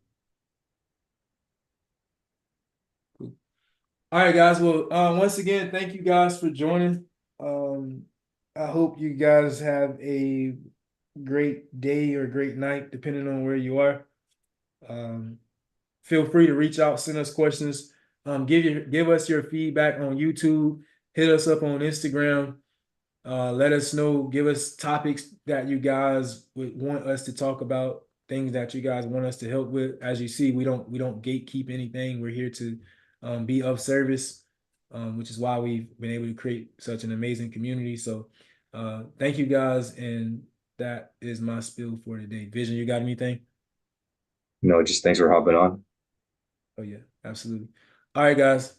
Cool. All right, guys. Well, once again, thank you guys for joining. I hope you guys have a great day or great night, depending on where you are. Feel free to reach out, send us questions. Give us your feedback on YouTube. Hit us up on Instagram. Let us know. Give us topics that you guys would want us to talk about. Things that you guys want us to help with. As you see, we don't gatekeep anything. We're here to be of service, which is why we've been able to create such an amazing community. So, thank you guys, and that is my spiel for today. Vision, you got anything? No, just thanks for hopping on. Oh yeah, absolutely. All right, guys.